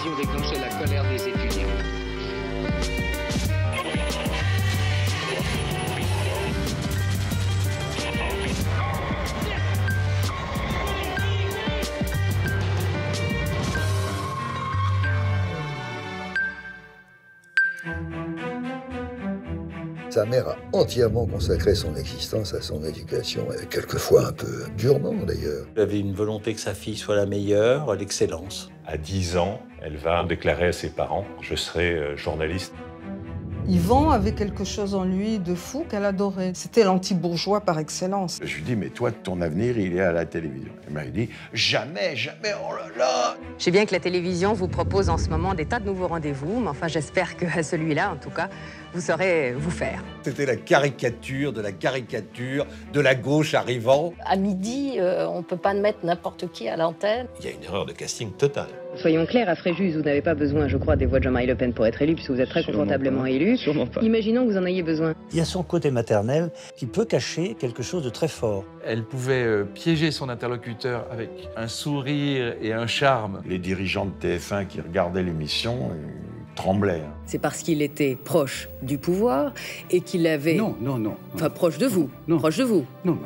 pour déclencher la colère des étudiants. Sa mère a entièrement consacré son existence à son éducation, et quelquefois un peu durement d'ailleurs. Elle avait une volonté que sa fille soit la meilleure, l'excellence. À 10 ans, elle va déclarer à ses parents « Je serai journaliste ». Yvan avait quelque chose en lui de fou qu'elle adorait. C'était l'anti-bourgeois par excellence. Je lui dis, mais toi, ton avenir, il est à la télévision. Elle m'a dit, jamais, jamais, oh là là. Je sais bien que la télévision vous propose en ce moment des tas de nouveaux rendez-vous, mais enfin, j'espère qu'à celui-là, en tout cas, vous saurez vous faire. C'était la caricature de la gauche arrivant. À midi, on ne peut pas mettre n'importe qui à l'antenne. Il y a une erreur de casting totale. Soyons clairs, à Fréjus, vous n'avez pas besoin, je crois, des voix de Jean-Marie Le Pen pour être élu, puisque vous êtes très confortablement élu. Sûrement pas. Imaginons que vous en ayez besoin. Il y a son côté maternel qui peut cacher quelque chose de très fort. Elle pouvait piéger son interlocuteur avec un sourire et un charme. Les dirigeants de TF1 qui regardaient l'émission tremblaient. C'est parce qu'il était proche du pouvoir et qu'il avait... Non. Enfin, proche de vous. Non. Proche de vous. Non,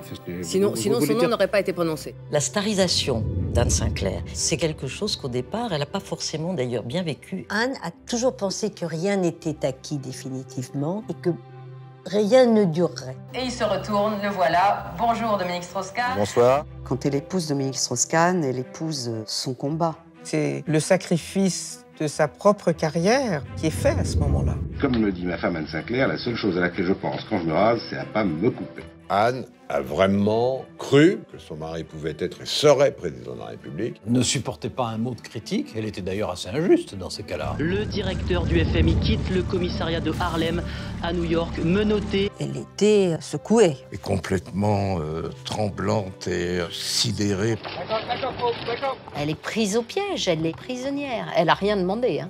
Sinon son nom n'aurait pas été prononcé. La starisation d'Anne Sinclair, c'est quelque chose qu'au départ, elle n'a pas forcément d'ailleurs bien vécu. Anne a toujours pensé que rien n'était acquis définitivement et que rien ne durerait. Et il se retourne, le voilà. Bonjour Dominique Strauss-Kahn. Bonsoir. Quand elle épouse Dominique Strauss-Kahn, elle épouse son combat. C'est le sacrifice de sa propre carrière qui est fait à ce moment-là. Comme me dit ma femme Anne Sinclair, la seule chose à laquelle je pense quand je me rase, c'est à pas me couper. Anne a vraiment cru que son mari pouvait être et serait président de la République. Ne supportait pas un mot de critique, elle était d'ailleurs assez injuste dans ces cas-là. Le directeur du FMI quitte le commissariat de Harlem à New York, menotté. Elle était secouée. Et complètement tremblante et sidérée. Elle est prise au piège, elle est prisonnière. Elle n'a rien demandé.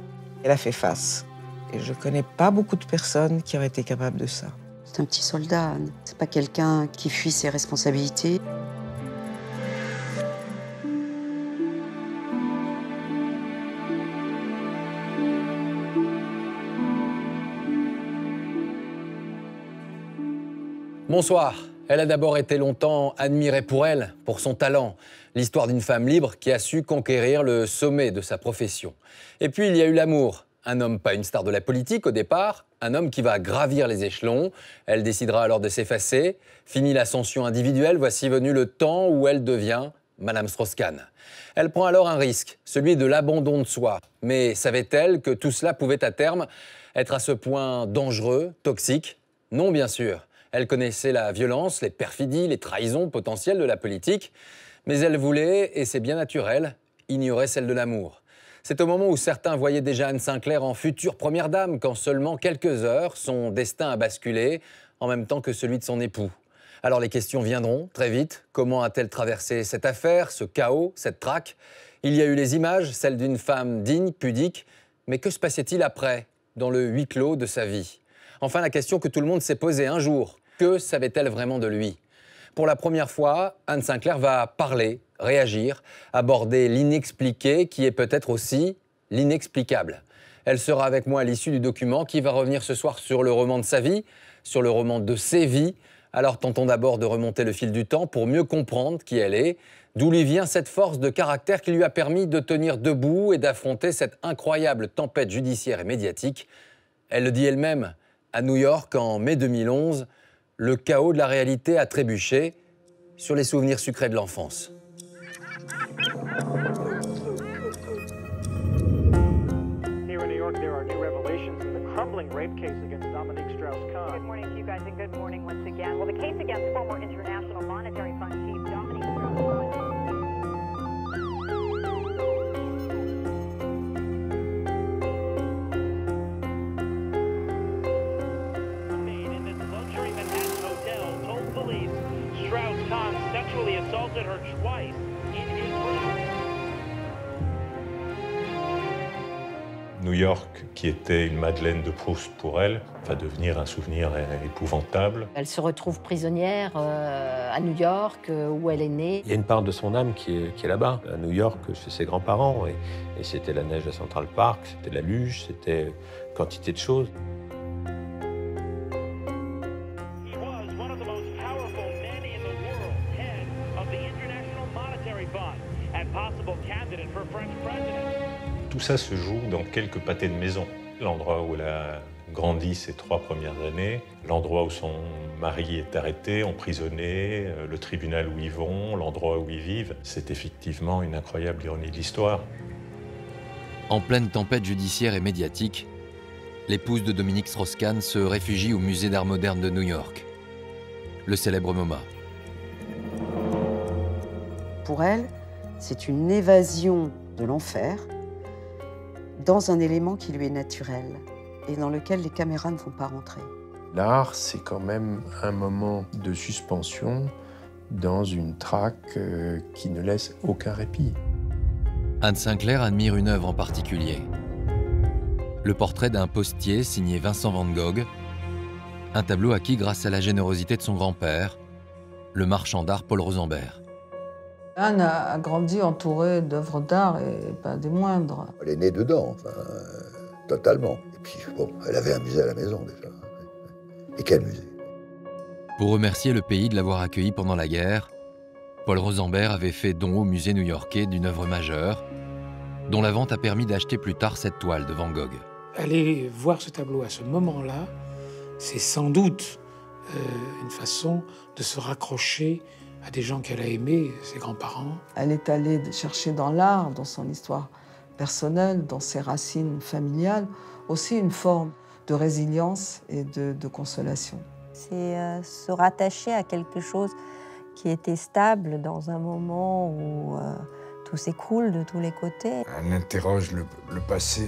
Elle a fait face. Et je ne connais pas beaucoup de personnes qui auraient été capables de ça. C'est un petit soldat, Anne. C'est pas quelqu'un qui fuit ses responsabilités. Bonsoir. Elle a d'abord été longtemps admirée pour son talent. L'histoire d'une femme libre qui a su conquérir le sommet de sa profession. Et puis il y a eu l'amour. Un homme pas une star de la politique au départ, un homme qui va gravir les échelons. Elle décidera alors de s'effacer. Fini l'ascension individuelle, voici venu le temps où elle devient Madame Strauss-Kahn. Elle prend alors un risque, celui de l'abandon de soi. Mais savait-elle que tout cela pouvait à terme être à ce point dangereux, toxique? Non, bien sûr. Elle connaissait la violence, les perfidies, les trahisons potentielles de la politique. Mais elle voulait, et c'est bien naturel, ignorer celle de l'amour. C'est au moment où certains voyaient déjà Anne Sinclair en future première dame qu'en seulement quelques heures, son destin a basculé en même temps que celui de son époux. Alors les questions viendront très vite. Comment a-t-elle traversé cette affaire, ce chaos, cette traque? Il y a eu les images, celles d'une femme digne, pudique. Mais que se passait-il après, dans le huis clos de sa vie? Enfin, la question que tout le monde s'est posée un jour. Que savait-elle vraiment de lui? Pour la première fois, Anne Sinclair va parler, réagir, aborder l'inexpliqué qui est peut-être aussi l'inexplicable. Elle sera avec moi à l'issue du document qui va revenir ce soir sur le roman de sa vie, sur le roman de ses vies. Alors tentons d'abord de remonter le fil du temps pour mieux comprendre qui elle est, d'où lui vient cette force de caractère qui lui a permis de tenir debout et d'affronter cette incroyable tempête judiciaire et médiatique. Elle le dit elle-même, à New York en mai 2011, le chaos de la réalité a trébuché sur les souvenirs sucrés de l'enfance. Here in New York, there are new revelations in the crumbling rape case against Dominique Strauss-Kahn. Good morning to you guys and good morning once again. Well, the case against former International Monetary Fund chief Dominique Strauss-Kahn. Strauss-Kahn sexually assaulted her twice in his room. New York, qui était une Madeleine de Proust pour elle, va devenir un souvenir épouvantable. Elle se retrouve prisonnière à New York, où elle est née. Il y a une part de son âme qui est là-bas, à New York, chez ses grands-parents. Et c'était la neige à Central Park, c'était la luge, c'était quantité de choses. Tout ça se joue dans quelques pâtés de maison. L'endroit où elle a grandi ces 3 premières années, l'endroit où son mari est arrêté, emprisonné, le tribunal où ils vont, l'endroit où ils vivent. C'est effectivement une incroyable ironie de l'histoire. En pleine tempête judiciaire et médiatique, l'épouse de Dominique Strauss-Kahn se réfugie au musée d'art moderne de New York, le célèbre MoMA. Pour elle, c'est une évasion de l'enfer dans un élément qui lui est naturel et dans lequel les caméras ne vont pas rentrer. L'art, c'est quand même un moment de suspension dans une traque qui ne laisse aucun répit. Anne Sinclair admire une œuvre en particulier. Le portrait d'un postier signé Vincent van Gogh, un tableau acquis grâce à la générosité de son grand-père, le marchand d'art Paul Rosenberg. Anne a grandi entourée d'œuvres d'art et pas des moindres. Elle est née dedans, enfin, totalement. Et puis, bon, elle avait un musée à la maison déjà. Et quel musée? Pour remercier le pays de l'avoir accueilli pendant la guerre, Paul Rosenberg avait fait don au musée new-yorkais d'une œuvre majeure, dont la vente a permis d'acheter plus tard cette toile de Van Gogh. Aller voir ce tableau à ce moment-là, c'est sans doute une façon de se raccrocher à des gens qu'elle a aimés, ses grands-parents. Elle est allée chercher dans l'art, dans son histoire personnelle, dans ses racines familiales, aussi une forme de résilience et de consolation. C'est se rattacher à quelque chose qui était stable dans un moment où tout s'écroule de tous les côtés. Elle interroge le passé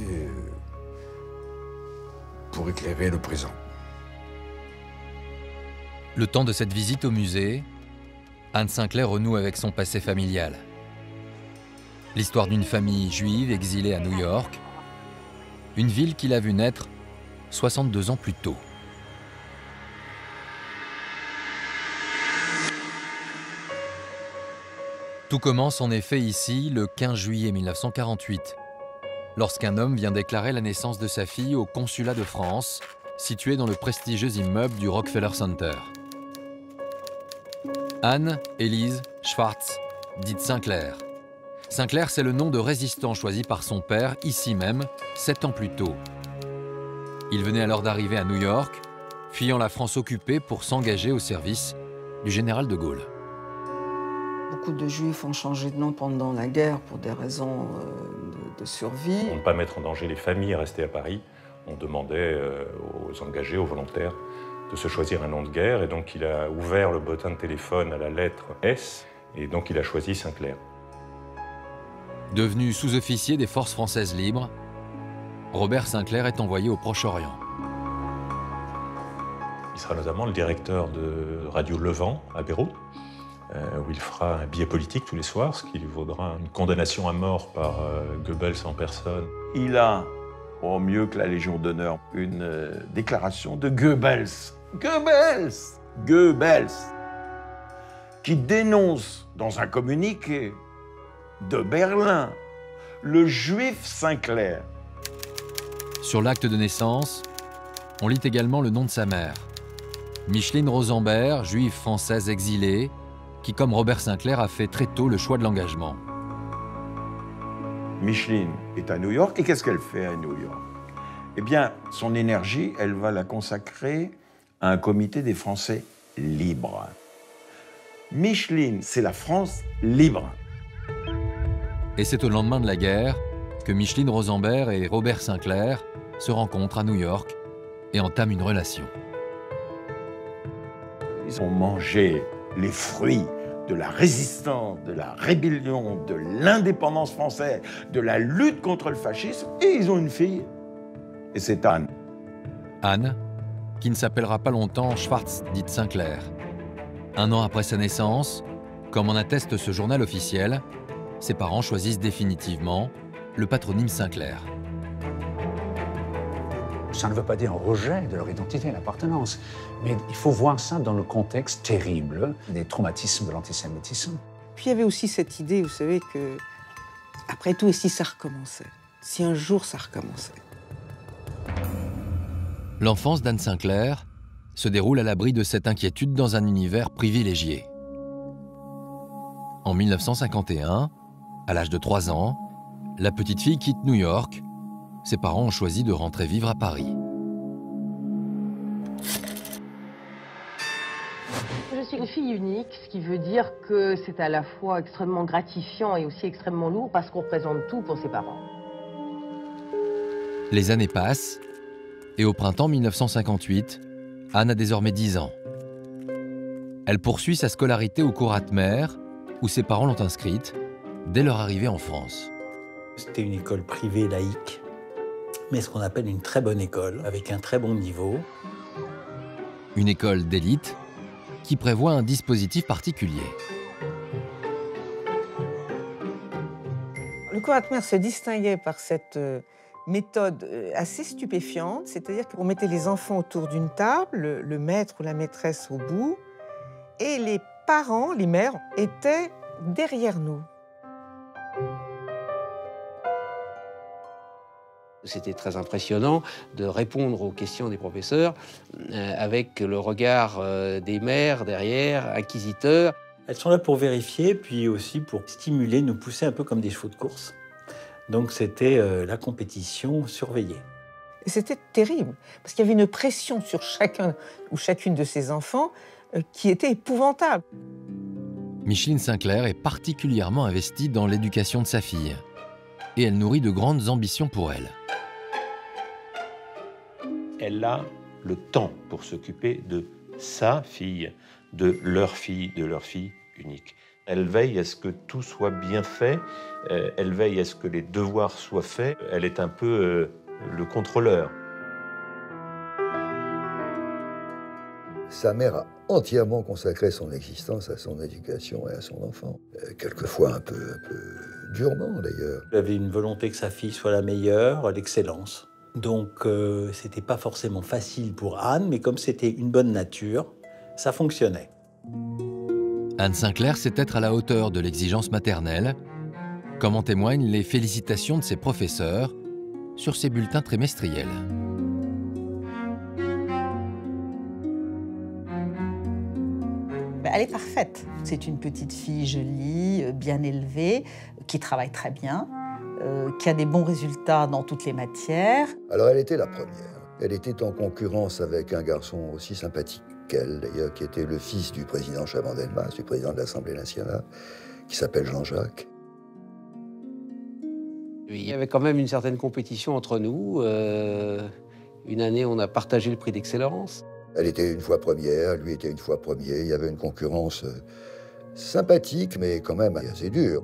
pour éclairer le présent. Le temps de cette visite au musée, Anne Sinclair renoue avec son passé familial. L'histoire d'une famille juive exilée à New York, une ville qu'il a vue naître 62 ans plus tôt. Tout commence en effet ici, le 15 juillet 1948, lorsqu'un homme vient déclarer la naissance de sa fille au consulat de France, situé dans le prestigieux immeuble du Rockefeller Center. Anne Élise Schwartz, dite Sinclair. Sinclair, c'est le nom de résistant choisi par son père, ici même, 7 ans plus tôt. Il venait alors d'arriver à New York, fuyant la France occupée pour s'engager au service du général de Gaulle. Beaucoup de Juifs ont changé de nom pendant la guerre pour des raisons de survie. Pour ne pas mettre en danger les familles restées à Paris, on demandait aux engagés, aux volontaires, de se choisir un nom de guerre. Et donc il a ouvert le bottin de téléphone à la lettre S, et donc il a choisi Sinclair. Devenu sous-officier des forces françaises libres, Robert Sinclair est envoyé au Proche-Orient. Il sera notamment le directeur de Radio Levant à Beyrouth, où il fera un billet politique tous les soirs, ce qui lui vaudra une condamnation à mort par Goebbels en personne. Il a, au mieux que la Légion d'honneur, une déclaration de Goebbels. Goebbels, qui dénonce dans un communiqué de Berlin le juif Sinclair. Sur l'acte de naissance, on lit également le nom de sa mère, Micheline Rosenberg, juive française exilée, qui, comme Robert Sinclair, a fait très tôt le choix de l'engagement. Micheline est à New York, et qu'est-ce qu'elle fait à New York? Eh bien, son énergie, elle va la consacrer à un comité des Français libres. Micheline, c'est la France libre. Et c'est au lendemain de la guerre que Micheline Rosenberg et Robert Sinclair se rencontrent à New York et entament une relation. Ils ont mangé les fruits de la résistance, de la rébellion, de l'indépendance française, de la lutte contre le fascisme, et ils ont une fille. Et c'est Anne. Anne, qui ne s'appellera pas longtemps Schwartz, dite Sinclair. Un an après sa naissance, comme en atteste ce journal officiel, ses parents choisissent définitivement le patronyme Sinclair. Ça ne veut pas dire un rejet de leur identité, l'appartenance, mais il faut voir ça dans le contexte terrible des traumatismes de l'antisémitisme. Puis il y avait aussi cette idée, vous savez, que après tout, et si ça recommençait? Si un jour ça recommençait? L'enfance d'Anne Sinclair se déroule à l'abri de cette inquiétude dans un univers privilégié. En 1951, à l'âge de 3 ans, la petite fille quitte New York. Ses parents ont choisi de rentrer vivre à Paris. Je suis une fille unique, ce qui veut dire que c'est à la fois extrêmement gratifiant et aussi extrêmement lourd parce qu'on représente tout pour ses parents. Les années passent et au printemps 1958, Anne a désormais 10 ans. Elle poursuit sa scolarité au cours Atmer, où ses parents l'ont inscrite dès leur arrivée en France. C'était une école privée laïque, mais ce qu'on appelle une très bonne école, avec un très bon niveau. Une école d'élite qui prévoit un dispositif particulier. Le cours Atmer se distinguait par cette méthode assez stupéfiante, c'est-à-dire qu'on mettait les enfants autour d'une table, le maître ou la maîtresse au bout, et les parents, les mères, étaient derrière nous. C'était très impressionnant de répondre aux questions des professeurs avec le regard des mères derrière, inquisiteurs. Elles sont là pour vérifier, puis aussi pour stimuler, nous pousser un peu comme des chevaux de course. Donc c'était la compétition surveillée. Et c'était terrible, parce qu'il y avait une pression sur chacun ou chacune de ces enfants qui était épouvantable. Micheline Sinclair est particulièrement investie dans l'éducation de sa fille. Et elle nourrit de grandes ambitions pour elle. Elle a le temps pour s'occuper de sa fille, de leur fille unique. Elle veille à ce que tout soit bien fait, elle veille à ce que les devoirs soient faits. Elle est un peu le contrôleur. Sa mère a entièrement consacré son existence à son éducation et à son enfant. Quelquefois un peu durement d'ailleurs. Elle avait une volonté que sa fille soit la meilleure, l'excellence. Donc c'était pas forcément facile pour Anne, mais comme c'était une bonne nature, ça fonctionnait. Anne Sinclair sait être à la hauteur de l'exigence maternelle, comme en témoignent les félicitations de ses professeurs sur ses bulletins trimestriels. Elle est parfaite. C'est une petite fille jolie, bien élevée, qui travaille très bien, qui a des bons résultats dans toutes les matières. Alors elle était la première. Elle était en concurrence avec un garçon aussi sympathique qu'elle, d'ailleurs, qui était le fils du président Chaban-Delmas, du président de l'Assemblée nationale, qui s'appelle Jean-Jacques. Il y avait quand même une certaine compétition entre nous. Une année, on a partagé le prix d'excellence. Elle était une fois première, lui était une fois premier. Il y avait une concurrence sympathique, mais quand même assez dure.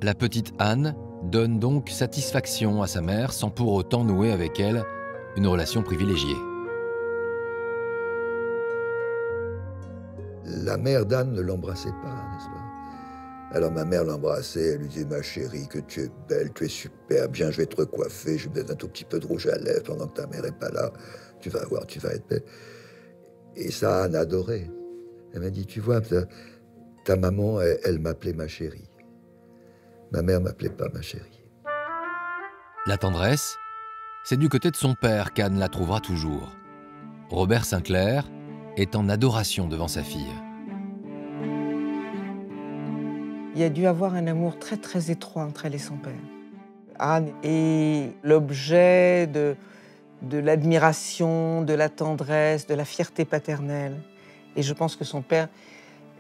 La petite Anne donne donc satisfaction à sa mère sans pour autant nouer avec elle une relation privilégiée. La mère d'Anne ne l'embrassait pas, n'est-ce pas? Alors ma mère l'embrassait, elle lui disait « Ma chérie, que tu es belle, tu es super, bien, je vais te recoiffer, je vais mettre un tout petit peu de rouge à lèvres pendant que ta mère n'est pas là. Tu vas voir, tu vas être belle. » Et ça, Anne adorait. Elle m'a dit « Tu vois, ta maman, elle m'appelait ma chérie. Ma mère m'appelait pas ma chérie. » La tendresse, c'est du côté de son père qu'Anne la trouvera toujours. Robert Sinclair est en adoration devant sa fille. Il y a dû avoir un amour très très étroit entre elle et son père. Anne est l'objet de l'admiration, de la tendresse, de la fierté paternelle. Et je pense que son père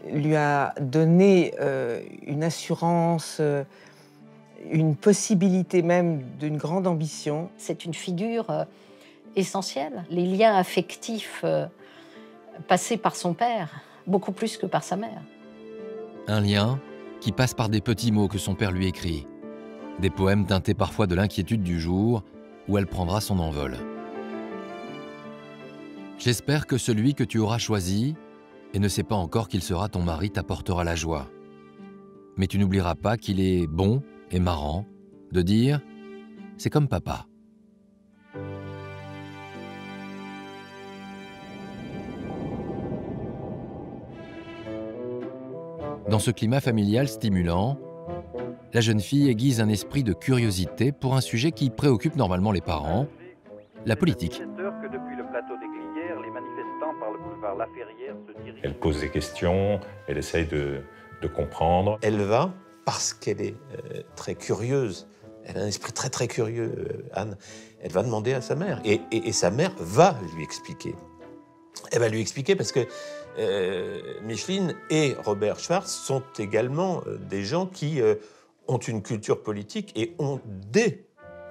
lui a donné une assurance, une possibilité même d'une grande ambition. C'est une figure essentielle. Les liens affectifs passés par son père, beaucoup plus que par sa mère. Un lien qui passe par des petits mots que son père lui écrit. Des poèmes teintés parfois de l'inquiétude du jour où elle prendra son envol. J'espère que celui que tu auras choisi et ne sais pas encore qu'il sera ton mari t'apportera la joie. Mais tu n'oublieras pas qu'il est bon et marrant de dire « c'est comme papa ». Dans ce climat familial stimulant, la jeune fille aiguise un esprit de curiosité pour un sujet qui préoccupe normalement les parents, la politique. Elle pose des questions, elle essaye de comprendre. Elle va, parce qu'elle est très curieuse, elle a un esprit très très curieux, Anne, elle va demander à sa mère. Et sa mère va lui expliquer. Elle va lui expliquer parce que Micheline et Robert Schwartz sont également des gens qui ont une culture politique et ont des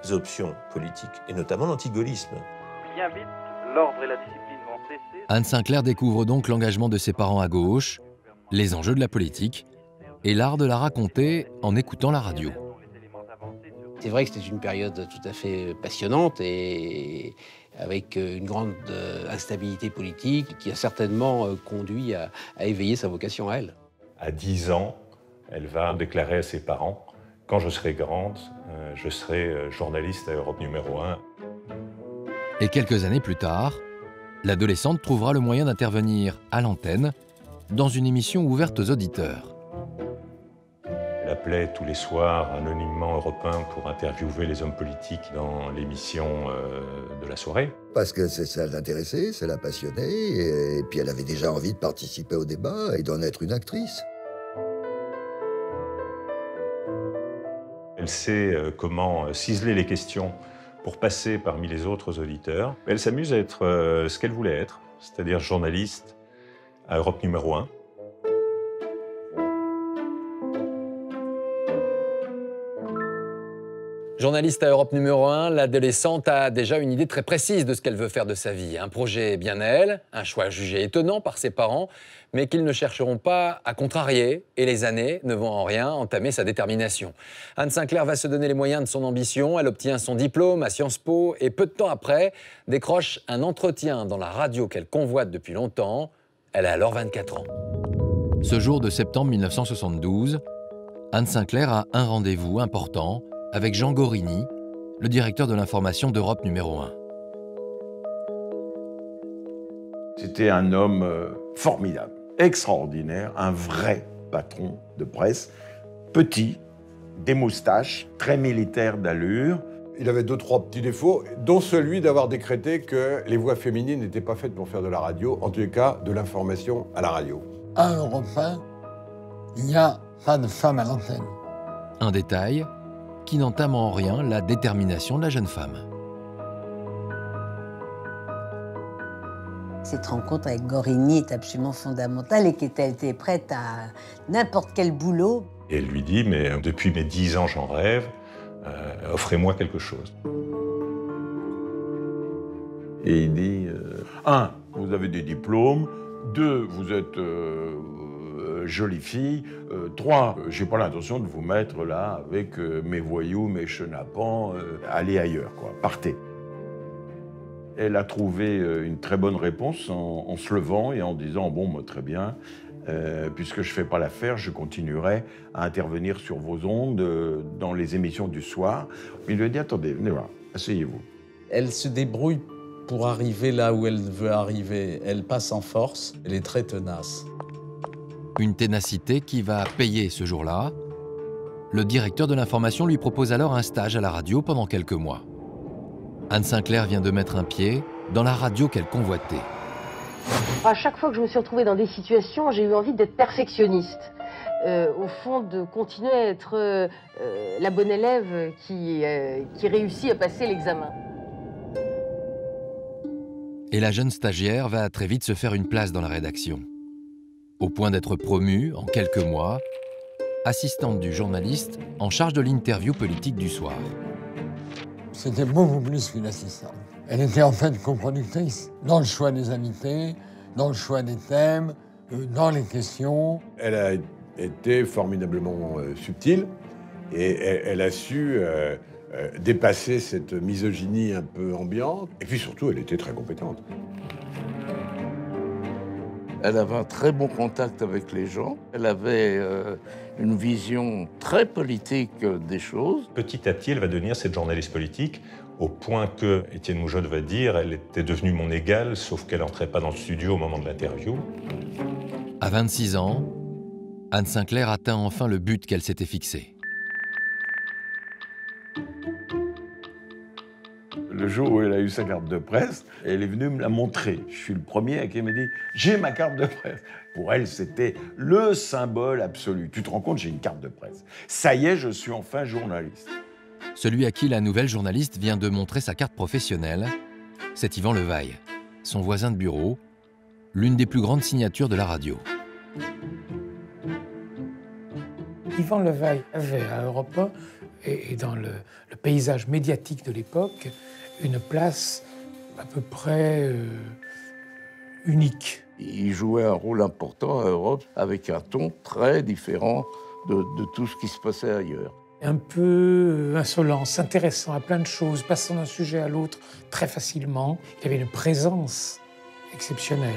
options politiques, et notamment l'antigaullisme. Bien vite, l'ordre et la discipline vont cesser. Anne Sinclair découvre donc l'engagement de ses parents à gauche, les enjeux de la politique et l'art de la raconter en écoutant la radio. C'est vrai que c'était une période tout à fait passionnante et avec une grande instabilité politique qui a certainement conduit à éveiller sa vocation à elle. À 10 ans, elle va déclarer à ses parents « Quand je serai grande, je serai journaliste à Europe numéro 1 ». Et quelques années plus tard, l'adolescente trouvera le moyen d'intervenir à l'antenne dans une émission ouverte aux auditeurs. Elle appelait tous les soirs anonymement Europe 1 pour interviewer les hommes politiques dans l'émission de la soirée. Parce que ça l'intéressait, ça la passionnait, et puis elle avait déjà envie de participer au débat et d'en être une actrice. Elle sait comment ciseler les questions pour passer parmi les autres auditeurs. Elle s'amuse à être ce qu'elle voulait être, c'est-à-dire journaliste à Europe numéro 1. Journaliste à Europe numéro 1, l'adolescente a déjà une idée très précise de ce qu'elle veut faire de sa vie. Un projet bien à elle, un choix jugé étonnant par ses parents, mais qu'ils ne chercheront pas à contrarier, et les années ne vont en rien entamer sa détermination. Anne Sinclair va se donner les moyens de son ambition, elle obtient son diplôme à Sciences Po, et peu de temps après, décroche un entretien dans la radio qu'elle convoite depuis longtemps. Elle a alors 24 ans. Ce jour de septembre 1972, Anne Sinclair a un rendez-vous important avec Jean Gorini, le directeur de l'information d'Europe numéro 1. C'était un homme formidable, extraordinaire, un vrai patron de presse, petit, des moustaches, très militaire d'allure. Il avait 2-3 petits défauts, dont celui d'avoir décrété que les voix féminines n'étaient pas faites pour faire de la radio, en tous les cas de l'information à la radio. À Europe 1, il n'y a pas de femme à l'antenne. Un détail qui n'entame en rien la détermination de la jeune femme. Cette rencontre avec Gorini est absolument fondamentale et qu'elle était prête à n'importe quel boulot. Et elle lui dit « Mais depuis mes 10 ans, j'en rêve, offrez-moi quelque chose. » Et il dit 1, vous avez des diplômes, 2, vous êtes jolie fille, 3, j'ai pas l'intention de vous mettre là avec mes voyous, mes chenapans, allez ailleurs, quoi, partez. Elle a trouvé une très bonne réponse en se levant et en disant bon, moi, très bien, puisque je fais pas l'affaire, je continuerai à intervenir sur vos ondes dans les émissions du soir. Il lui a dit attendez, venez voir, asseyez-vous. Elle se débrouille pour arriver là où elle veut arriver. Elle passe en force, elle est très tenace. Une ténacité qui va payer ce jour-là. Le directeur de l'information lui propose alors un stage à la radio pendant quelques mois. Anne Sinclair vient de mettre un pied dans la radio qu'elle convoitait. À chaque fois que je me suis retrouvée dans des situations, j'ai eu envie d'être perfectionniste. Au fond, de continuer à être la bonne élève qui réussit à passer l'examen. Et la jeune stagiaire va très vite se faire une place dans la rédaction. Au point d'être promue, en quelques mois, assistante du journaliste en charge de l'interview politique du soir. C'était beaucoup plus qu'une assistante. Elle était en fait coproductrice dans le choix des invités, dans le choix des thèmes, dans les questions. Elle a été formidablement subtile et elle a su dépasser cette misogynie un peu ambiante. Et puis surtout, elle était très compétente. Elle avait un très bon contact avec les gens. Elle avait une vision très politique des choses. Petit à petit, elle va devenir cette journaliste politique, au point que Étienne Moujotte va dire elle était devenue mon égale, sauf qu'elle n'entrait pas dans le studio au moment de l'interview. À 26 ans, Anne Sinclair atteint enfin le but qu'elle s'était fixé. Le jour où elle a eu sa carte de presse, elle est venue me la montrer. Je suis le premier à qui elle m'a dit « J'ai ma carte de presse ». Pour elle, c'était le symbole absolu. Tu te rends compte, j'ai une carte de presse. Ça y est, je suis enfin journaliste. Celui à qui la nouvelle journaliste vient de montrer sa carte professionnelle, c'est Yvan Levaille, son voisin de bureau, l'une des plus grandes signatures de la radio. Yvan Levaille avait à Europe 1 et dans le paysage médiatique de l'époque une place à peu près unique. Il jouait un rôle important à Europe avec un ton très différent de tout ce qui se passait ailleurs. Un peu insolent, s'intéressant à plein de choses, passant d'un sujet à l'autre très facilement. Il avait une présence exceptionnelle.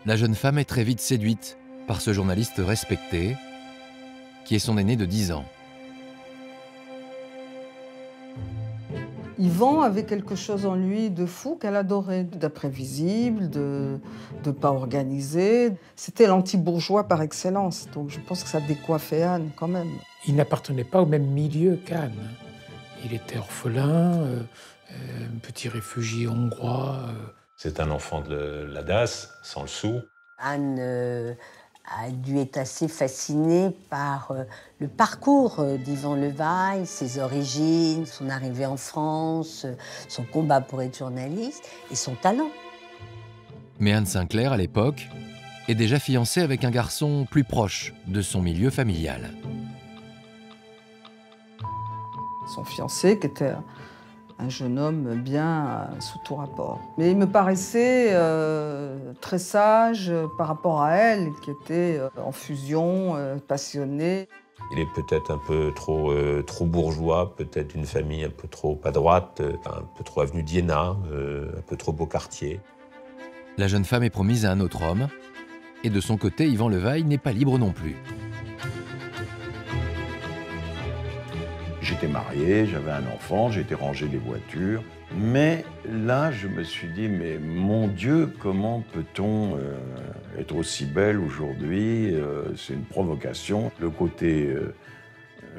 La jeune femme est très vite séduite par ce journaliste respecté, qui est son aîné de 10 ans. Yvan avait quelque chose en lui de fou qu'elle adorait, d'imprévisible, de pas organisé. C'était l'anti-bourgeois par excellence, donc je pense que ça décoiffait Anne quand même. Il n'appartenait pas au même milieu qu'Anne. Il était orphelin, un petit réfugié hongrois. C'est un enfant de la DAS, sans le sou. Anne a dû être assez fascinée par le parcours d'Yvan Levaille, ses origines, son arrivée en France, son combat pour être journaliste et son talent. Mais Anne Sinclair, à l'époque, est déjà fiancée avec un garçon plus proche de son milieu familial. Son fiancé, qui était un jeune homme bien sous tout rapport. Mais il me paraissait très sage par rapport à elle, qui était en fusion, passionné. Il est peut-être un peu trop bourgeois, peut-être une famille un peu trop à droite, un peu trop avenue d'Iéna, un peu trop beau quartier. La jeune femme est promise à un autre homme, et de son côté, Yvan Levaille n'est pas libre non plus. J'étais marié, j'avais un enfant, j'étais rangé les voitures. Mais là, je me suis dit, mais mon Dieu, comment peut-on être aussi belle aujourd'hui? C'est une provocation. Le côté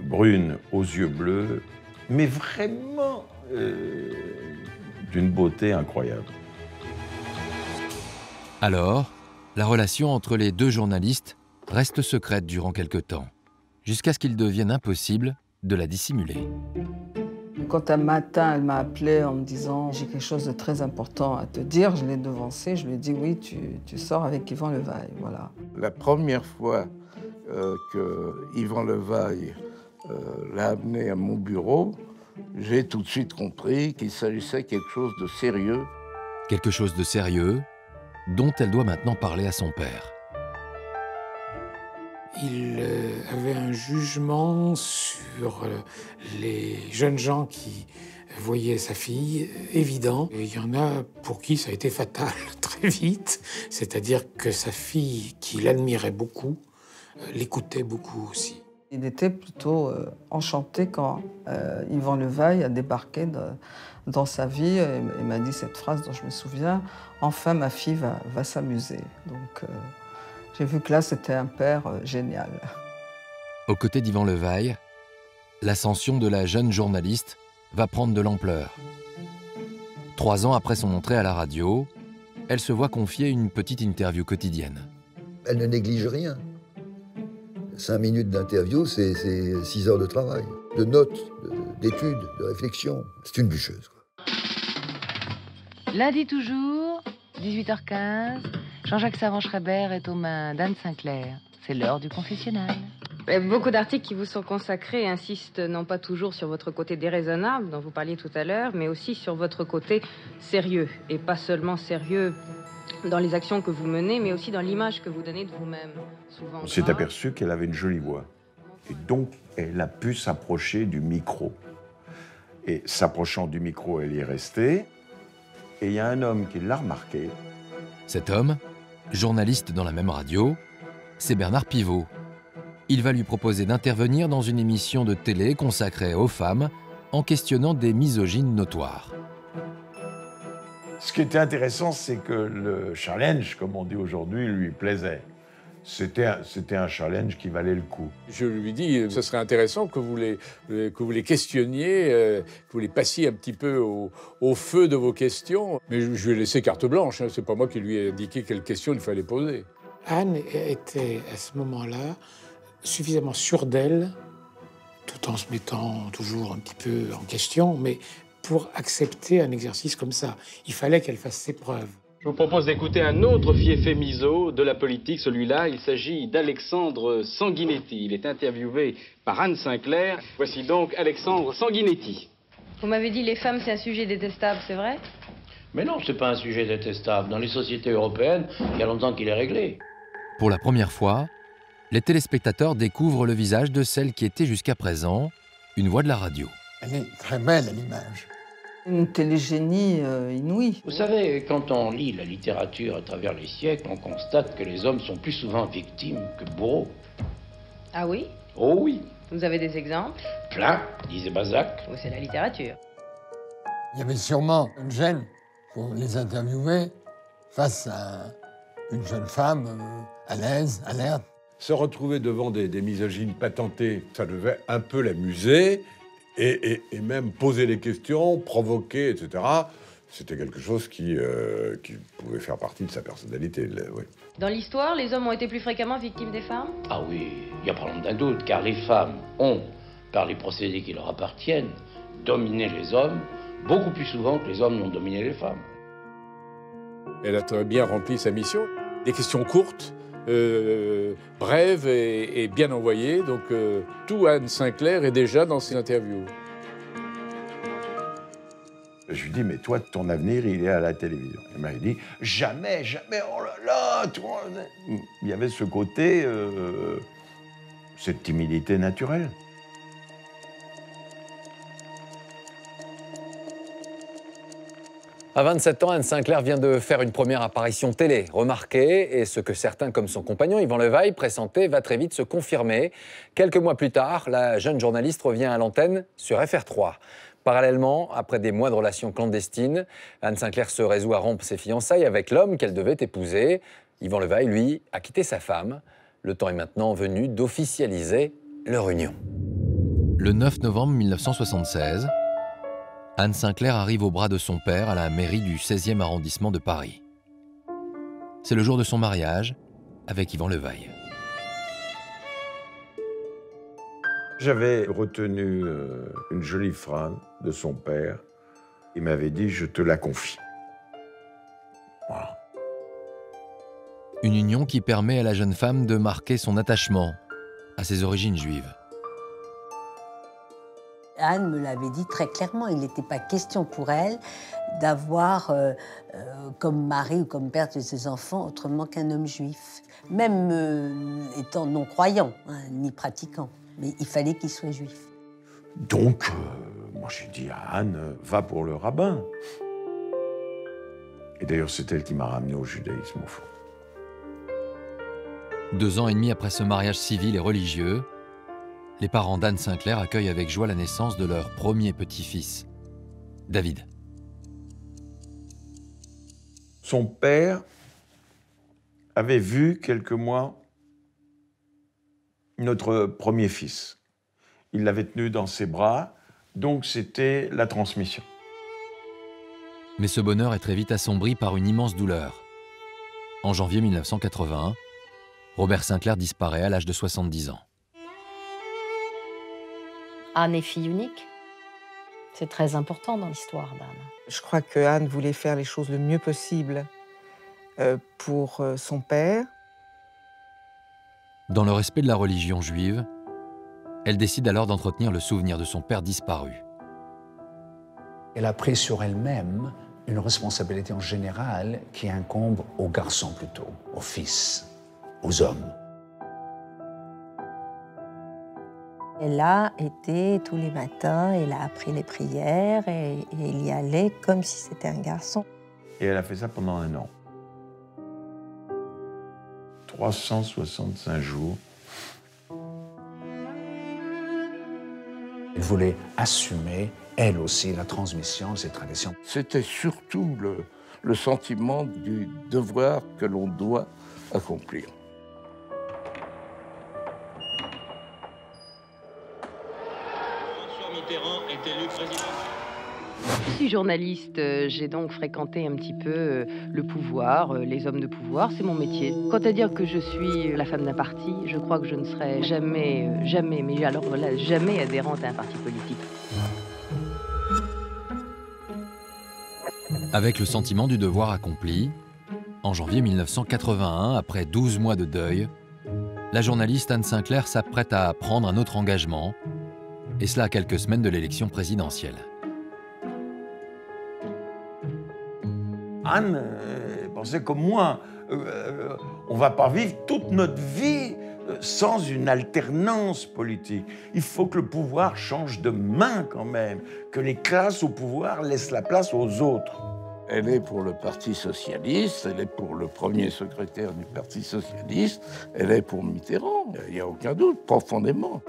brune aux yeux bleus, mais vraiment d'une beauté incroyable. Alors, la relation entre les deux journalistes reste secrète durant quelque temps, jusqu'à ce qu'il devienne impossible de la dissimuler. Quand un matin, elle m'a appelé en me disant « J'ai quelque chose de très important à te dire », je l'ai devancée, je lui ai dit « Oui, tu sors avec Yvan Levaille », voilà. La première fois que Yvan Levaille l'a amené à mon bureau, j'ai tout de suite compris qu'il s'agissait de quelque chose de sérieux. Quelque chose de sérieux dont elle doit maintenant parler à son père. Il avait un jugement sur les jeunes gens qui voyaient sa fille évident. Et il y en a pour qui ça a été fatal très vite. C'est-à-dire que sa fille, qui l'admirait beaucoup, l'écoutait beaucoup aussi. Il était plutôt enchanté quand Yvan Levaille a débarqué dans sa vie et m'a dit cette phrase dont je me souviens « Enfin, ma fille va s'amuser ». Donc, j'ai vu que là, c'était un père génial. Aux côtés d'Yvan Levaille, l'ascension de la jeune journaliste va prendre de l'ampleur. 3 ans après son entrée à la radio, elle se voit confier une petite interview quotidienne. Elle ne néglige rien. 5 minutes d'interview, c'est 6 heures de travail, de notes, d'études, de réflexion. C'est une bûcheuse, quoi. Lundi toujours, 18h15, Jean-Jacques Savant-Schreiber est aux mains d'Anne Sinclair. C'est l'heure du confessionnal. Beaucoup d'articles qui vous sont consacrés insistent non pas toujours sur votre côté déraisonnable, dont vous parliez tout à l'heure, mais aussi sur votre côté sérieux. Et pas seulement sérieux dans les actions que vous menez, mais aussi dans l'image que vous donnez de vous-même. On s'est aperçu qu'elle avait une jolie voix. Et donc, elle a pu s'approcher du micro. Et s'approchant du micro, elle y est restée. Et il y a un homme qui l'a remarqué. Cet homme, journaliste dans la même radio, c'est Bernard Pivot. Il va lui proposer d'intervenir dans une émission de télé consacrée aux femmes en questionnant des misogynes notoires. Ce qui était intéressant, c'est que le challenge, comme on dit aujourd'hui, lui plaisait. c'était un challenge qui valait le coup. Je lui dis, ce serait intéressant que vous les questionniez, que vous les passiez un petit peu au feu de vos questions. Mais je lui ai laissé carte blanche, hein. C'est pas moi qui lui ai indiqué quelles questions il fallait poser. Anne était à ce moment-là suffisamment sûre d'elle, tout en se mettant toujours un petit peu en question, mais pour accepter un exercice comme ça, il fallait qu'elle fasse ses preuves. Je vous propose d'écouter un autre fiefé miso de la politique. Celui-là, il s'agit d'Alexandre Sanguinetti. Il est interviewé par Anne Sinclair. Voici donc Alexandre Sanguinetti. Vous m'avez dit les femmes, c'est un sujet détestable, c'est vrai? Mais non, c'est pas un sujet détestable. Dans les sociétés européennes, il y a longtemps qu'il est réglé. Pour la première fois, les téléspectateurs découvrent le visage de celle qui était jusqu'à présent une voix de la radio. Elle est très belle à l'image. Une télégénie inouïe. Vous savez, quand on lit la littérature à travers les siècles, on constate que les hommes sont plus souvent victimes que bourreaux. Ah oui? Oh oui. Vous avez des exemples? Plein, disait Balzac. Oui, c'est la littérature. Il y avait sûrement une gêne pour les interviewer face à une jeune femme à l'aise, alerte. Se retrouver devant des misogynes patentés, ça devait un peu l'amuser. Et même poser les questions, provoquer, etc., c'était quelque chose qui pouvait faire partie de sa personnalité. Oui. Dans l'histoire, les hommes ont été plus fréquemment victimes des femmes? Ah oui, il n'y a pas d'un doute, car les femmes ont, par les procédés qui leur appartiennent, dominé les hommes beaucoup plus souvent que les hommes n'ont dominé les femmes. Elle a très bien rempli sa mission. Des questions courtes, brève et bien envoyée. Donc tout Anne Sinclair est déjà dans ses interviews. Je lui dis, mais toi, ton avenir, il est à la télévision. Il m'a dit, jamais, jamais, oh là là, toi. Il y avait ce côté, cette timidité naturelle. À 27 ans, Anne Sinclair vient de faire une première apparition télé, remarquée, et ce que certains, comme son compagnon Yvan Levaille, pressentaient, va très vite se confirmer. Quelques mois plus tard, la jeune journaliste revient à l'antenne sur FR3. Parallèlement, après des mois de relations clandestines, Anne Sinclair se résout à rompre ses fiançailles avec l'homme qu'elle devait épouser. Yvan Levaille, lui, a quitté sa femme. Le temps est maintenant venu d'officialiser leur union. Le 9 novembre 1976, Anne Sinclair arrive au bras de son père à la mairie du 16e arrondissement de Paris. C'est le jour de son mariage avec Yvan Levaille. J'avais retenu une jolie phrase de son père. Il m'avait dit « Je te la confie ». Voilà. Une union qui permet à la jeune femme de marquer son attachement à ses origines juives. Anne me l'avait dit très clairement, il n'était pas question pour elle d'avoir comme mari ou comme père de ses enfants autrement qu'un homme juif. Même étant non-croyant, hein, ni pratiquant, mais il fallait qu'il soit juif. Donc, moi j'ai dit à Anne, va pour le rabbin. Et d'ailleurs, c'est elle qui m'a ramené au judaïsme au fond. 2 ans et demi après ce mariage civil et religieux, les parents d'Anne Sinclair accueillent avec joie la naissance de leur premier petit-fils, David. Son père avait vu quelques mois notre premier fils. Il l'avait tenu dans ses bras, donc c'était la transmission. Mais ce bonheur est très vite assombri par une immense douleur. En janvier 1981, Robert Sinclair disparaît à l'âge de 70 ans. Anne est fille unique. C'est très important dans l'histoire d'Anne. Je crois que Anne voulait faire les choses le mieux possible pour son père. Dans le respect de la religion juive, elle décide alors d'entretenir le souvenir de son père disparu. Elle a pris sur elle-même une responsabilité en général qui incombe aux garçons plutôt, aux fils, aux hommes. Elle a été tous les matins, elle a appris les prières et il y allait comme si c'était un garçon. Et elle a fait ça pendant 1 an. 365 jours. Elle voulait assumer, elle aussi, la transmission de ces traditions. C'était surtout le sentiment du devoir que l'on doit accomplir. Je suis journaliste, j'ai donc fréquenté un petit peu le pouvoir, les hommes de pouvoir, c'est mon métier. Quant à dire que je suis la femme d'un parti, je crois que je ne serai jamais, mais alors voilà, jamais adhérente à un parti politique. Avec le sentiment du devoir accompli, en janvier 1981, après 12 mois de deuil, la journaliste Anne Sinclair s'apprête à prendre un autre engagement, et cela à quelques semaines de l'élection présidentielle. Anne pensait comme moi, on ne va pas vivre toute notre vie sans une alternance politique. Il faut que le pouvoir change de main quand même, que les classes au pouvoir laissent la place aux autres. Elle est pour le Parti socialiste, elle est pour le premier secrétaire du Parti socialiste, elle est pour Mitterrand, il n'y a aucun doute, profondément.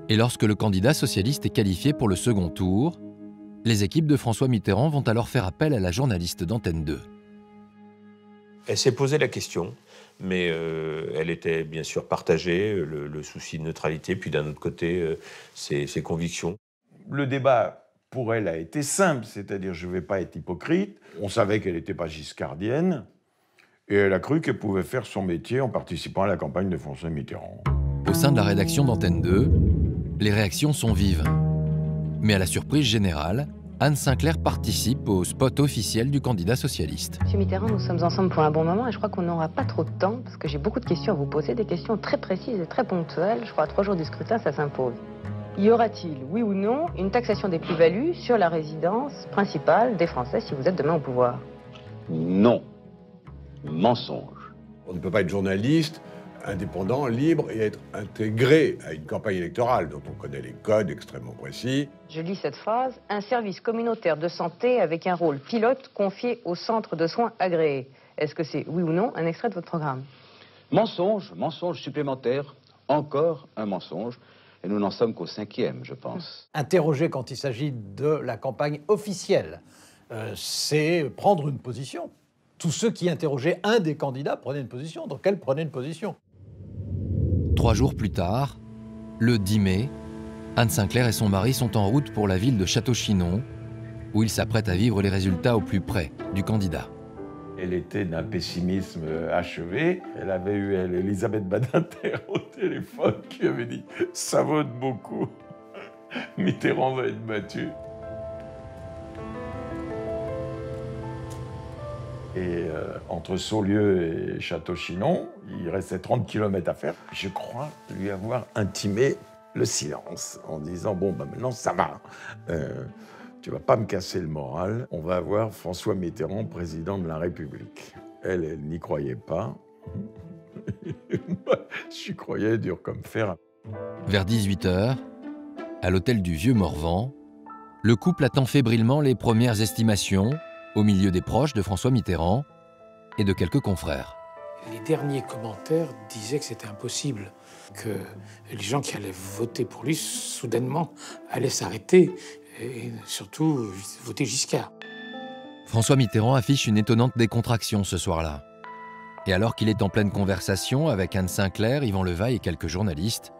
Et lorsque le candidat socialiste est qualifié pour le second tour, les équipes de François Mitterrand vont alors faire appel à la journaliste d'Antenne 2. Elle s'est posé la question, mais elle était bien sûr partagée, le souci de neutralité, puis d'un autre côté, ses convictions. Le débat, pour elle, a été simple, c'est-à-dire je ne vais pas être hypocrite. On savait qu'elle n'était pas giscardienne, et elle a cru qu'elle pouvait faire son métier en participant à la campagne de François Mitterrand. Au sein de la rédaction d'Antenne 2, les réactions sont vives. Mais à la surprise générale, Anne Sinclair participe au spot officiel du candidat socialiste. Monsieur Mitterrand, nous sommes ensemble pour un bon moment et je crois qu'on n'aura pas trop de temps parce que j'ai beaucoup de questions à vous poser, des questions très précises et très ponctuelles. Je crois à 3 jours du scrutin, ça s'impose. Y aura-t-il, oui ou non, une taxation des plus-values sur la résidence principale des Français si vous êtes demain au pouvoir? Non. Mensonge. On ne peut pas être journaliste, indépendant, libre et être intégré à une campagne électorale dont on connaît les codes extrêmement précis. Je lis cette phrase. Un service communautaire de santé avec un rôle pilote confié au centre de soins agréé. Est-ce que c'est, oui ou non, un extrait de votre programme? Mensonge, mensonge supplémentaire, encore un mensonge. Et nous n'en sommes qu'au 5e, je pense. Interroger quand il s'agit de la campagne officielle, c'est prendre une position. Tous ceux qui interrogeaient un des candidats prenaient une position, donc elle prenait une position. 3 jours plus tard, le 10 mai, Anne Sinclair et son mari sont en route pour la ville de Château-Chinon, où ils s'apprêtent à vivre les résultats au plus près du candidat. Elle était d'un pessimisme achevé. Elle avait eu Elisabeth Badinter au téléphone qui avait dit « ça vote beaucoup, Mitterrand va être battu ». Et entre Saulieu et Château-Chinon, il restait 30 km à faire. Je crois lui avoir intimé le silence en disant « bon, ben maintenant ça va, tu vas pas me casser le moral, on va avoir François Mitterrand président de la République ». Elle n'y croyait pas. J'y croyais dur comme fer. Vers 18h, à l'hôtel du Vieux-Morvan, le couple attend fébrilement les premières estimations au milieu des proches de François Mitterrand et de quelques confrères. Les derniers commentaires disaient que c'était impossible, que les gens qui allaient voter pour lui, soudainement, allaient s'arrêter et surtout voter Giscard. François Mitterrand affiche une étonnante décontraction ce soir-là. Et alors qu'il est en pleine conversation avec Anne Sinclair, Yvan Levaille et quelques journalistes,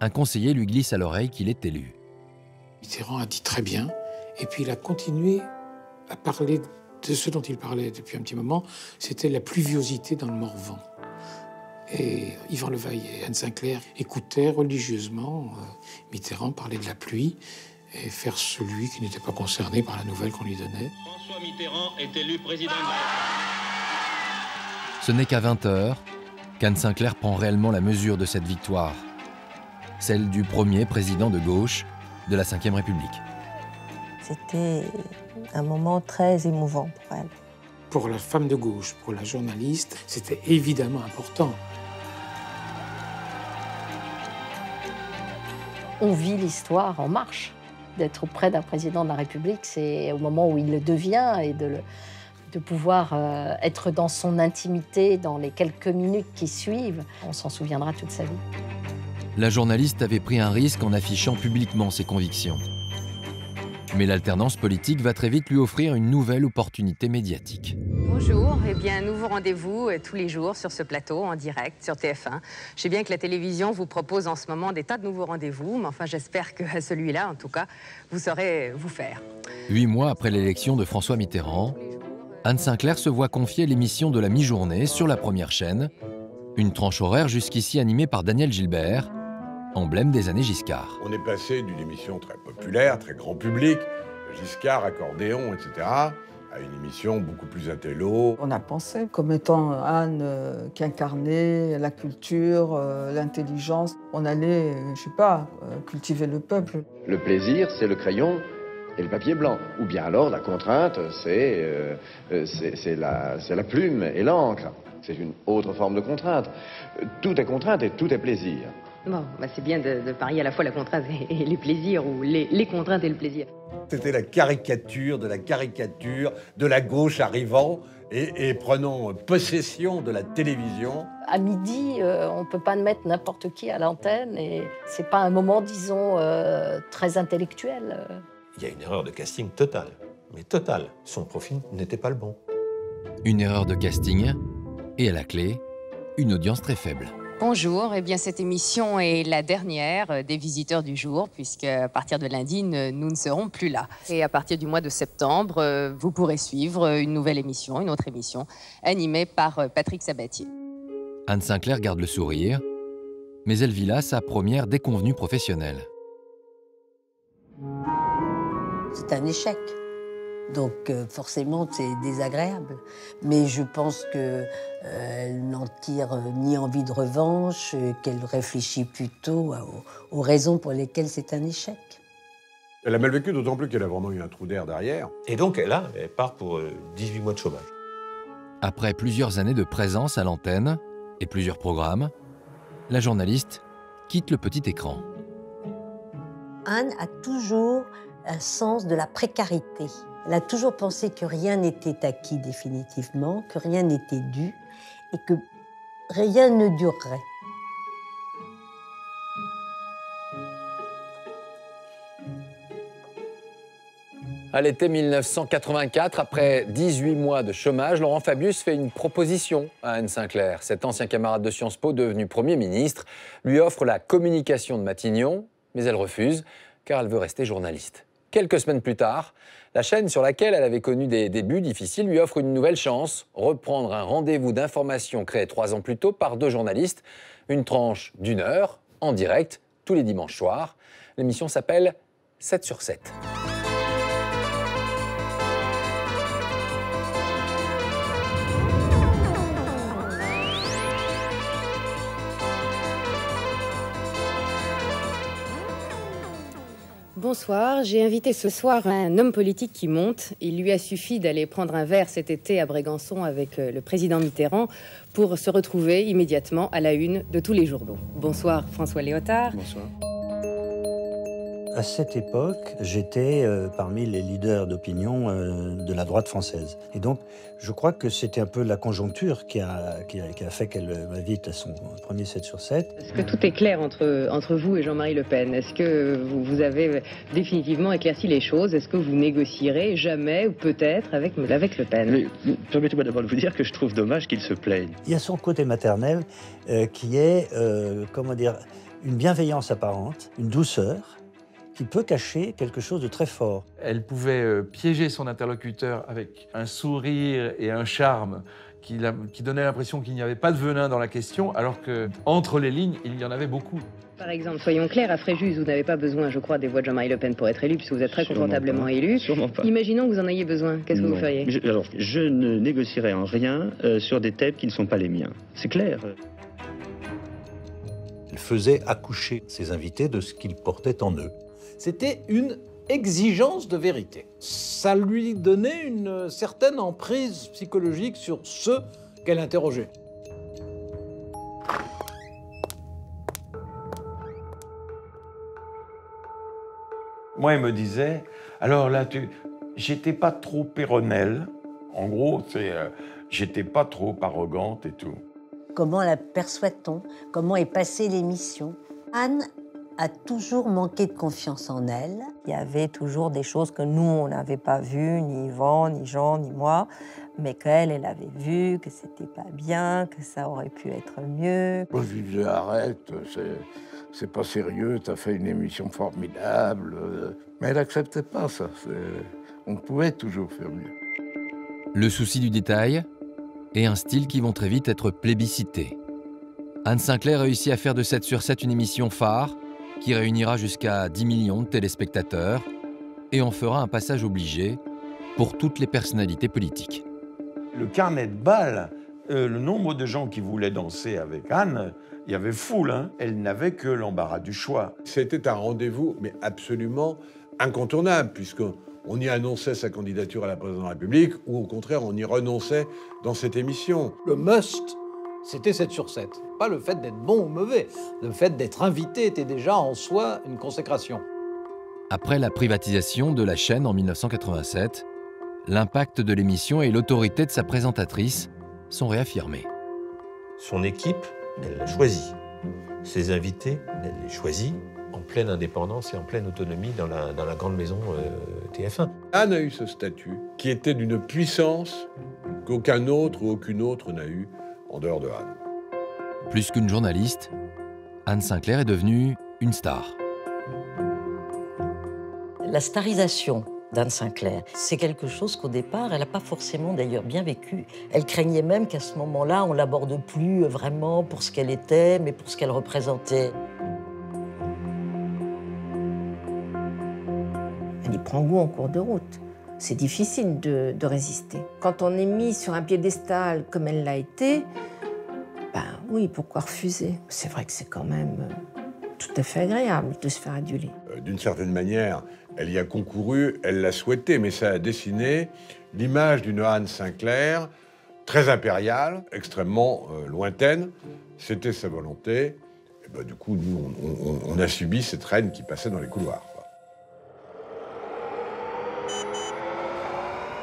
un conseiller lui glisse à l'oreille qu'il est élu. Mitterrand a dit très bien, et puis il a continué à parler de ce dont il parlait depuis un petit moment, c'était la pluviosité dans le Morvan. Et Yvan Levaille et Anne Sinclair écoutaient religieusement Mitterrand parler de la pluie et faire celui qui n'était pas concerné par la nouvelle qu'on lui donnait. François Mitterrand est élu président de la... Ce n'est qu'à 20h qu'Anne Sinclair prend réellement la mesure de cette victoire, celle du premier président de gauche de la Ve République. C'était un moment très émouvant pour elle. Pour la femme de gauche, pour la journaliste, c'était évidemment important. On vit l'histoire en marche. D'être auprès d'un président de la République, c'est au moment où il le devient et de pouvoir être dans son intimité dans les quelques minutes qui suivent. On s'en souviendra toute sa vie. La journaliste avait pris un risque en affichant publiquement ses convictions. Mais l'alternance politique va très vite lui offrir une nouvelle opportunité médiatique. Bonjour, eh bien, nouveau rendez-vous tous les jours sur ce plateau, en direct, sur TF1. Je sais bien que la télévision vous propose en ce moment des tas de nouveaux rendez-vous, mais enfin, j'espère qu'à celui-là, en tout cas, vous saurez vous faire. 8 mois après l'élection de François Mitterrand, Anne Sinclair se voit confier l'émission de la mi-journée sur la première chaîne, une tranche horaire jusqu'ici animée par Daniel Gilbert, emblème des années Giscard. On est passé d'une émission très populaire, très grand public, Giscard, accordéon, etc., à une émission beaucoup plus intello. On a pensé comme étant Anne qui incarnait la culture, l'intelligence. On allait, je sais pas, cultiver le peuple. Le plaisir, c'est le crayon et le papier blanc. Ou bien alors la contrainte, c'est la plume et l'encre. C'est une autre forme de contrainte. Tout est contrainte et tout est plaisir. Bon, bah c'est bien de parier à la fois la contrainte et les plaisirs, ou les contraintes et le plaisir. C'était la caricature de la gauche arrivant et prenant possession de la télévision. À midi, on ne peut pas mettre n'importe qui à l'antenne et c'est pas un moment, disons, très intellectuel. Il y a une erreur de casting totale, mais totale. Son profil n'était pas le bon. Une erreur de casting et à la clé, une audience très faible. Bonjour, eh bien cette émission est la dernière des visiteurs du jour, puisque à partir de lundi, nous ne serons plus là. Et à partir du mois de septembre, vous pourrez suivre une nouvelle émission, une autre émission, animée par Patrick Sabatier. Anne Sinclair garde le sourire, mais elle vit là sa première déconvenue professionnelle. C'est un échec. Donc forcément, c'est désagréable. Mais je pense qu'elle n'en tire ni envie de revanche, qu'elle réfléchit plutôt aux raisons pour lesquelles c'est un échec. Elle a mal vécu, d'autant plus qu'elle a vraiment eu un trou d'air derrière. Et donc elle part pour 18 mois de chômage. Après plusieurs années de présence à l'antenne et plusieurs programmes, la journaliste quitte le petit écran. Anne a toujours un sens de la précarité. Elle a toujours pensé que rien n'était acquis définitivement, que rien n'était dû et que rien ne durerait. À l'été 1984, après 18 mois de chômage, Laurent Fabius fait une proposition à Anne Sinclair. Cet ancien camarade de Sciences Po, devenu Premier ministre, lui offre la communication de Matignon, mais elle refuse, car elle veut rester journaliste. Quelques semaines plus tard, la chaîne sur laquelle elle avait connu des débuts difficiles lui offre une nouvelle chance, reprendre un rendez-vous d'information créé 3 ans plus tôt par 2 journalistes, une tranche d'1 heure, en direct, tous les dimanches soirs. L'émission s'appelle 7 sur 7. Bonsoir, j'ai invité ce soir un homme politique qui monte. Il lui a suffi d'aller prendre un verre cet été à Brégançon avec le président Mitterrand pour se retrouver immédiatement à la une de tous les journaux. Bonsoir François Léotard. Bonsoir. À cette époque, j'étais parmi les leaders d'opinion de la droite française. Et donc, je crois que c'était un peu la conjoncture qui a fait qu'elle m'invite à son premier 7 sur 7. Est-ce que tout est clair entre vous et Jean-Marie Le Pen? Est-ce que vous avez définitivement éclairci les choses? Est-ce que vous négocierez jamais ou peut-être avec Le Pen? Permettez-moi d'abord de vous dire que je trouve dommage qu'il se plaigne. Il y a son côté maternel qui est, comment dire, une bienveillance apparente, une douceur, qui peut cacher quelque chose de très fort. Elle pouvait piéger son interlocuteur avec un sourire et un charme qui donnait l'impression qu'il n'y avait pas de venin dans la question, alors qu'entre les lignes, il y en avait beaucoup. Par exemple, soyons clairs, à Fréjus, vous n'avez pas besoin, je crois, des voix de Jean-Marie Le Pen pour être élu, puisque vous êtes très confortablement élu. Sûrement pas. Imaginons que vous en ayez besoin. Qu'est-ce que vous feriez? Je ne négocierai en rien sur des thèmes qui ne sont pas les miens. C'est clair. Elle faisait accoucher ses invités de ce qu'ils portaient en eux. C'était une exigence de vérité. Ça lui donnait une certaine emprise psychologique sur ceux qu'elle interrogeait. Moi, il me disait, alors là, j'étais pas trop péronnelle. En gros, j'étais pas trop arrogante et tout. Comment la perçoit-on? Comment est passée l'émission? Anne a toujours manqué de confiance en elle. Il y avait toujours des choses que nous, on n'avait pas vues, ni Yvan, ni Jean, ni moi, mais qu'elle, elle avait vu, que c'était pas bien, que ça aurait pu être mieux. Moi, je lui disais, arrête, c'est pas sérieux, t'as fait une émission formidable. Mais elle acceptait pas ça. On pouvait toujours faire mieux. Le souci du détail et un style qui vont très vite être plébiscités. Anne Sinclair réussit à faire de 7 sur 7 une émission phare qui réunira jusqu'à 10 millions de téléspectateurs et en fera un passage obligé pour toutes les personnalités politiques. Le carnet de bal, le nombre de gens qui voulaient danser avec Anne, il y avait foule, hein. Elle n'avait que l'embarras du choix. C'était un rendez-vous, mais absolument incontournable, puisqu'on y annonçait sa candidature à la présidence de la République, ou au contraire, on y renonçait dans cette émission. Le must, c'était 7 sur 7. Pas le fait d'être bon ou mauvais. Le fait d'être invité était déjà en soi une consécration. Après la privatisation de la chaîne en 1987, l'impact de l'émission et l'autorité de sa présentatrice sont réaffirmés. Son équipe, elle l'a choisi. Ses invités, elle les choisit en pleine indépendance et en pleine autonomie dans la grande maison TF1. Anne a eu ce statut qui était d'une puissance qu'aucun autre ou aucune autre n'a eu en dehors de Anne. Plus qu'une journaliste, Anne Sinclair est devenue une star. La starisation d'Anne Sinclair, c'est quelque chose qu'au départ, elle n'a pas forcément d'ailleurs bien vécu. Elle craignait même qu'à ce moment-là, on ne l'aborde plus vraiment pour ce qu'elle était, mais pour ce qu'elle représentait. Elle y prend goût en cours de route. C'est difficile de résister. Quand on est mis sur un piédestal comme elle l'a été, ben oui, pourquoi refuser? C'est vrai que c'est quand même tout à fait agréable de se faire aduler. D'une certaine manière, elle y a concouru, elle l'a souhaité, mais ça a dessiné l'image d'une Anne Sinclair très impériale, extrêmement lointaine. C'était sa volonté. Et ben, du coup, nous, on a subi cette reine qui passait dans les couloirs.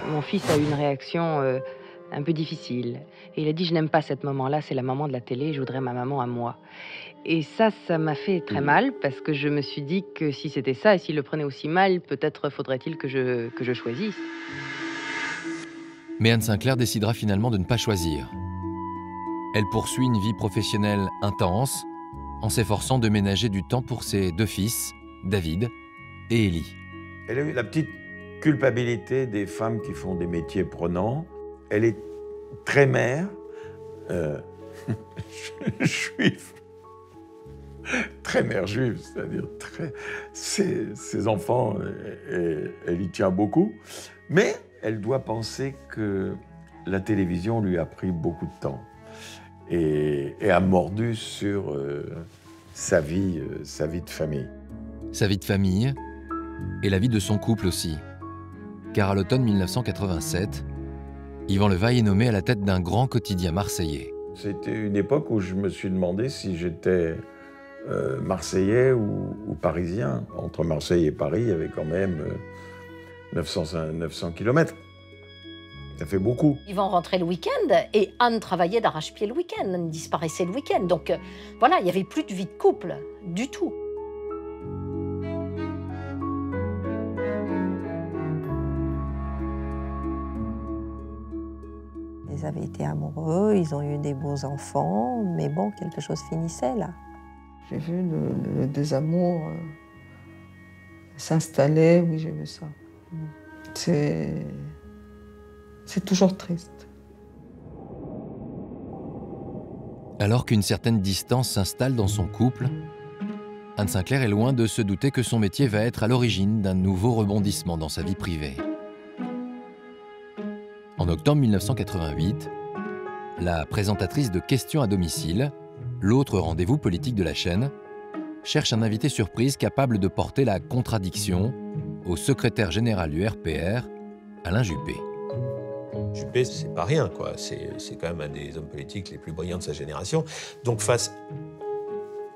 Mon fils a eu une réaction un peu difficile. Et il a dit, je n'aime pas cette maman-là, c'est la maman de la télé, je voudrais ma maman à moi. Et ça m'a fait très mal, parce que je me suis dit que si c'était ça, et s'il le prenait aussi mal, peut-être faudrait-il que je choisisse. Mais Anne Sinclair décidera finalement de ne pas choisir. Elle poursuit une vie professionnelle intense, en s'efforçant de ménager du temps pour ses 2 fils, David et Élie. Elle a eu la petite culpabilité des femmes qui font des métiers prenants. Elle est très mère, juive, très mère juive, c'est-à-dire ses enfants, elle y tient beaucoup, mais elle doit penser que la télévision lui a pris beaucoup de temps et a mordu sur sa vie de famille. Sa vie de famille et la vie de son couple aussi. Car à l'automne 1987, Yvan Levaille est nommé à la tête d'un grand quotidien marseillais. C'était une époque où je me suis demandé si j'étais marseillais ou parisien. Entre Marseille et Paris, il y avait quand même 900 kilomètres. Ça fait beaucoup. Yvan rentrait le week-end et Anne travaillait d'arrache-pied le week-end. Anne disparaissait le week-end. Donc voilà, il n'y avait plus de vie de couple du tout. Ils avaient été amoureux, ils ont eu des beaux enfants, mais bon, quelque chose finissait là. J'ai vu le désamour s'installer, oui, j'ai vu ça. C'est toujours triste. Alors qu'une certaine distance s'installe dans son couple, Anne Sinclair est loin de se douter que son métier va être à l'origine d'un nouveau rebondissement dans sa vie privée. En octobre 1988, la présentatrice de Questions à domicile, l'autre rendez-vous politique de la chaîne, cherche un invité surprise capable de porter la contradiction au secrétaire général du RPR, Alain Juppé. Juppé, c'est pas rien, quoi. C'est quand même un des hommes politiques les plus brillants de sa génération. Donc face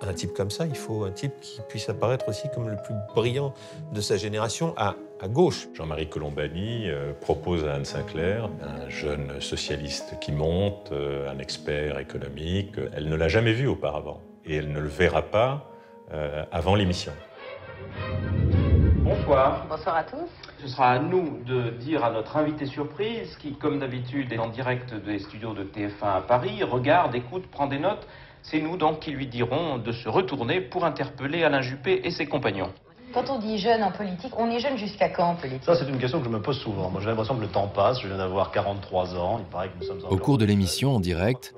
à un type comme ça, il faut un type qui puisse apparaître aussi comme le plus brillant de sa génération à gauche. Jean-Marie Colombani propose à Anne Sinclair, un jeune socialiste qui monte, un expert économique. Elle ne l'a jamais vu auparavant et elle ne le verra pas avant l'émission. Bonsoir. Bonsoir à tous. Ce sera à nous de dire à notre invité surprise, qui comme d'habitude est en direct des studios de TF1 à Paris, regarde, écoute, prend des notes. C'est nous donc qui lui dirons de se retourner pour interpeller Alain Juppé et ses compagnons. Quand on dit jeune en politique, on est jeune jusqu'à quand en politique? Ça, c'est une question que je me pose souvent. Moi, j'ai l'impression que le temps passe. Je viens d'avoir 43 ans. Il paraît que nous sommes Au cours de l'émission en direct,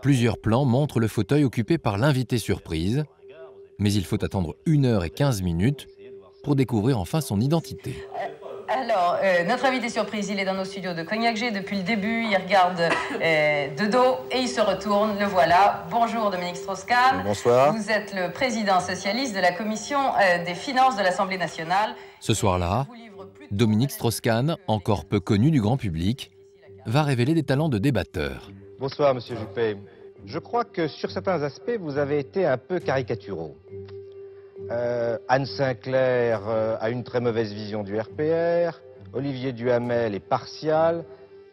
plusieurs plans montrent le fauteuil occupé par l'invité surprise, mais il faut attendre 1h15 pour découvrir enfin son identité. Alors, notre invité surprise, il est dans nos studios de Cognac G depuis le début. Il regarde de dos et il se retourne. Le voilà. Bonjour Dominique Strauss-Kahn. Bonsoir. Vous êtes le président socialiste de la commission des finances de l'Assemblée nationale. Ce soir-là, Dominique Strauss-Kahn, encore peu connu du grand public, va révéler des talents de débatteur. Bonsoir Monsieur Juppé. Je crois que sur certains aspects, vous avez été un peu caricaturaux. Anne Sinclair a une très mauvaise vision du RPR, Olivier Duhamel est partial.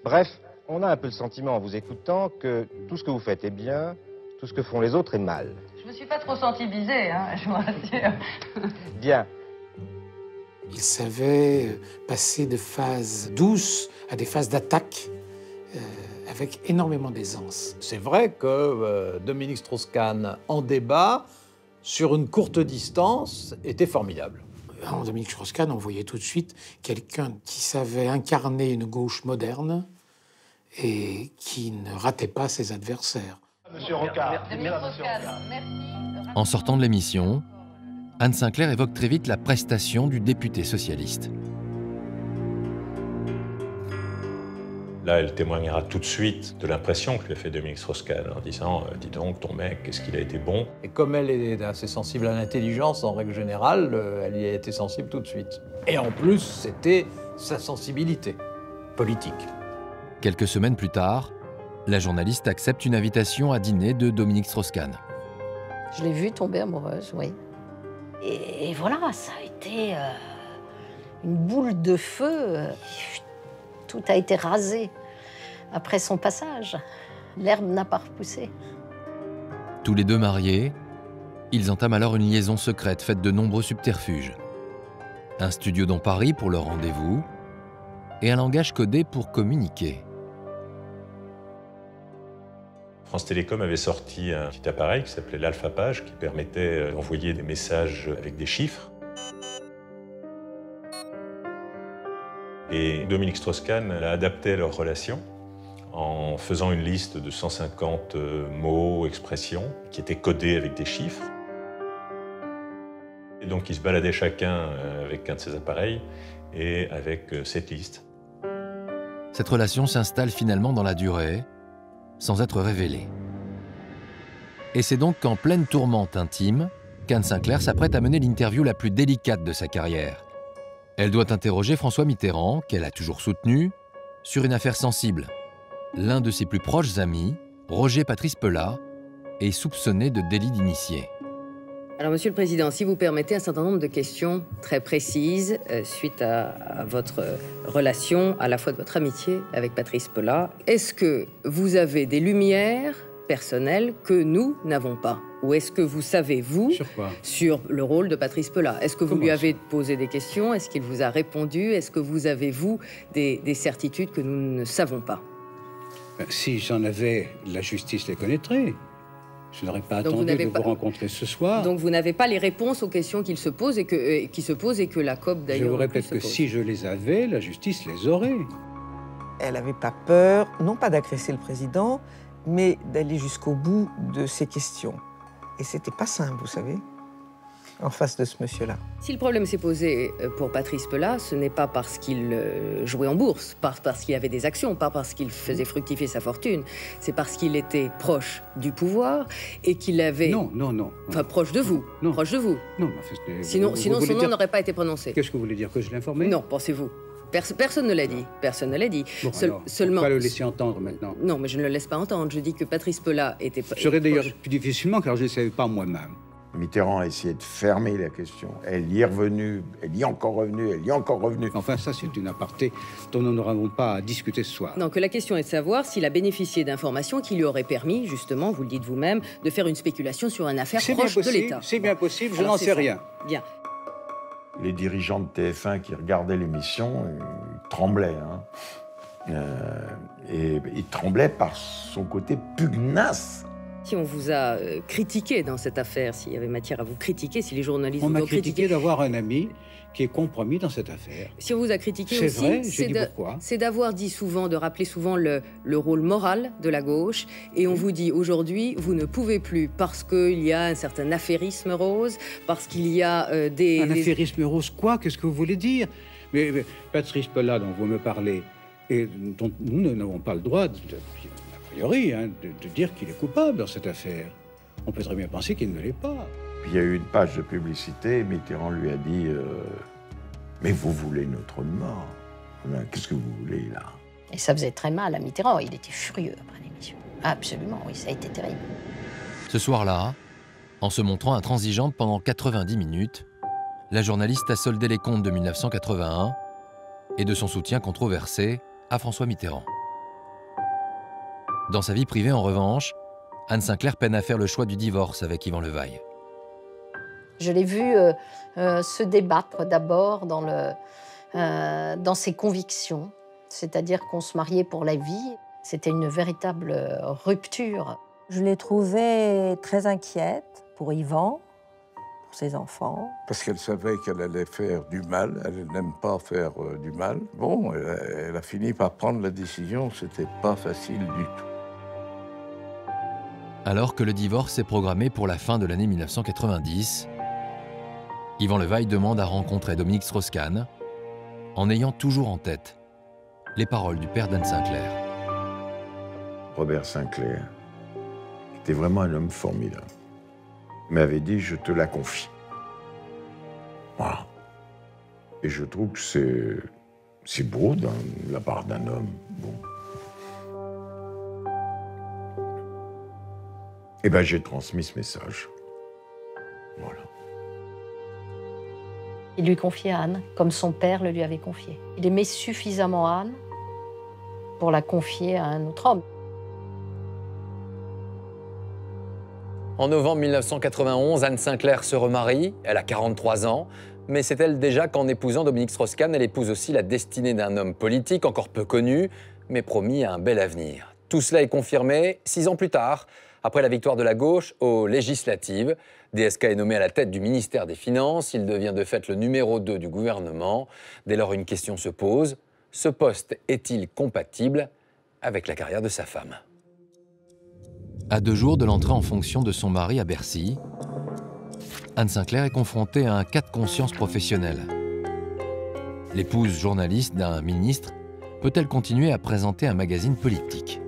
Bref, on a un peu le sentiment en vous écoutant que tout ce que vous faites est bien, tout ce que font les autres est mal. Je me suis pas trop sentie visée, hein, je vous rassure. Bien. Il savait passer de phases douces à des phases d'attaque avec énormément d'aisance. C'est vrai que Dominique Strauss-Kahn, en débat, sur une courte distance, était formidable. En Dominique Strauss-Kahn, on voyait tout de suite quelqu'un qui savait incarner une gauche moderne et qui ne ratait pas ses adversaires. Monsieur Rocard. En sortant de l'émission, Anne Sinclair évoque très vite la prestation du député socialiste. Là, elle témoignera tout de suite de l'impression que lui a fait Dominique Strauss-Kahn en disant « Dis donc, ton mec, qu'est-ce qu'il a été bon ?» Et comme elle est assez sensible à l'intelligence en règle générale, elle y a été sensible tout de suite. Et en plus, c'était sa sensibilité politique. Quelques semaines plus tard, la journaliste accepte une invitation à dîner de Dominique Strauss-Kahn. Je l'ai vue tomber amoureuse, oui. Et voilà, ça a été une boule de feu. Tout a été rasé après son passage. L'herbe n'a pas repoussé. Tous les deux mariés, ils entament alors une liaison secrète faite de nombreux subterfuges. Un studio dans Paris pour leur rendez-vous et un langage codé pour communiquer. France Télécom avait sorti un petit appareil qui s'appelait l'Alpha-Page qui permettait d'envoyer des messages avec des chiffres. Et Dominique Strauss-Kahn a adapté leur relation en faisant une liste de 150 mots, expressions qui étaient codés avec des chiffres. Et donc ils se baladaient chacun avec un de ces appareils et avec cette liste. Cette relation s'installe finalement dans la durée, sans être révélée. Et c'est donc qu'en pleine tourmente intime, qu'Anne Sinclair s'apprête à mener l'interview la plus délicate de sa carrière. Elle doit interroger François Mitterrand, qu'elle a toujours soutenu, sur une affaire sensible. L'un de ses plus proches amis, Roger Patrice Pelat, est soupçonné de délit d'initié. Alors, Monsieur le Président, si vous permettez un certain nombre de questions très précises suite à votre relation, à la fois de votre amitié avec Patrice Pelat. Est-ce que vous avez des lumières personnelles que nous n'avons pas? Ou est-ce que vous savez, vous, sur le rôle de Patrice Pelat? Est-ce que vous lui avez posé des questions? Est-ce qu'il vous a répondu? Est-ce que vous avez, vous, des certitudes que nous ne savons pas? Si j'en avais, la justice les connaîtrait. Je n'aurais pas attendu de vous rencontrer ce soir. Donc vous n'avez pas les réponses aux questions qu'il se pose et que la COP d'ailleurs. Je vous répète que si je les avais, la justice les aurait. Elle n'avait pas peur, non pas d'agresser le président, mais d'aller jusqu'au bout de ses questions. Et c'était pas simple, vous savez, en face de ce monsieur-là. Si le problème s'est posé pour Patrice Pelat, ce n'est pas parce qu'il jouait en bourse, pas parce qu'il avait des actions, pas parce qu'il faisait fructifier sa fortune. C'est parce qu'il était proche du pouvoir et qu'il avait... Non. Enfin, proche de vous. Non. Proche de vous. Non, sinon son nom n'aurait pas été prononcé. Qu'est-ce que vous voulez dire? Que je l'informais? Non, pensez-vous. Personne ne l'a dit. Personne ne l'a dit. Bon, seulement. Pas le laisser entendre maintenant. Non, mais je ne le laisse pas entendre. Je dis que Patrice Pelat était. Je serais d'ailleurs plus difficilement car je ne savais pas moi-même. Mitterrand a essayé de fermer la question. Elle y est revenue, elle y est encore revenue, elle y est encore revenue. Enfin, ça, c'est une aparté dont nous n'aurons pas à discuter ce soir. Donc la question est de savoir s'il a bénéficié d'informations qui lui auraient permis, justement, vous le dites vous-même, de faire une spéculation sur une affaire proche de l'État. C'est bien possible, je n'en sais rien. Bien. Les dirigeants de TF1 qui regardaient l'émission, ils tremblaient. Et ils tremblaient par son côté pugnace. Si on vous a critiqué dans cette affaire, s'il y avait matière à vous critiquer, si les journalistes vous ont critiqué... On m'a critiqué d'avoir un ami qui est compromis dans cette affaire. Si on vous a critiqué c'est aussi, vrai, j'ai dit pourquoi. C'est d'avoir dit souvent, de rappeler souvent le rôle moral de la gauche. Et on vous dit aujourd'hui, vous ne pouvez plus parce qu'il y a un certain affairisme rose, parce qu'il y a Un affairisme rose quoi? Qu'est-ce que vous voulez dire? Mais Patrice Pella, dont vous me parlez, et dont nous n'avons pas le droit, a priori, de dire qu'il est coupable dans cette affaire. On peut très bien penser qu'il ne l'est pas. Puis il y a eu une page de publicité, Mitterrand lui a dit mais vous voulez notre mort? Qu'est-ce que vous voulez là? Et ça faisait très mal à Mitterrand, il était furieux après l'émission. Absolument, oui, ça a été terrible. Ce soir-là, en se montrant intransigeante pendant 90 minutes, la journaliste a soldé les comptes de 1981 et de son soutien controversé à François Mitterrand. Dans sa vie privée, en revanche, Anne Sinclair peine à faire le choix du divorce avec Yvan Levaille. Je l'ai vu se débattre d'abord dans ses convictions, c'est-à-dire qu'on se mariait pour la vie. C'était une véritable rupture. Je l'ai trouvée très inquiète pour Yvan, pour ses enfants. Parce qu'elle savait qu'elle allait faire du mal, elle n'aime pas faire du mal. Bon, elle a fini par prendre la décision, c'était pas facile du tout. Alors que le divorce est programmé pour la fin de l'année 1990, Yvan Levaille demande à rencontrer Dominique Strauss-Kahn, en ayant toujours en tête les paroles du père d'Anne Sinclair. Robert Sinclair, qui était vraiment un homme formidable, m'avait dit « je te la confie ». Voilà. Et je trouve que c'est beau de la part d'un homme. Bon. Eh bien, j'ai transmis ce message. Voilà. Il lui confiait Anne, comme son père le lui avait confié. Il aimait suffisamment Anne pour la confier à un autre homme. En novembre 1991, Anne Sinclair se remarie, elle a 43 ans, mais c'est elle déjà qu'en épousant Dominique Strauss-Kahn, elle épouse aussi la destinée d'un homme politique encore peu connu, mais promis à un bel avenir. Tout cela est confirmé 6 ans plus tard, après la victoire de la gauche aux législatives. DSK est nommé à la tête du ministère des Finances, il devient de fait le numéro 2 du gouvernement. Dès lors, une question se pose, ce poste est-il compatible avec la carrière de sa femme ? À 2 jours de l'entrée en fonction de son mari à Bercy, Anne Sinclair est confrontée à un cas de conscience professionnel. L'épouse journaliste d'un ministre peut-elle continuer à présenter un magazine politique ?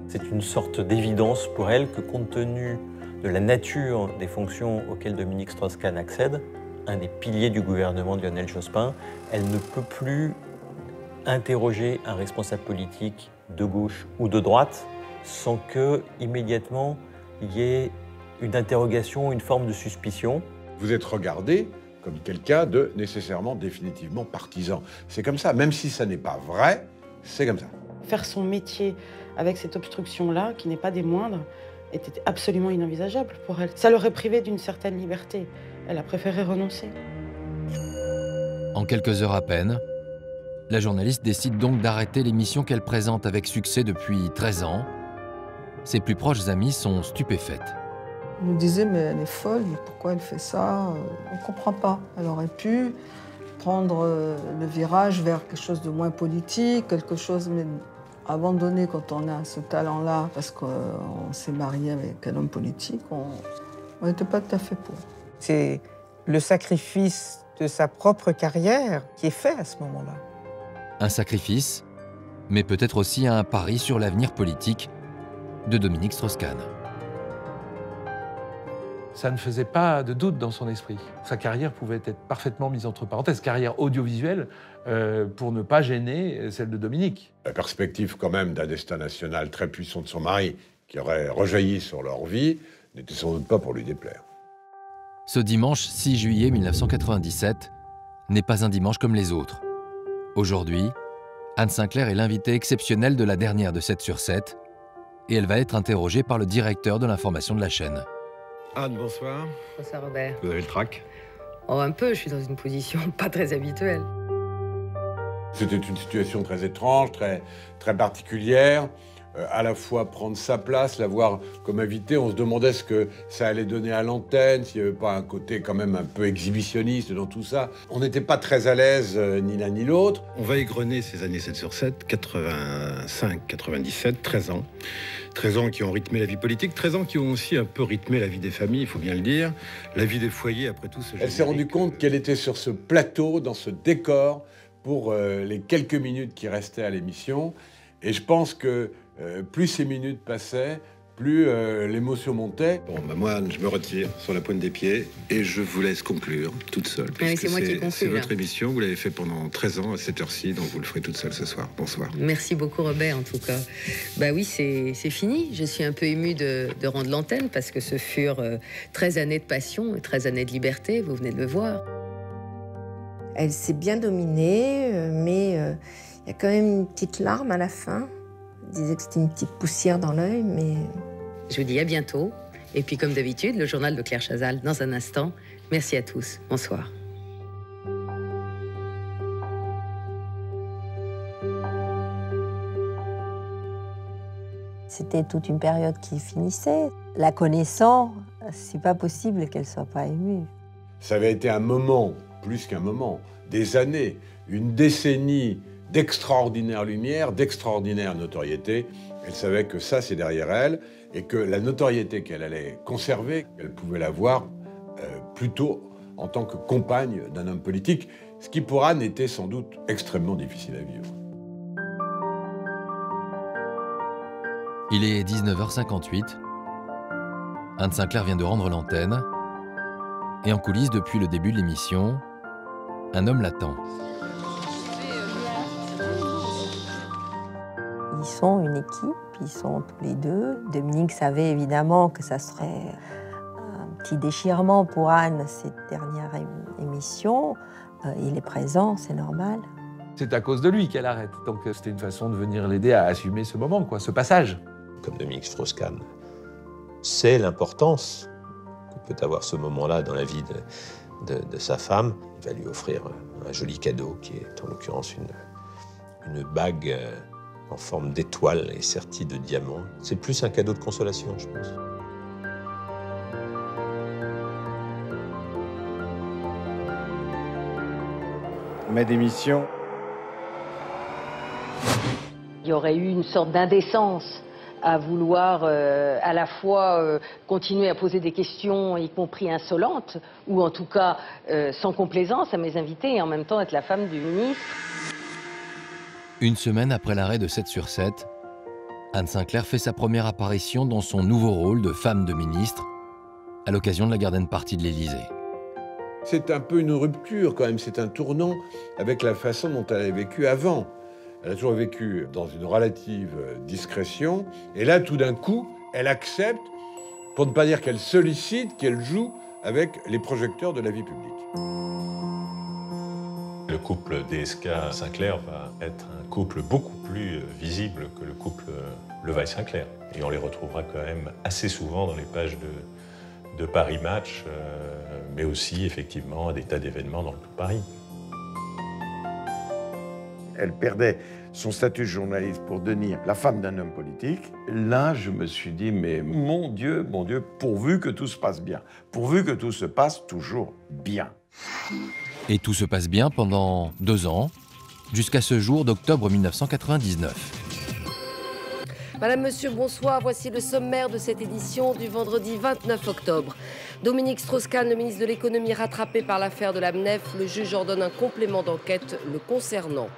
C'est une sorte d'évidence pour elle que, compte tenu de la nature des fonctions auxquelles Dominique Strauss-Kahn accède, un des piliers du gouvernement de Lionel Jospin, elle ne peut plus interroger un responsable politique de gauche ou de droite sans que, immédiatement, il y ait une interrogation, une forme de suspicion. Vous êtes regardé comme quelqu'un de nécessairement, définitivement partisan. C'est comme ça, même si ça n'est pas vrai, c'est comme ça. Faire son métier avec cette obstruction-là, qui n'est pas des moindres, était absolument inenvisageable pour elle. Ça l'aurait privée d'une certaine liberté. Elle a préféré renoncer. En quelques heures à peine, la journaliste décide donc d'arrêter l'émission qu'elle présente avec succès depuis 13 ans. Ses plus proches amies sont stupéfaites. Ils nous disaient, mais elle est folle, pourquoi elle fait ça? On ne comprend pas. Elle aurait pu prendre le virage vers quelque chose de moins politique, quelque chose, mais abandonner quand on a ce talent-là, parce qu'on s'est marié avec un homme politique, on n'était pas tout à fait pour. C'est le sacrifice de sa propre carrière qui est fait à ce moment-là. Un sacrifice, mais peut-être aussi un pari sur l'avenir politique de Dominique Strauss-Kahn. Ça ne faisait pas de doute dans son esprit. Sa carrière pouvait être parfaitement mise entre parenthèses, carrière audiovisuelle, pour ne pas gêner celle de Dominique. La perspective quand même d'un destin national très puissant de son mari qui auraient rejailli sur leur vie n'était sans doute pas pour lui déplaire. Ce dimanche 6 juillet 1997 n'est pas un dimanche comme les autres. Aujourd'hui, Anne Sinclair est l'invitée exceptionnelle de la dernière de 7 sur 7 et elle va être interrogée par le directeur de l'information de la chaîne. Anne, bonsoir. Bonsoir Robert. Vous avez le trac? Oh, un peu, je suis dans une position pas très habituelle. C'était une situation très étrange, très particulière. À la fois prendre sa place, la voir comme invitée, on se demandait ce que ça allait donner à l'antenne, s'il n'y avait pas un côté quand même un peu exhibitionniste dans tout ça. On n'était pas très à l'aise, ni l'un ni l'autre. On va égrener ces années 7 sur 7, 85, 97, 13 ans. 13 ans qui ont rythmé la vie politique, 13 ans qui ont aussi un peu rythmé la vie des familles, il faut bien le dire. La vie des foyers, après tout, Elle s'est rendue compte qu'elle était sur ce plateau, dans ce décor, pour les quelques minutes qui restaient à l'émission. Et je pense que plus ces minutes passaient, plus l'émotion montait. Bon, bah moi, je me retire sur la pointe des pieds et je vous laisse conclure toute seule. Oui, c'est moi qui conclue. C'est votre émission, vous l'avez fait pendant 13 ans à cette heure-ci, donc vous le ferez toute seule ce soir. Bonsoir. Merci beaucoup Robert, en tout cas. Bah oui, c'est fini. Je suis un peu émue de rendre l'antenne parce que ce furent 13 années de passion et 13 années de liberté, vous venez de le voir. Elle s'est bien dominée, mais il y a quand même une petite larme à la fin. Elle disait que c'était une petite poussière dans l'œil, mais... Je vous dis à bientôt. Et puis comme d'habitude, le journal de Claire Chazal dans un instant. Merci à tous. Bonsoir. C'était toute une période qui finissait. La connaissant, c'est pas possible qu'elle soit pas émue. Ça avait été un moment, plus qu'un moment, des années, une décennie d'extraordinaire lumière, d'extraordinaire notoriété. Elle savait que ça, c'est derrière elle, et que la notoriété qu'elle allait conserver, elle pouvait l'avoir plutôt en tant que compagne d'un homme politique, ce qui pour Anne était sans doute extrêmement difficile à vivre. Il est 19h58. Anne Sinclair vient de rendre l'antenne. Et en coulisses, depuis le début de l'émission, un homme l'attend. Ils sont une équipe, ils sont tous les deux. Dominique savait évidemment que ça serait un petit déchirement pour Anne, cette dernière émission. Il est présent, c'est normal. C'est à cause de lui qu'elle arrête. Donc c'était une façon de venir l'aider à assumer ce moment, quoi, ce passage. Comme Dominique Strauss-Kahn sait l'importance que peut avoir ce moment-là dans la vie de sa femme, il va lui offrir un joli cadeau qui est en l'occurrence une bague en forme d'étoile et sertie de diamants. C'est plus un cadeau de consolation, je pense. Ma démission. Il y aurait eu une sorte d'indécence à vouloir à la fois continuer à poser des questions, y compris insolentes, ou en tout cas sans complaisance à mes invités, et en même temps être la femme du ministre. Une semaine après l'arrêt de 7 sur 7, Anne Sinclair fait sa première apparition dans son nouveau rôle de femme de ministre à l'occasion de la Garden Party de l'Élysée. C'est un peu une rupture quand même, c'est un tournant avec la façon dont elle avait vécu avant. Elle a toujours vécu dans une relative discrétion, et là, tout d'un coup, elle accepte, pour ne pas dire qu'elle sollicite, qu'elle joue avec les projecteurs de la vie publique. Le couple DSK-Sinclair va être un couple beaucoup plus visible que le couple Levaille-Sinclair. Et on les retrouvera quand même assez souvent dans les pages de Paris Match, mais aussi effectivement à des tas d'événements dans tout Paris. Elle perdait son statut de journaliste pour devenir la femme d'un homme politique. Là, je me suis dit, mais mon Dieu, pourvu que tout se passe bien, pourvu que tout se passe toujours bien. Et tout se passe bien pendant 2 ans, jusqu'à ce jour d'octobre 1999. Madame, Monsieur, bonsoir. Voici le sommaire de cette édition du vendredi 29 octobre. Dominique Strauss-Kahn, le ministre de l'économie, rattrapé par l'affaire de l'AMNEF. Le juge ordonne un complément d'enquête le concernant.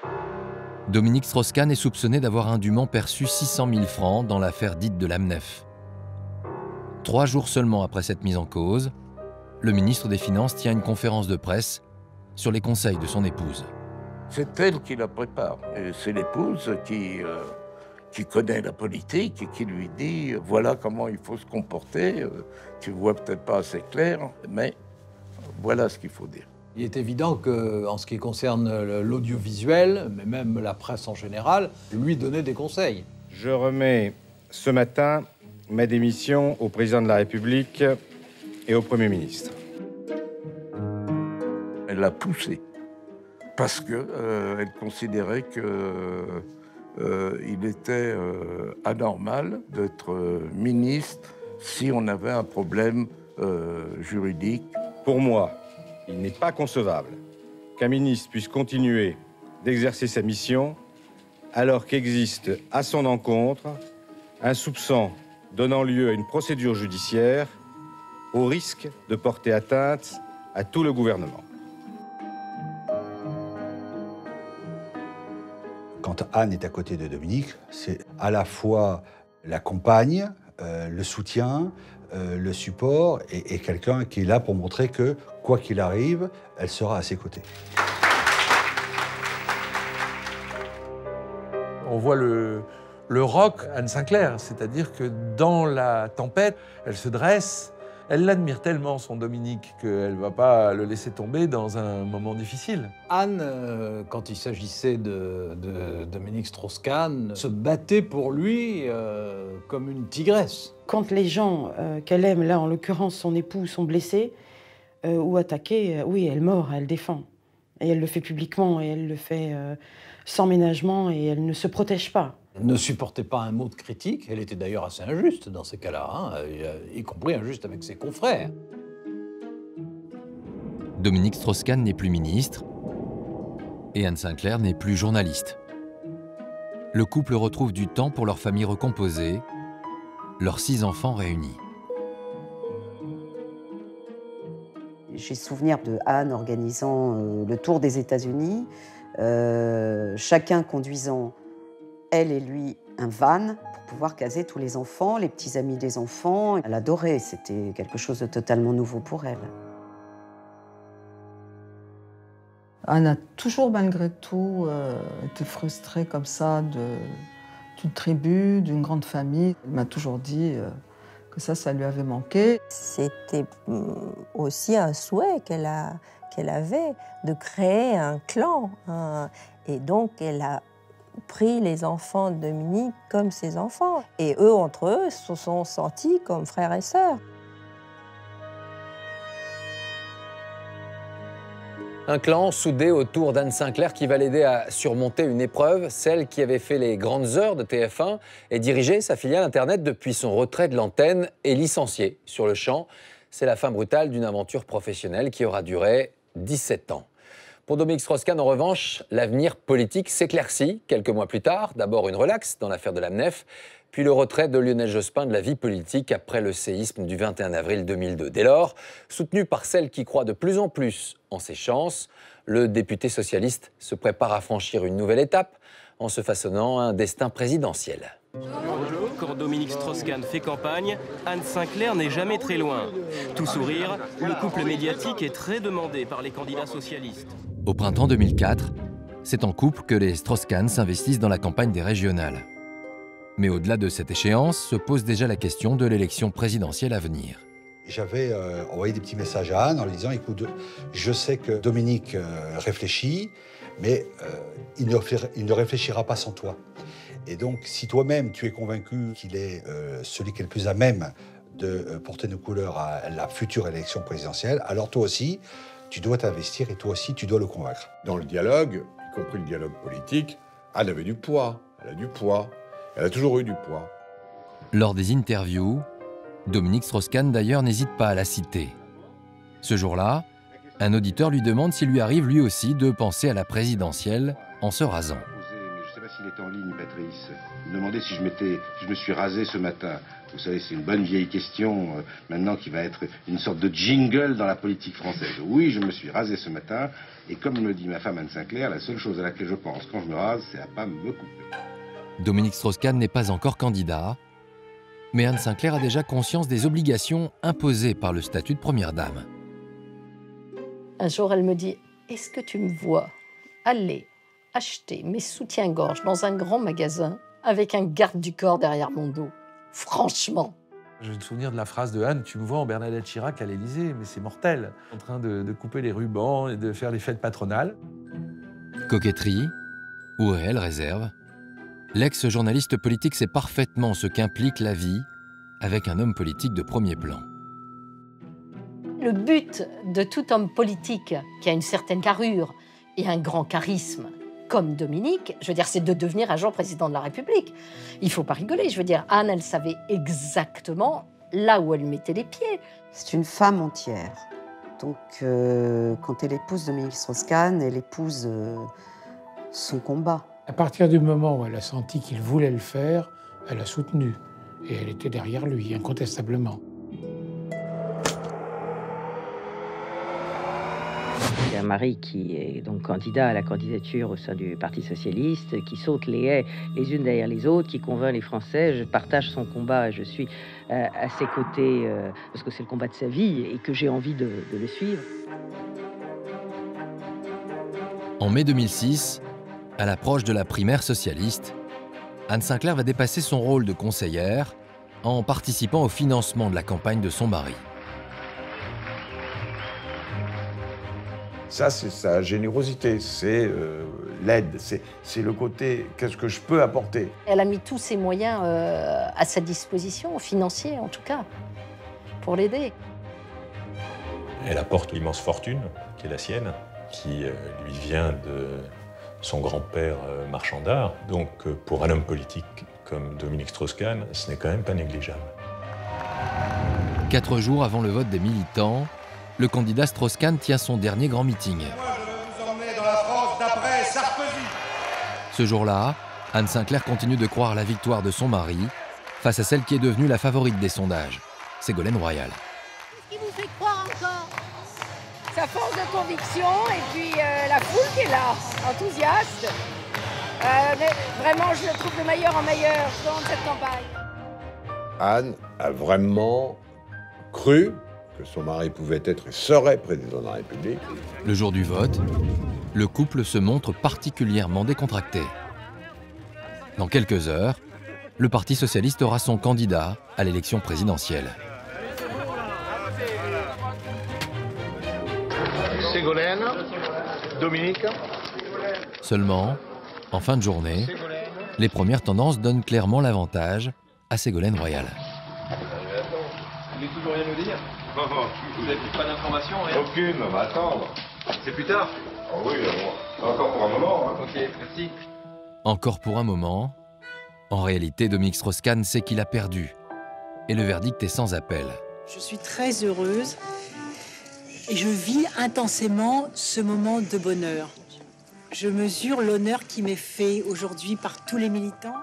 Dominique Strauss-Kahn est soupçonné d'avoir indûment perçu 600 000 francs dans l'affaire dite de l'AMNEF. 3 jours seulement après cette mise en cause, le ministre des Finances tient une conférence de presse sur les conseils de son épouse. C'est elle qui la prépare. Et c'est l'épouse qui qui connaît la politique et qui lui dit voilà comment il faut se comporter. Tu vois peut-être pas assez clair, mais voilà ce qu'il faut dire. Il est évident qu'en ce qui concerne l'audiovisuel, mais même la presse en général, lui donnait des conseils. Je remets ce matin ma démission au président de la République et au Premier ministre. Elle l'a poussé parce qu'elle considérait qu'il était anormal d'être ministre si on avait un problème juridique. Pour moi, il n'est pas concevable qu'un ministre puisse continuer d'exercer sa mission alors qu'existe à son encontre un soupçon donnant lieu à une procédure judiciaire au risque de porter atteinte à tout le gouvernement. Quand Anne est à côté de Dominique, c'est à la fois la compagne, le soutien, le support et quelqu'un qui est là pour montrer que, quoi qu'il arrive, elle sera à ses côtés. On voit le roc Anne Sinclair, c'est-à-dire que dans la tempête, elle se dresse, elle l'admire tellement, son Dominique, qu'elle ne va pas le laisser tomber dans un moment difficile. Anne, quand il s'agissait de Dominique Strauss-Kahn, se battait pour lui comme une tigresse. Quand les gens qu'elle aime, là en l'occurrence son époux, sont blessés ou attaqués, oui, elle mord, elle défend. Et elle le fait publiquement, et elle le fait sans ménagement, et elle ne se protège pas. Elle ne supportait pas un mot de critique, elle était d'ailleurs assez injuste dans ces cas-là, hein, y compris injuste avec ses confrères. Dominique Strauss-Kahn n'est plus ministre et Anne Sinclair n'est plus journaliste. Le couple retrouve du temps pour leur famille recomposée, leurs 6 enfants réunis. J'ai souvenir de Anne organisant le tour des États-Unis, chacun conduisant, elle et lui, un van pour pouvoir caser tous les enfants, les petits amis des enfants. Elle adorait, c'était quelque chose de totalement nouveau pour elle. Anne a toujours, malgré tout, été frustrée comme ça d'une tribu, d'une grande famille. Elle m'a toujours dit que ça lui avait manqué. C'était aussi un souhait qu'elle avait de créer un clan. Et donc, elle a pris les enfants de Dominique comme ses enfants. Et eux, entre eux, se sont sentis comme frères et sœurs. Un clan soudé autour d'Anne Sinclair qui va l'aider à surmonter une épreuve, celle qui avait fait les grandes heures de TF1 et dirigeait sa filiale Internet depuis son retrait de l'antenne et licenciée sur le champ. C'est la fin brutale d'une aventure professionnelle qui aura duré 17 ans. Pour Dominique Strauss-Kahn, en revanche, l'avenir politique s'éclaircit quelques mois plus tard. D'abord une relaxe dans l'affaire de la MNEF, puis le retrait de Lionel Jospin de la vie politique après le séisme du 21 avril 2002. Dès lors, soutenu par celle qui croit de plus en plus en ses chances, le député socialiste se prépare à franchir une nouvelle étape en se façonnant un destin présidentiel. Quand Dominique Strauss-Kahn fait campagne, Anne Sinclair n'est jamais très loin. Tout sourire, le couple médiatique est très demandé par les candidats socialistes. Au printemps 2004, c'est en couple que les Strauss-Kahn s'investissent dans la campagne des régionales. Mais au-delà de cette échéance, se pose déjà la question de l'élection présidentielle à venir. J'avais envoyé des petits messages à Anne en lui disant « Écoute, je sais que Dominique réfléchit, mais il ne réfléchira pas sans toi. Et donc, si toi-même tu es convaincu qu'il est celui qui est le plus à même de porter nos couleurs à la future élection présidentielle, alors toi aussi, tu dois t'investir et toi aussi, tu dois le convaincre. » Dans le dialogue, y compris le dialogue politique, Anne avait du poids, elle a du poids, elle a toujours eu du poids. Lors des interviews, Dominique Strauss-Kahn d'ailleurs n'hésite pas à la citer. Ce jour-là, un auditeur lui demande s'il lui arrive lui aussi de penser à la présidentielle en se rasant. Je ne sais pas s'il est en ligne, Patrice. Il me demandait si je me suis rasé ce matin. Vous savez, c'est une bonne vieille question, maintenant qui va être une sorte de jingle dans la politique française. Oui, je me suis rasé ce matin, et comme me dit ma femme Anne Sinclair, la seule chose à laquelle je pense quand je me rase, c'est à pas me couper. Dominique Strauss-Kahn n'est pas encore candidat, mais Anne Sinclair a déjà conscience des obligations imposées par le statut de première dame. Un jour, elle me dit « Est-ce que tu me vois aller acheter mes soutiens-gorge dans un grand magasin avec un garde du corps derrière mon dos. Franchement. J'ai le souvenir de la phrase de Anne, tu me vois en Bernadette Chirac à l'Élysée, mais c'est mortel. En train de couper les rubans et de faire les fêtes patronales. Coquetterie ou réelle réserve, l'ex-journaliste politique sait parfaitement ce qu'implique la vie avec un homme politique de premier plan. Le but de tout homme politique qui a une certaine carrure et un grand charisme, comme Dominique, je veux dire, c'est de devenir un jour président de la République. Il ne faut pas rigoler, je veux dire, Anne, elle savait exactement là où elle mettait les pieds. C'est une femme entière. Donc, quand elle épouse Dominique Strauss-Kahn, elle épouse son combat. À partir du moment où elle a senti qu'il voulait le faire, elle a soutenu. Et elle était derrière lui, incontestablement. Il y a un mari qui est donc candidat à la candidature au sein du Parti socialiste, qui saute les haies les unes derrière les autres, qui convainc les Français. Je partage son combat et je suis à ses côtés parce que c'est le combat de sa vie et que j'ai envie de le suivre. En mai 2006, à l'approche de la primaire socialiste, Anne Sinclair va dépasser son rôle de conseillère en participant au financement de la campagne de son mari. Ça, c'est sa générosité, c'est l'aide, c'est le côté « qu'est-ce que je peux apporter ?» Elle a mis tous ses moyens à sa disposition, financiers en tout cas, pour l'aider. Elle apporte l'immense fortune qui est la sienne, qui lui vient de son grand-père marchand d'art. Donc pour un homme politique comme Dominique Strauss-Kahn, ce n'est quand même pas négligeable. 4 jours avant le vote des militants, le candidat Strauss-Kahn tient son dernier grand meeting. Ce jour-là, Anne Sinclair continue de croire la victoire de son mari face à celle qui est devenue la favorite des sondages, Ségolène Royal. Qu'est-ce qui vous fait croire encore? Sa force de conviction et puis la foule qui est là, enthousiaste. Mais vraiment, je le trouve de meilleur en meilleur dans cette campagne. Anne a vraiment cru que son mari pouvait être et serait président de la République. Le jour du vote, le couple se montre particulièrement décontracté. Dans quelques heures, le Parti socialiste aura son candidat à l'élection présidentielle. Ségolène, Dominique. Seulement, en fin de journée, les premières tendances donnent clairement l'avantage à Ségolène Royal. Vous voulez toujours rien nous dire? Vous n'avez pas d'informations? Aucune, on va attendre. C'est plus tard? Oh oui, encore pour un moment. Hein. Ok, merci. Encore pour un moment. En réalité, Dominique Strauss-Kahn sait qu'il a perdu. Et le verdict est sans appel. Je suis très heureuse et je vis intensément ce moment de bonheur. Je mesure l'honneur qui m'est fait aujourd'hui par tous les militants.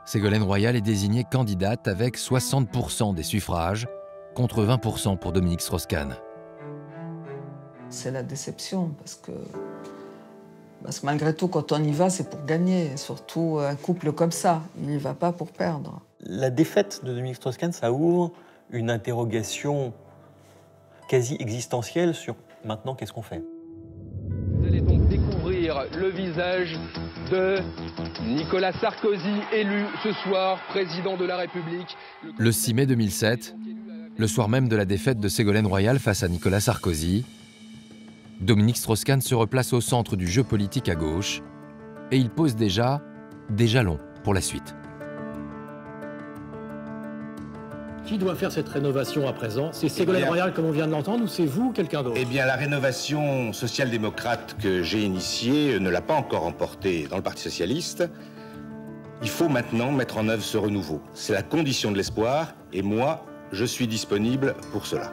Ségolène Royal est désignée candidate avec 60% des suffrages, contre 20% pour Dominique Strauss-Kahn. C'est la déception, parce que malgré tout, quand on y va, c'est pour gagner. Surtout un couple comme ça, il n'y va pas pour perdre. La défaite de Dominique Strauss-Kahn, ça ouvre une interrogation quasi existentielle sur maintenant, qu'est-ce qu'on fait? Vous allez donc découvrir le visage de Nicolas Sarkozy, élu ce soir président de la République. Le 6 mai 2007, le soir même de la défaite de Ségolène Royal face à Nicolas Sarkozy, Dominique Strauss-Kahn se replace au centre du jeu politique à gauche et il pose déjà des jalons pour la suite. Qui doit faire cette rénovation à présent? C'est Ségolène Royal comme on vient de l'entendre ou c'est vous ou quelqu'un d'autre? Eh bien, la rénovation social-démocrate que j'ai initiée ne l'a pas encore emportée dans le Parti socialiste. Il faut maintenant mettre en œuvre ce renouveau. C'est la condition de l'espoir et moi, je suis disponible pour cela.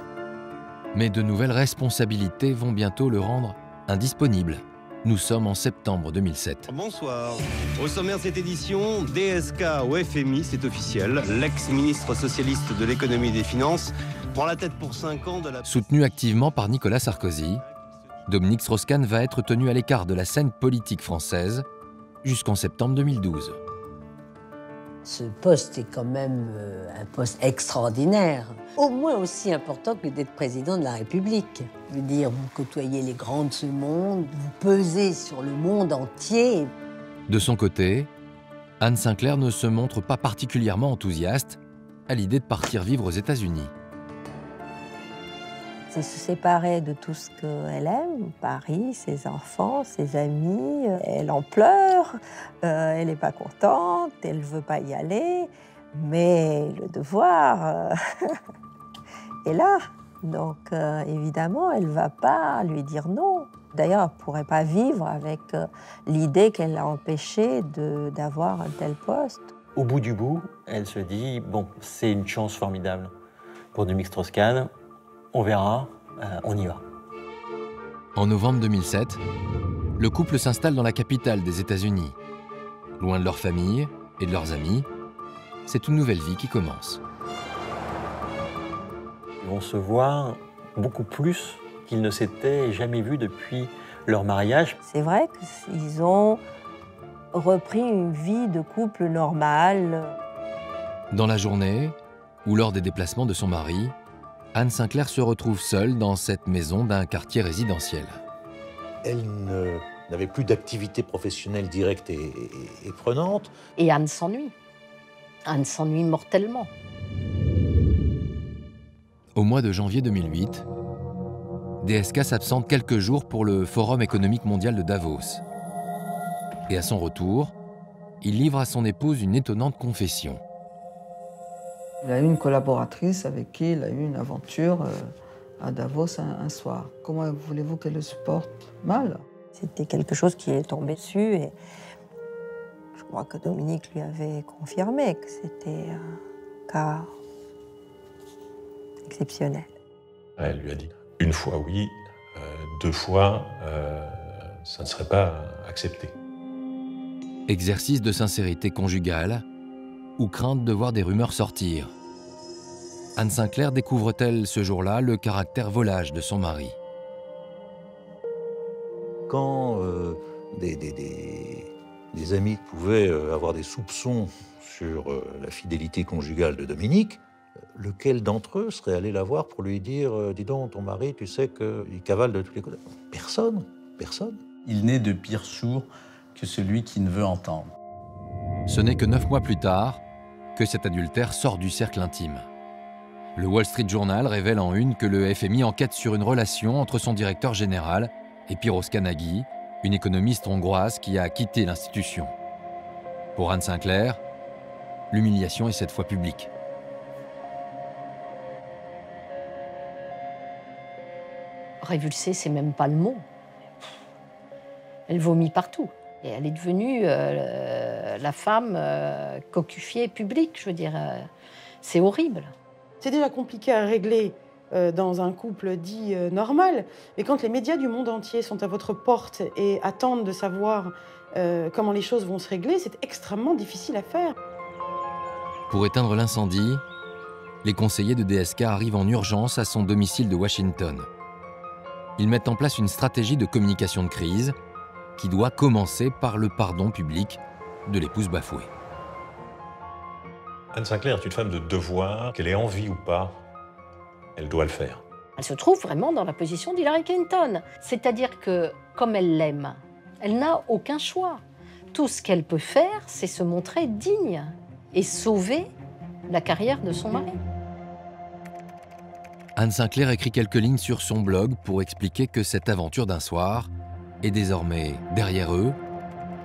Mais de nouvelles responsabilités vont bientôt le rendre indisponible. Nous sommes en septembre 2007. Bonsoir. Au sommaire de cette édition, DSK au FMI, c'est officiel. L'ex-ministre socialiste de l'économie et des finances prend la tête pour 5 ans de la... Soutenu activement par Nicolas Sarkozy, Dominique Strauss-Kahn va être tenu à l'écart de la scène politique française jusqu'en septembre 2012. Ce poste est quand même un poste extraordinaire, au moins aussi important que d'être président de la République. Je veux dire, vous côtoyez les grands de ce monde, vous pesez sur le monde entier. De son côté, Anne Sinclair ne se montre pas particulièrement enthousiaste à l'idée de partir vivre aux États-Unis. C'est se séparer de tout ce qu'elle aime, Paris, ses enfants, ses amis. Elle en pleure, elle n'est pas contente, elle ne veut pas y aller, mais le devoir est là. Donc évidemment, elle ne va pas lui dire non. D'ailleurs, elle ne pourrait pas vivre avec l'idée qu'elle l'a empêchée d'avoir un tel poste. Au bout du bout, elle se dit, bon, c'est une chance formidable pour Dominique Strauss-Kahn, on verra, on y va. En novembre 2007, le couple s'installe dans la capitale des États-Unis. Loin de leur famille et de leurs amis, c'est une nouvelle vie qui commence. Ils vont se voir beaucoup plus qu'ils ne s'étaient jamais vus depuis leur mariage. C'est vrai qu'ils ont repris une vie de couple normale. Dans la journée, ou lors des déplacements de son mari, Anne Sinclair se retrouve seule dans cette maison d'un quartier résidentiel. Elle n'avait plus d'activité professionnelle directe et prenante. Et Anne s'ennuie. Anne s'ennuie mortellement. Au mois de janvier 2008, DSK s'absente quelques jours pour le Forum économique mondial de Davos. Et à son retour, il livre à son épouse une étonnante confession. Il a eu une collaboratrice avec qui il a eu une aventure à Davos un soir. Comment voulez-vous qu'elle le supporte mal? C'était quelque chose qui est tombé dessus et je crois que Dominique lui avait confirmé que c'était un cas exceptionnel. Elle lui a dit une fois oui, deux fois ça ne serait pas accepté. Exercice de sincérité conjugale ou crainte de voir des rumeurs sortir. Anne Sinclair découvre-t-elle ce jour-là le caractère volage de son mari? Quand des amis pouvaient avoir des soupçons sur la fidélité conjugale de Dominique, lequel d'entre eux serait allé la voir pour lui dire « Dis donc, ton mari, tu sais qu'il cavale de tous les côtés ». Personne, personne. Il n'est de pire sourd que celui qui ne veut entendre. Ce n'est que 9 mois plus tard que cet adultère sort du cercle intime. Le Wall Street Journal révèle en une que le FMI enquête sur une relation entre son directeur général et Piros Kanagi, une économiste hongroise qui a quitté l'institution. Pour Anne Sinclair, l'humiliation est cette fois publique. Révulsée, c'est même pas le mot. Elle vomit partout. Et elle est devenue la femme cocufiée publique, je veux dire. C'est horrible. C'est déjà compliqué à régler dans un couple dit normal, mais quand les médias du monde entier sont à votre porte et attendent de savoir comment les choses vont se régler, c'est extrêmement difficile à faire. Pour éteindre l'incendie, les conseillers de DSK arrivent en urgence à son domicile de Washington. Ils mettent en place une stratégie de communication de crise qui doit commencer par le pardon public de l'épouse bafouée. Anne Sinclair est une femme de devoir, qu'elle ait envie ou pas, elle doit le faire. Elle se trouve vraiment dans la position d'Hillary Clinton. C'est-à-dire que, comme elle l'aime, elle n'a aucun choix. Tout ce qu'elle peut faire, c'est se montrer digne et sauver la carrière de son mari. Anne Sinclair écrit quelques lignes sur son blog pour expliquer que cette aventure d'un soir est désormais derrière eux,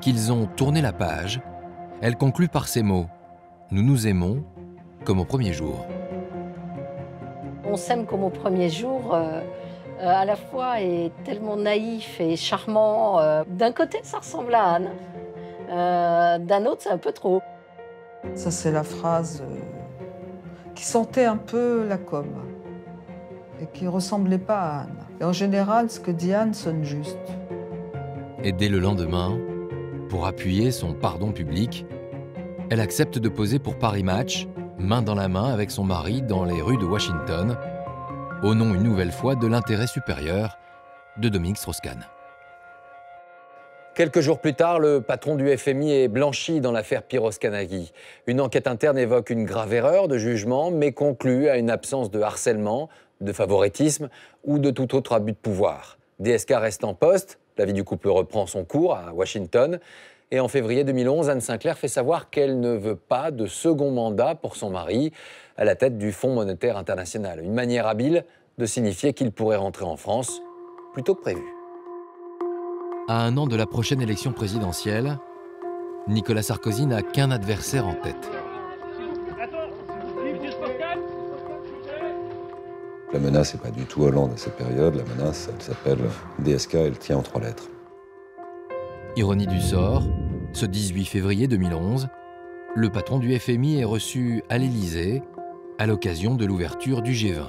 qu'ils ont tourné la page. Elle conclut par ces mots « Nous nous aimons comme au premier jour ». On s'aime comme au premier jour, à la fois est tellement naïf et charmant. D'un côté, ça ressemble à Anne, d'un autre, c'est un peu trop. Ça, c'est la phrase qui sentait un peu la com et qui ne ressemblait pas à Anne. Et en général, ce que dit Anne sonne juste. Et dès le lendemain, pour appuyer son pardon public, elle accepte de poser pour Paris Match, main dans la main avec son mari dans les rues de Washington, au nom une nouvelle fois de l'intérêt supérieur de Dominique Strauss-Kahn. Quelques jours plus tard, le patron du FMI est blanchi dans l'affaire Piros Kanagi. Une enquête interne évoque une grave erreur de jugement, mais conclut à une absence de harcèlement, de favoritisme ou de tout autre abus de pouvoir. DSK reste en poste, la vie du couple reprend son cours à Washington, Et en février 2011, Anne Sinclair fait savoir qu'elle ne veut pas de second mandat pour son mari à la tête du Fonds monétaire international. Une manière habile de signifier qu'il pourrait rentrer en France plus tôt que prévu. À un an de la prochaine élection présidentielle, Nicolas Sarkozy n'a qu'un adversaire en tête. La menace n'est pas du tout Hollande à cette période. La menace, elle s'appelle DSK, elle tient en 3 lettres. Ironie du sort, ce 18 février 2011, le patron du FMI est reçu à l'Élysée à l'occasion de l'ouverture du G20.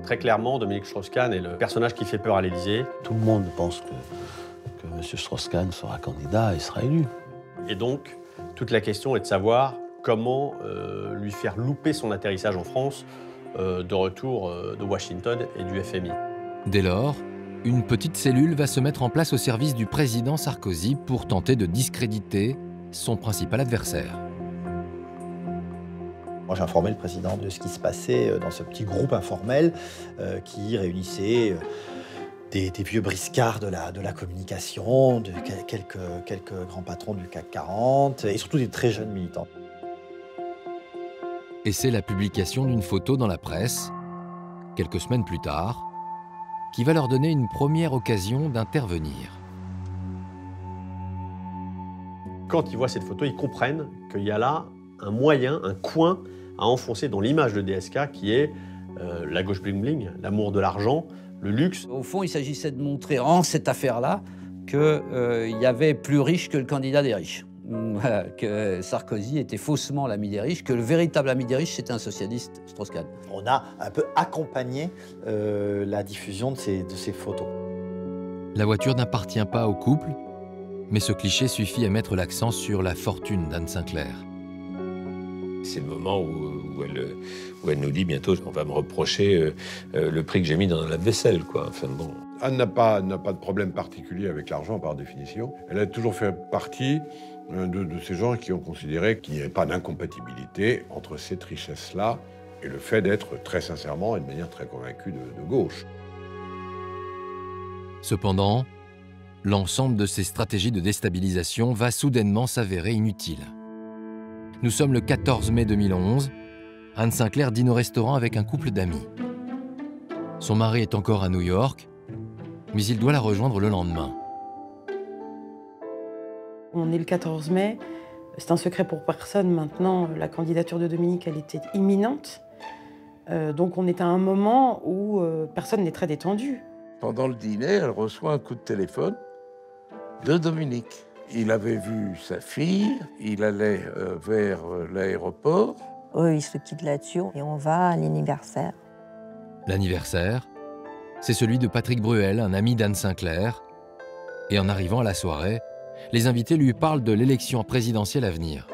Très clairement, Dominique Strauss-Kahn est le personnage qui fait peur à l'Élysée. Tout le monde pense que M. Strauss-Kahn sera candidat et sera élu. Et donc, toute la question est de savoir comment lui faire louper son atterrissage en France de retour de Washington et du FMI. Dès lors, une petite cellule va se mettre en place au service du président Sarkozy pour tenter de discréditer son principal adversaire. Moi, j'informais le président de ce qui se passait dans ce petit groupe informel qui réunissait des vieux briscards de la communication, de quelques grands patrons du CAC 40 et surtout des très jeunes militants. Et c'est la publication d'une photo dans la presse, quelques semaines plus tard, qui va leur donner une première occasion d'intervenir. Quand ils voient cette photo, ils comprennent qu'il y a là un moyen, un coin à enfoncer dans l'image de DSK qui est la gauche bling-bling, l'amour de l'argent, le luxe. Au fond, il s'agissait de montrer en cette affaire-là qu'il y avait plus riche que le candidat des riches. Que Sarkozy était faussement l'ami des riches, que le véritable ami des riches, c'était un socialiste, Strauss-Kahn. On a un peu accompagné la diffusion de ces photos. La voiture n'appartient pas au couple, mais ce cliché suffit à mettre l'accent sur la fortune d'Anne Sinclair. C'est le moment où elle nous dit bientôt on va me reprocher le prix que j'ai mis dans la vaisselle, quoi. Enfin, bon. Anne n'a pas de problème particulier avec l'argent par définition. Elle a toujours fait partie de ces gens qui ont considéré qu'il n'y avait pas d'incompatibilité entre cette richesse-là et le fait d'être très sincèrement et de manière très convaincue de gauche. Cependant, l'ensemble de ces stratégies de déstabilisation va soudainement s'avérer inutile. Nous sommes le 14 mai 2011. Anne Sinclair dîne au restaurant avec un couple d'amis. Son mari est encore à New York, mais il doit la rejoindre le lendemain. On est le 14 mai. C'est un secret pour personne maintenant. La candidature de Dominique, elle était imminente. Donc on est à un moment où personne n'est très détendu. Pendant le dîner, elle reçoit un coup de téléphone de Dominique. Il avait vu sa fille, il allait vers l'aéroport. Eux, ils se quittent là-dessus et on va à l'anniversaire. L'anniversaire, c'est celui de Patrick Bruel, un ami d'Anne Sinclair. Et en arrivant à la soirée, les invités lui parlent de l'élection présidentielle à venir.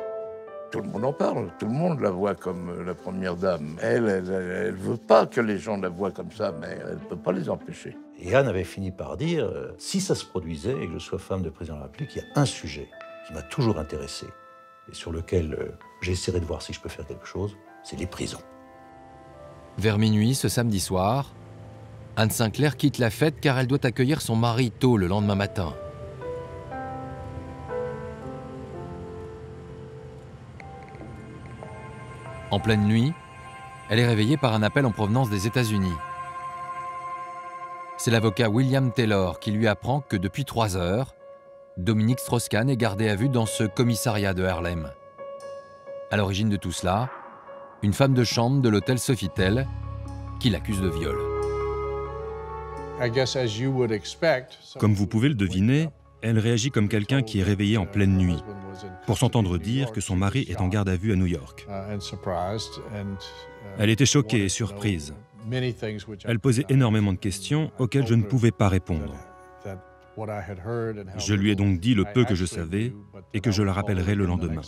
Tout le monde en parle, tout le monde la voit comme la première dame. Elle veut pas que les gens la voient comme ça, mais elle peut pas les empêcher. Et Anne avait fini par dire, si ça se produisait et que je sois femme de président de la République, il y a un sujet qui m'a toujours intéressé et sur lequel j'essaierai de voir si je peux faire quelque chose, c'est les prisons. Vers minuit, ce samedi soir, Anne Sinclair quitte la fête car elle doit accueillir son mari tôt le lendemain matin. En pleine nuit, elle est réveillée par un appel en provenance des États-Unis. C'est l'avocat William Taylor qui lui apprend que depuis 3 heures, Dominique Strauss-Kahn est gardé à vue dans ce commissariat de Harlem. À l'origine de tout cela, une femme de chambre de l'hôtel Sofitel qui l'accuse de viol. Comme vous pouvez le deviner, elle réagit comme quelqu'un qui est réveillé en pleine nuit, pour s'entendre dire que son mari est en garde à vue à New York. Elle était choquée et surprise. Elle posait énormément de questions auxquelles je ne pouvais pas répondre. Je lui ai donc dit le peu que je savais et que je la rappellerai le lendemain.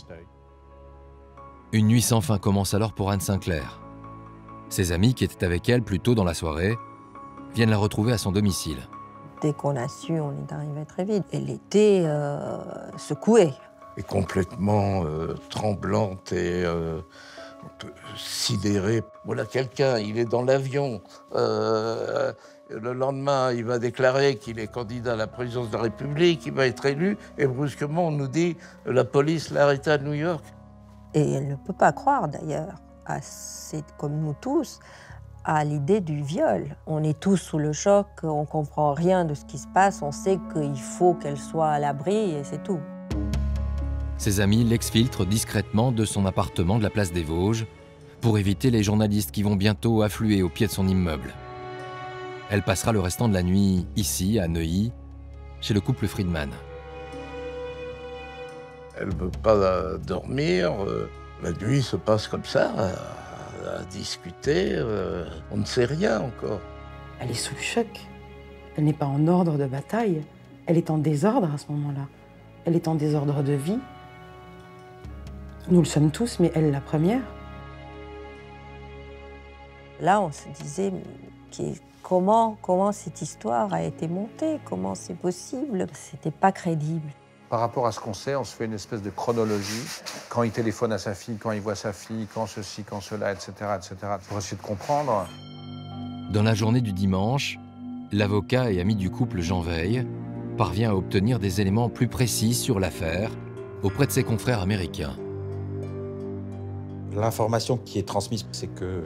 Une nuit sans fin commence alors pour Anne Sinclair. Ses amis qui étaient avec elle plus tôt dans la soirée viennent la retrouver à son domicile. Dès qu'on a su, on est arrivé très vite. Elle était secouée. Et complètement tremblante et sidéré. Voilà quelqu'un, il est dans l'avion. Le lendemain, il va déclarer qu'il est candidat à la présidence de la République, il va être élu, et brusquement, on nous dit la police l'a arrêté à New York. Et elle ne peut pas croire d'ailleurs, comme nous tous, à l'idée du viol. On est tous sous le choc, on ne comprend rien de ce qui se passe, on sait qu'il faut qu'elle soit à l'abri et c'est tout. Ses amis l'exfiltrent discrètement de son appartement de la place des Vosges pour éviter les journalistes qui vont bientôt affluer au pied de son immeuble. Elle passera le restant de la nuit ici, à Neuilly, chez le couple Friedman. Elle ne peut pas dormir. La nuit se passe comme ça, à discuter. On ne sait rien encore. Elle est sous le choc. Elle n'est pas en ordre de bataille. Elle est en désordre à ce moment-là. Elle est en désordre de vie. Nous le sommes tous, mais elle la première. Là, on se disait, comment cette histoire a été montée? Comment c'est possible? C'était pas crédible. Par rapport à ce qu'on sait, on se fait une espèce de chronologie. Quand il téléphone à sa fille, quand il voit sa fille, quand ceci, quand cela, etc., pour essayer de comprendre. Dans la journée du dimanche, l'avocat et ami du couple Jean Veil parvient à obtenir des éléments plus précis sur l'affaire auprès de ses confrères américains. L'information qui est transmise, c'est que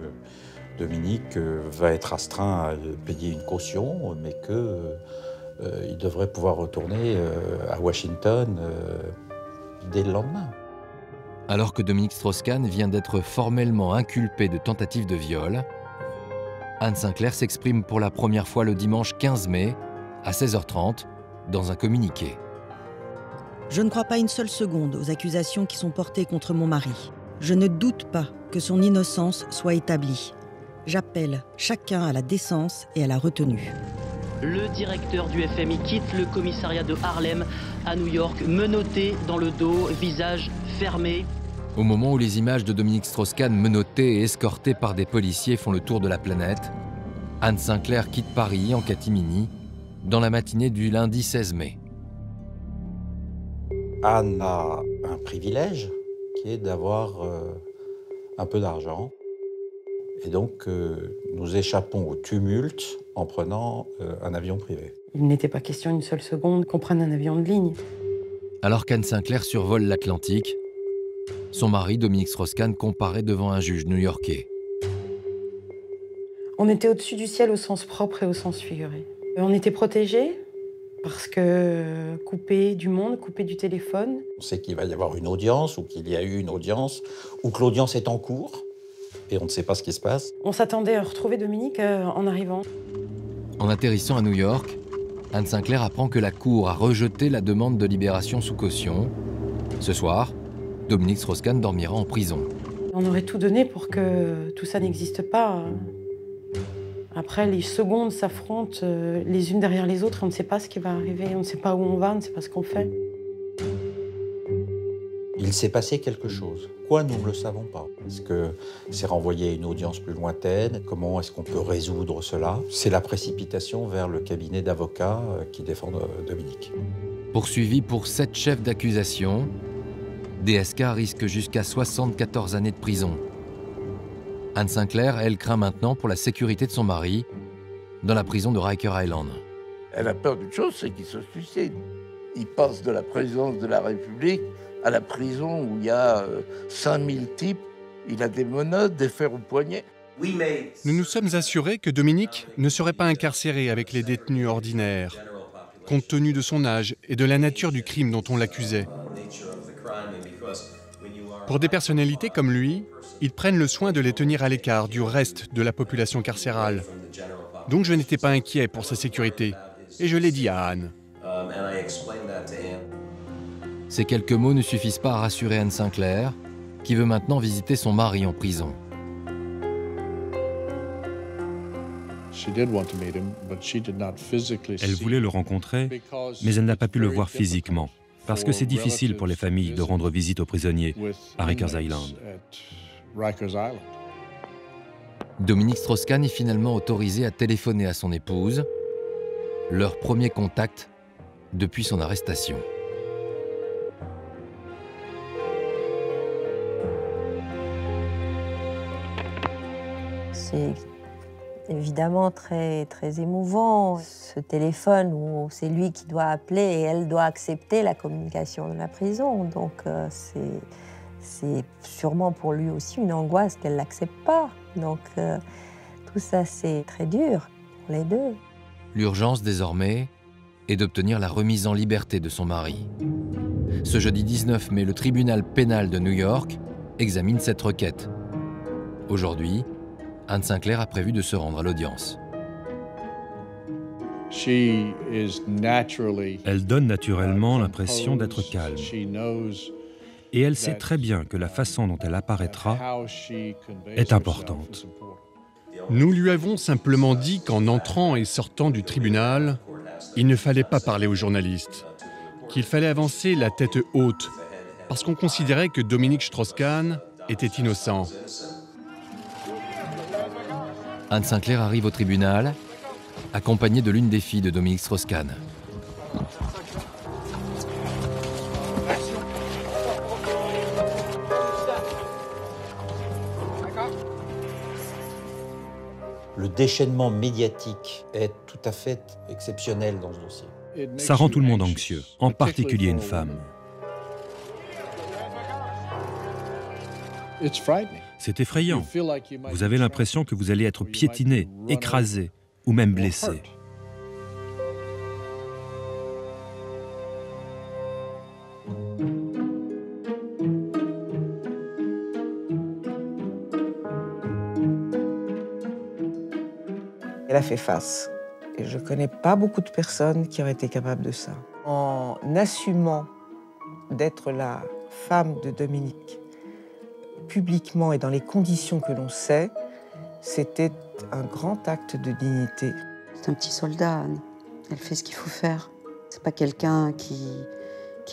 Dominique va être astreint à payer une caution, mais qu'il devrait pouvoir retourner à Washington dès le lendemain. Alors que Dominique Strauss-Kahn vient d'être formellement inculpé de tentative de viol, Anne Sinclair s'exprime pour la première fois le dimanche 15 mai, à 16h30, dans un communiqué. Je ne crois pas une seule seconde aux accusations qui sont portées contre mon mari. Je ne doute pas que son innocence soit établie. J'appelle chacun à la décence et à la retenue. Le directeur du FMI quitte le commissariat de Harlem à New York, menotté dans le dos, visage fermé. Au moment où les images de Dominique Strauss-Kahn menotté et escorté par des policiers font le tour de la planète, Anne Sinclair quitte Paris en catimini dans la matinée du lundi 16 mai. Anne a un privilège qui est d'avoir un peu d'argent. Et donc, nous échappons au tumulte en prenant un avion privé. Il n'était pas question une seule seconde qu'on prenne un avion de ligne. Alors qu'Anne Sinclair survole l'Atlantique, son mari, Dominique Strauss-Kahn, comparaît devant un juge new-yorkais. On était au-dessus du ciel au sens propre et au sens figuré. On était protégés parce que coupés du monde, coupés du téléphone. On sait qu'il va y avoir une audience ou qu'il y a eu une audience ou que l'audience est en cours et on ne sait pas ce qui se passe. On s'attendait à retrouver Dominique en arrivant. En atterrissant à New York, Anne Sinclair apprend que la Cour a rejeté la demande de libération sous caution. Ce soir, Dominique Strauss-Kahn dormira en prison. On aurait tout donné pour que tout ça n'existe pas. Après, les secondes s'affrontent les unes derrière les autres et on ne sait pas ce qui va arriver, on ne sait pas où on va, on ne sait pas ce qu'on fait. Il s'est passé quelque chose. Quoi, nous ne le savons pas. Est-ce que c'est renvoyé à une audience plus lointaine? Comment est-ce qu'on peut résoudre cela? C'est la précipitation vers le cabinet d'avocats qui défendent Dominique. Poursuivi pour 7 chefs d'accusation, DSK risque jusqu'à 74 années de prison. Anne Sinclair, elle, craint maintenant pour la sécurité de son mari dans la prison de Riker Island. Elle a peur d'une chose, c'est qu'il se suicide. Il passe de la présidence de la République à la prison où il y a 5000 types. Il a des menottes, des fers au poignet. Nous nous sommes assurés que Dominique ne serait pas incarcéré avec les détenus ordinaires, compte tenu de son âge et de la nature du crime dont on l'accusait. Pour des personnalités comme lui, ils prennent le soin de les tenir à l'écart du reste de la population carcérale. Donc je n'étais pas inquiet pour sa sécurité, et je l'ai dit à Anne. Ces quelques mots ne suffisent pas à rassurer Anne Sinclair, qui veut maintenant visiter son mari en prison. Elle voulait le rencontrer, mais elle n'a pas pu le voir physiquement, parce que c'est difficile pour les familles de rendre visite aux prisonniers à Rikers Island. Dominique Strauss-Kahn est finalement autorisé à téléphoner à son épouse, leur premier contact depuis son arrestation. C'est évidemment très, très émouvant. Ce téléphone où c'est lui qui doit appeler et elle doit accepter la communication de la prison. Donc c'est sûrement pour lui aussi une angoisse qu'elle ne l'accepte pas. Donc tout ça, c'est très dur pour les deux. L'urgence désormais est d'obtenir la remise en liberté de son mari. Ce jeudi 19 mai, le tribunal pénal de New York examine cette requête. Aujourd'hui, Anne Sinclair a prévu de se rendre à l'audience. Elle donne naturellement l'impression d'être calme. Et elle sait très bien que la façon dont elle apparaîtra est importante. Nous lui avons simplement dit qu'en entrant et sortant du tribunal, il ne fallait pas parler aux journalistes, qu'il fallait avancer la tête haute, parce qu'on considérait que Dominique Strauss-Kahn était innocent. Anne Sinclair arrive au tribunal, accompagnée de l'une des filles de Dominique Strauss-Kahn. Le déchaînement médiatique est tout à fait exceptionnel dans ce dossier. Ça rend tout le monde anxieux, en particulier une femme. C'est effrayant. Vous avez l'impression que vous allez être piétiné, écrasé ou même blessé. Elle a fait face. Et je ne connais pas beaucoup de personnes qui auraient été capables de ça. En assumant d'être la femme de Dominique, publiquement et dans les conditions que l'on sait, c'était un grand acte de dignité. C'est un petit soldat, Anne. Elle fait ce qu'il faut faire. C'est pas quelqu'un qui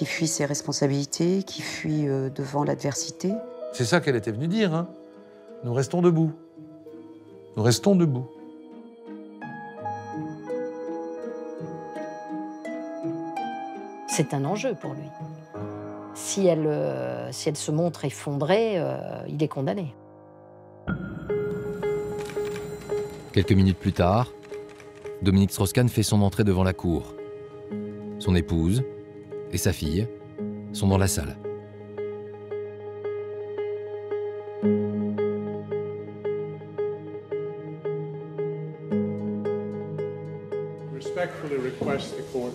fuit ses responsabilités, qui fuit devant l'adversité. C'est ça qu'elle était venue dire, hein. Nous restons debout. Nous restons debout. C'est un enjeu pour lui. Si elle se montre effondrée, il est condamné. Quelques minutes plus tard, Dominique Strauss-Kahn fait son entrée devant la cour. Son épouse et sa fille sont dans la salle. Respectfully request the court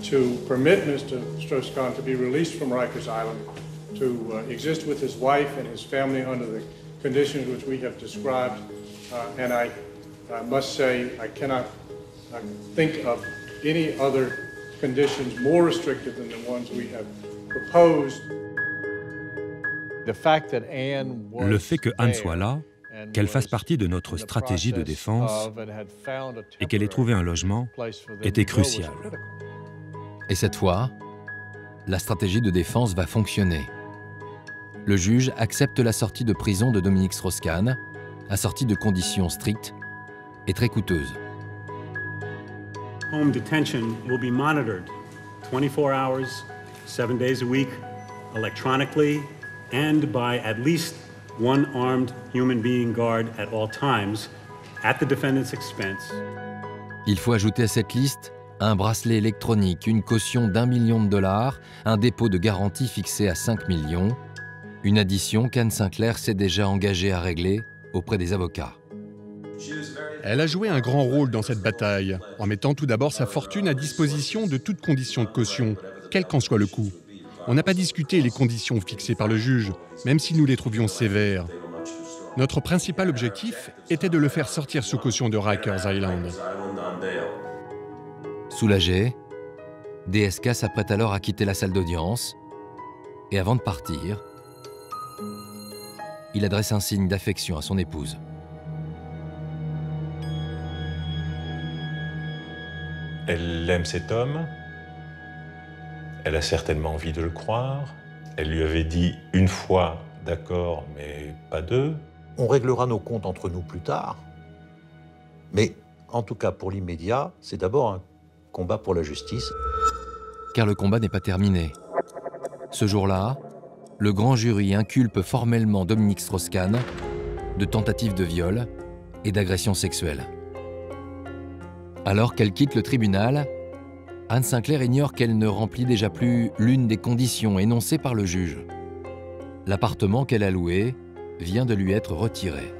to permit Mr. Strauss-Kahn to be released from Rikers Island, to exist with his wife and his family under the conditions which we have described. And I must say, I cannot think of any other conditions more restrictive than the ones we have proposed. Le fait que Anne soit là, qu'elle fasse partie de notre stratégie de défense et qu'elle ait trouvé un logement était crucial. Et cette fois, la stratégie de défense va fonctionner. Le juge accepte la sortie de prison de Dominique Strauss-Kahn, assortie de conditions strictes et très coûteuses. Home detention will be monitored 24 hours, 7 days a week, electronically, and by at least one armed human being guard at all times, at the defendant's expense. Il faut ajouter à cette liste un bracelet électronique, une caution d'1 million de dollars, un dépôt de garantie fixé à 5 millions, une addition qu'Anne Sinclair s'est déjà engagée à régler auprès des avocats. Elle a joué un grand rôle dans cette bataille, en mettant tout d'abord sa fortune à disposition de toutes conditions de caution, quel qu'en soit le coût. On n'a pas discuté les conditions fixées par le juge, même si nous les trouvions sévères. Notre principal objectif était de le faire sortir sous caution de Rikers Island. Soulagé, DSK s'apprête alors à quitter la salle d'audience et avant de partir, il adresse un signe d'affection à son épouse. Elle aime cet homme, elle a certainement envie de le croire, elle lui avait dit une fois d'accord, mais pas deux. On réglera nos comptes entre nous plus tard, mais en tout cas pour l'immédiat, c'est d'abord un combat pour la justice. Car le combat n'est pas terminé. Ce jour-là, le grand jury inculpe formellement Dominique Strauss-Kahn de tentatives de viol et d'agressions sexuelles. Alors qu'elle quitte le tribunal, Anne Sinclair ignore qu'elle ne remplit déjà plus l'une des conditions énoncées par le juge. L'appartement qu'elle a loué vient de lui être retiré.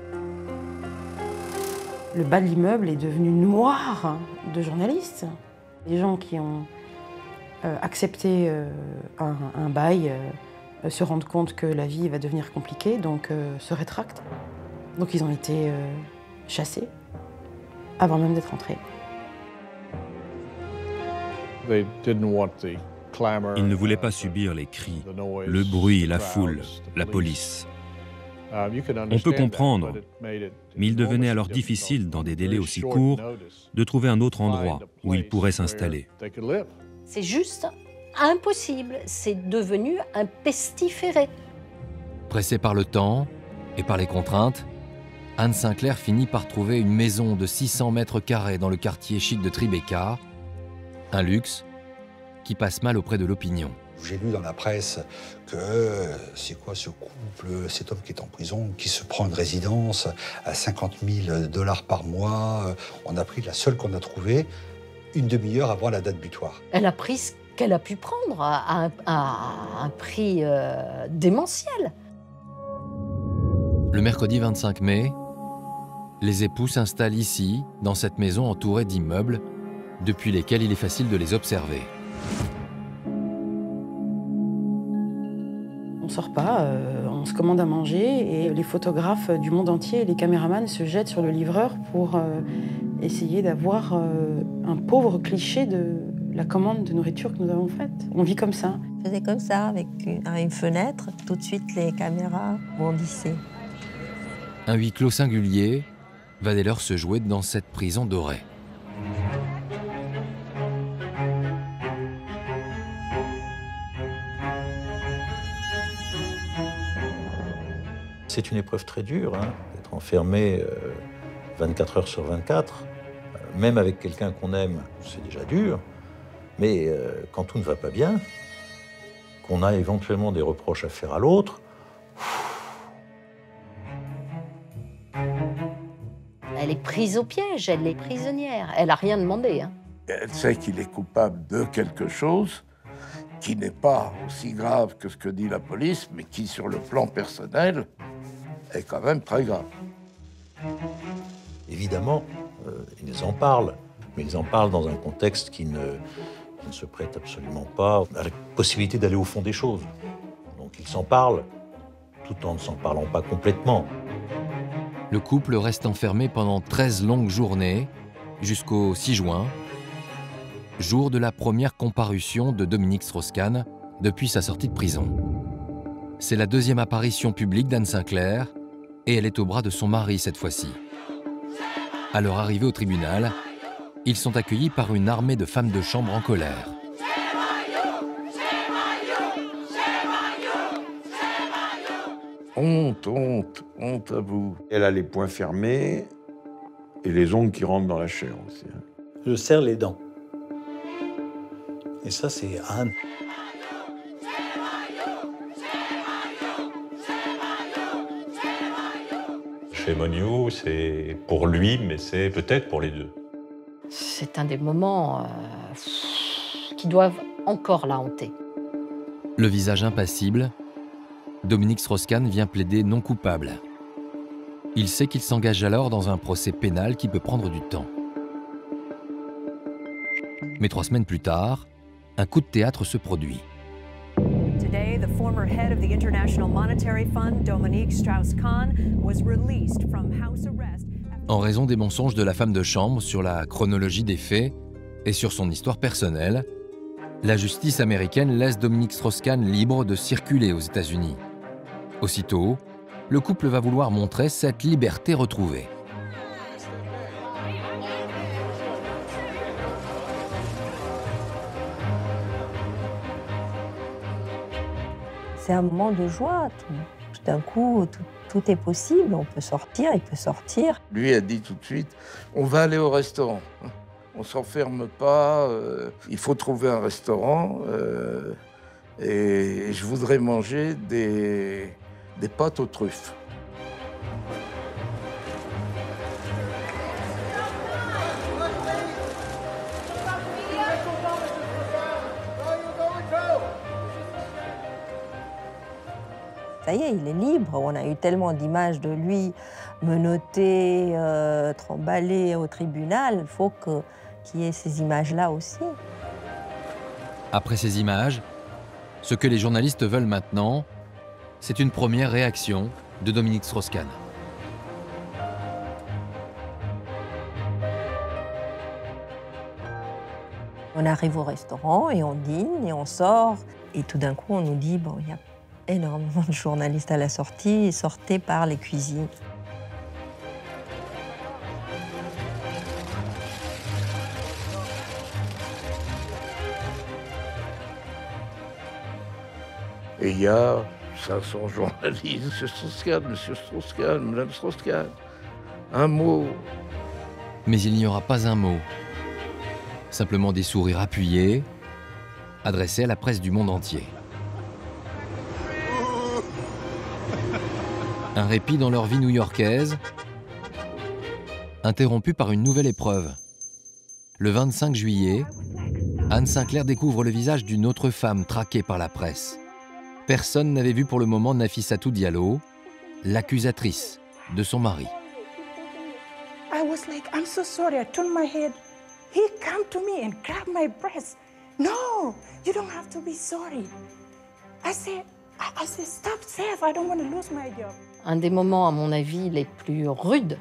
Le bas de l'immeuble est devenu noir de journalistes. Les gens qui ont accepté un bail se rendent compte que la vie va devenir compliquée, donc se rétractent. Donc ils ont été chassés avant même d'être entrés. Ils ne voulaient pas subir les cris, le bruit, la foule, la police. On peut comprendre, mais il devenait alors difficile, dans des délais aussi courts, de trouver un autre endroit où ils pourraient s'installer. C'est juste impossible, c'est devenu un pestiféré. Pressée par le temps et par les contraintes, Anne Sinclair finit par trouver une maison de 600 mètres carrés dans le quartier chic de Tribeca, un luxe qui passe mal auprès de l'opinion. J'ai lu dans la presse que c'est quoi ce couple, cet homme qui est en prison, qui se prend une résidence à $50 000 par mois. On a pris la seule qu'on a trouvée une demi-heure avant la date butoir. Elle a pris ce qu'elle a pu prendre à un prix démentiel. Le mercredi 25 mai, les époux s'installent ici, dans cette maison entourée d'immeubles, depuis lesquels il est facile de les observer. On sort pas, on se commande à manger et les photographes du monde entier et les caméramans se jettent sur le livreur pour essayer d'avoir un pauvre cliché de la commande de nourriture que nous avons faite. On vit comme ça. On faisait comme ça, avec une fenêtre, tout de suite les caméras bondissaient. Un huis clos singulier va dès lors se jouer dans cette prison dorée. C'est une épreuve très dure, hein, d'être enfermé 24 heures sur 24. Même avec quelqu'un qu'on aime, c'est déjà dur. Mais quand tout ne va pas bien, qu'on a éventuellement des reproches à faire à l'autre, Elle est prise au piège, elle est prisonnière. Elle n'a rien demandé. Hein. Elle sait qu'il est coupable de quelque chose qui n'est pas aussi grave que ce que dit la police, mais qui, sur le plan personnel, est quand même très grave. Évidemment, ils en parlent, mais ils en parlent dans un contexte qui ne se prête absolument pas à la possibilité d'aller au fond des choses. Donc ils s'en parlent, tout en ne s'en parlant pas complètement. Le couple reste enfermé pendant 13 longues journées, jusqu'au 6 juin, jour de la première comparution de Dominique Strauss-Kahn depuis sa sortie de prison. C'est la deuxième apparition publique d'Anne Sinclair, et elle est au bras de son mari cette fois-ci. À leur arrivée au tribunal, ils sont accueillis par une armée de femmes de chambre en colère. Honte, honte, honte à vous. Elle a les poings fermés et les ongles qui rentrent dans la chair aussi. Je serre les dents. Et ça, c'est Anne. Chez Monio, c'est pour lui, mais c'est peut-être pour les deux. C'est un des moments qui doivent encore la hanter. Le visage impassible, Dominique Strauss-Kahn vient plaider non coupable. Il sait qu'il s'engage alors dans un procès pénal qui peut prendre du temps. Mais 3 semaines plus tard, un coup de théâtre se produit. Today, the former head of the International Monetary Fund, Dominique Strauss-Kahn, was released from house arrest. En raison des mensonges de la femme de chambre sur la chronologie des faits et sur son histoire personnelle, la justice américaine laisse Dominique Strauss-Kahn libre de circuler aux États-Unis. Aussitôt, le couple va vouloir montrer cette liberté retrouvée. C'est un moment de joie. Tout d'un coup, tout est possible. On peut sortir, il peut sortir. Lui a dit tout de suite, on va aller au restaurant. On ne s'enferme pas, il faut trouver un restaurant. Et je voudrais manger des pâtes aux truffes. Ça y est, il est libre. On a eu tellement d'images de lui menotté, tremballé au tribunal. Il faut qu'il y ait ces images-là aussi. Après ces images, ce que les journalistes veulent maintenant, c'est une première réaction de Dominique Strauss-Kahn. On arrive au restaurant et on dîne et on sort. Et tout d'un coup, on nous dit, bon, il y a énormément de journalistes à la sortie, sortez par les cuisines. Et il y a 500 journalistes, Monsieur Strauss-Kahn, Monsieur Strauss-Kahn, Madame Strauss-Kahn. Un mot. Mais il n'y aura pas un mot. Simplement des sourires appuyés, adressés à la presse du monde entier. Un répit dans leur vie new-yorkaise, interrompu par une nouvelle épreuve. Le 25 juillet, Anne Sinclair découvre le visage d'une autre femme traquée par la presse. Personne n'avait vu pour le moment Nafissatou Diallo, l'accusatrice de son mari. I was like, I'm so sorry. I turned my head. He came to me and grabbed my breast. No, you don't have to be sorry. I said, stop, Seth. I don't want to lose my job. Un des moments, à mon avis, les plus rudes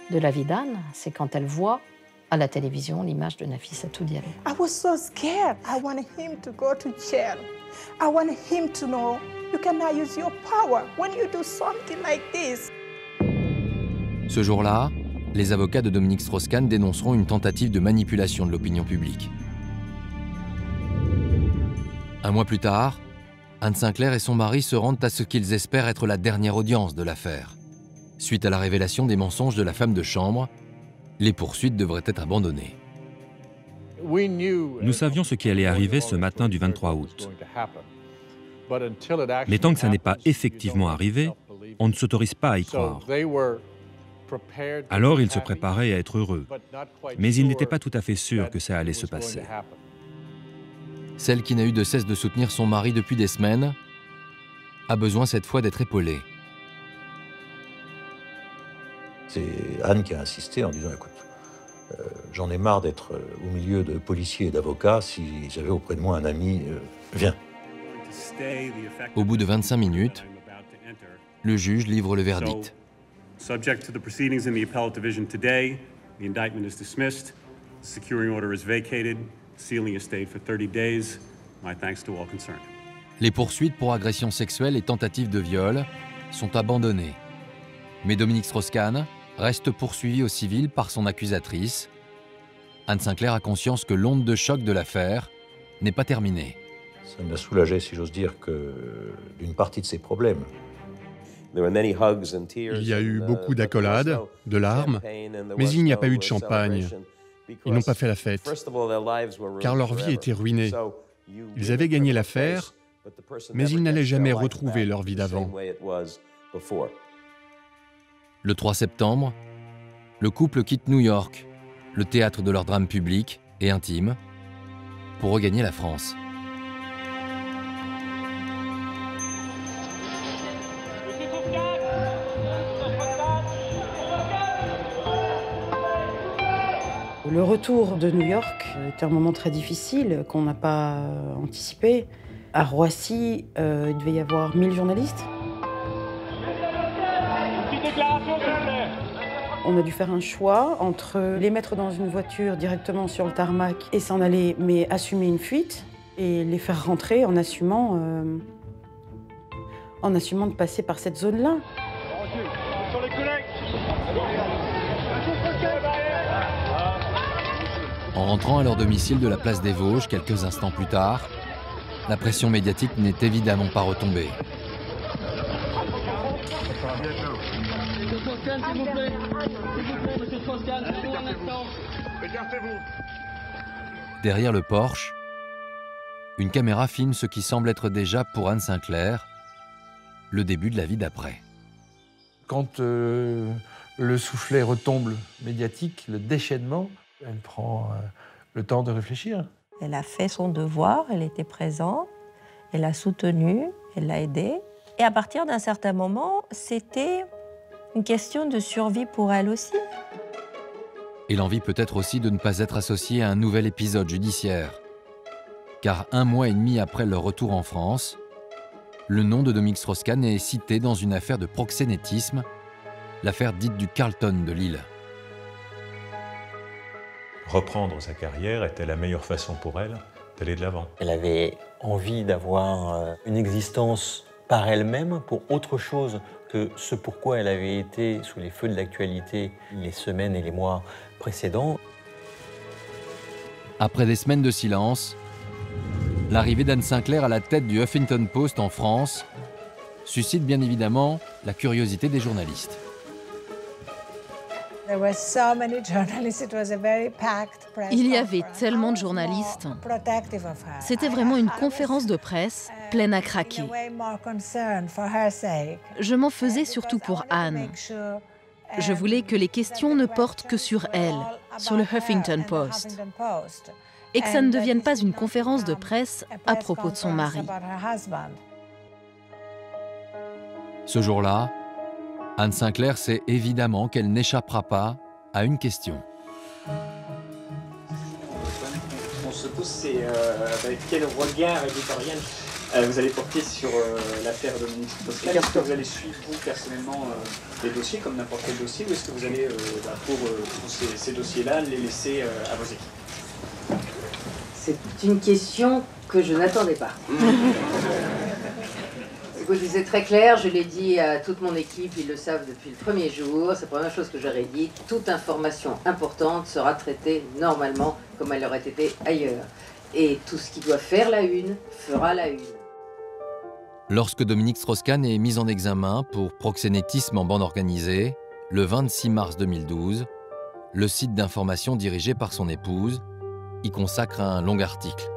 de la vie d'Anne, c'est quand elle voit à la télévision l'image de Nafissatou Diallo. I was so scared. I wanted him to go to jail. I wanted him to know you cannot use your power when you do something like this. Ce jour-là, les avocats de Dominique Strauss-Kahn dénonceront une tentative de manipulation de l'opinion publique. Un mois plus tard, Anne Sinclair et son mari se rendent à ce qu'ils espèrent être la dernière audience de l'affaire. Suite à la révélation des mensonges de la femme de chambre, les poursuites devraient être abandonnées. Nous savions ce qui allait arriver ce matin du 23 août. Mais tant que ça n'est pas effectivement arrivé, on ne s'autorise pas à y croire. Alors ils se préparaient à être heureux, mais ils n'étaient pas tout à fait sûrs que ça allait se passer. Celle qui n'a eu de cesse de soutenir son mari depuis des semaines a besoin cette fois d'être épaulée. C'est Anne qui a insisté en disant, écoute, j'en ai marre d'être au milieu de policiers et d'avocats, si j'avais auprès de moi un ami, viens. Au bout de 25 minutes, le juge livre le verdict. Subject to the proceedings in the appellate division today, the indictment is dismissed, the securing order is vacated, sealing is stayed for 30 days. My thanks to all concerned. Les poursuites pour agression sexuelle et tentative de viol sont abandonnées. Mais Dominique Strauss-Kahn reste poursuivi au civil par son accusatrice. Anne Sinclair a conscience que l'onde de choc de l'affaire n'est pas terminée. Ça me soulageait, si j'ose dire, d'une partie de ses problèmes. Il y a eu beaucoup d'accolades, de larmes, mais il n'y a pas eu de champagne. Ils n'ont pas fait la fête, car leur vie était ruinée. Ils avaient gagné l'affaire, mais ils n'allaient jamais retrouver leur vie d'avant. Le 3 septembre, le couple quitte New York, le théâtre de leur drame public et intime, pour regagner la France. Le retour de New York était un moment très difficile qu'on n'a pas anticipé. À Roissy, il devait y avoir 1000 journalistes. On a dû faire un choix entre les mettre dans une voiture directement sur le tarmac et s'en aller, mais assumer une fuite, et les faire rentrer en assumant de passer par cette zone-là. En rentrant à leur domicile de la place des Vosges quelques instants plus tard, la pression médiatique n'est évidemment pas retombée. Derrière le Porsche, une caméra filme ce qui semble être déjà pour Anne Sinclair le début de la vie d'après. Quand le soufflet retombe médiatique, le déchaînement, elle prend le temps de réfléchir. Elle a fait son devoir, elle était présente, elle a soutenu, elle l'a aidé. Et à partir d'un certain moment, c'était une question de survie pour elle aussi. Et l'envie peut-être aussi de ne pas être associée à un nouvel épisode judiciaire. Car 1 mois et demi après leur retour en France, le nom de Dominique Strauss-Kahn est cité dans une affaire de proxénétisme, l'affaire dite du Carlton de Lille. Reprendre sa carrière était la meilleure façon pour elle d'aller de l'avant. Elle avait envie d'avoir une existence par elle-même pour autre chose que ce pourquoi elle avait été sous les feux de l'actualité les semaines et les mois précédents. Après des semaines de silence, l'arrivée d'Anne Sinclair à la tête du Huffington Post en France suscite bien évidemment la curiosité des journalistes. Il y avait tellement de journalistes. C'était vraiment une conférence de presse pleine à craquer. Je m'en faisais surtout pour Anne. Je voulais que les questions ne portent que sur elle, sur le Huffington Post, et que ça ne devienne pas une conférence de presse à propos de son mari. Ce jour-là, Anne Sinclair sait évidemment qu'elle n'échappera pas à une question. On se pose, c'est avec quel regard éditorial vous allez porter sur l'affaire Dominique Strauss-Kahn. Est-ce que vous allez suivre, vous, personnellement, les dossiers, comme n'importe quel dossier, ou est-ce que vous allez, pour ces dossiers-là, les laisser à vos équipes? C'est une question que je n'attendais pas. Écoutez, c'est très clair, je l'ai dit à toute mon équipe, ils le savent depuis le premier jour. C'est la première chose que j'aurais dit. Toute information importante sera traitée normalement comme elle aurait été ailleurs. Et tout ce qui doit faire la une, fera la une. Lorsque Dominique Strauss-Kahn est mise en examen pour proxénétisme en bande organisée, le 26 mars 2012, le site d'information dirigé par son épouse y consacre un long article.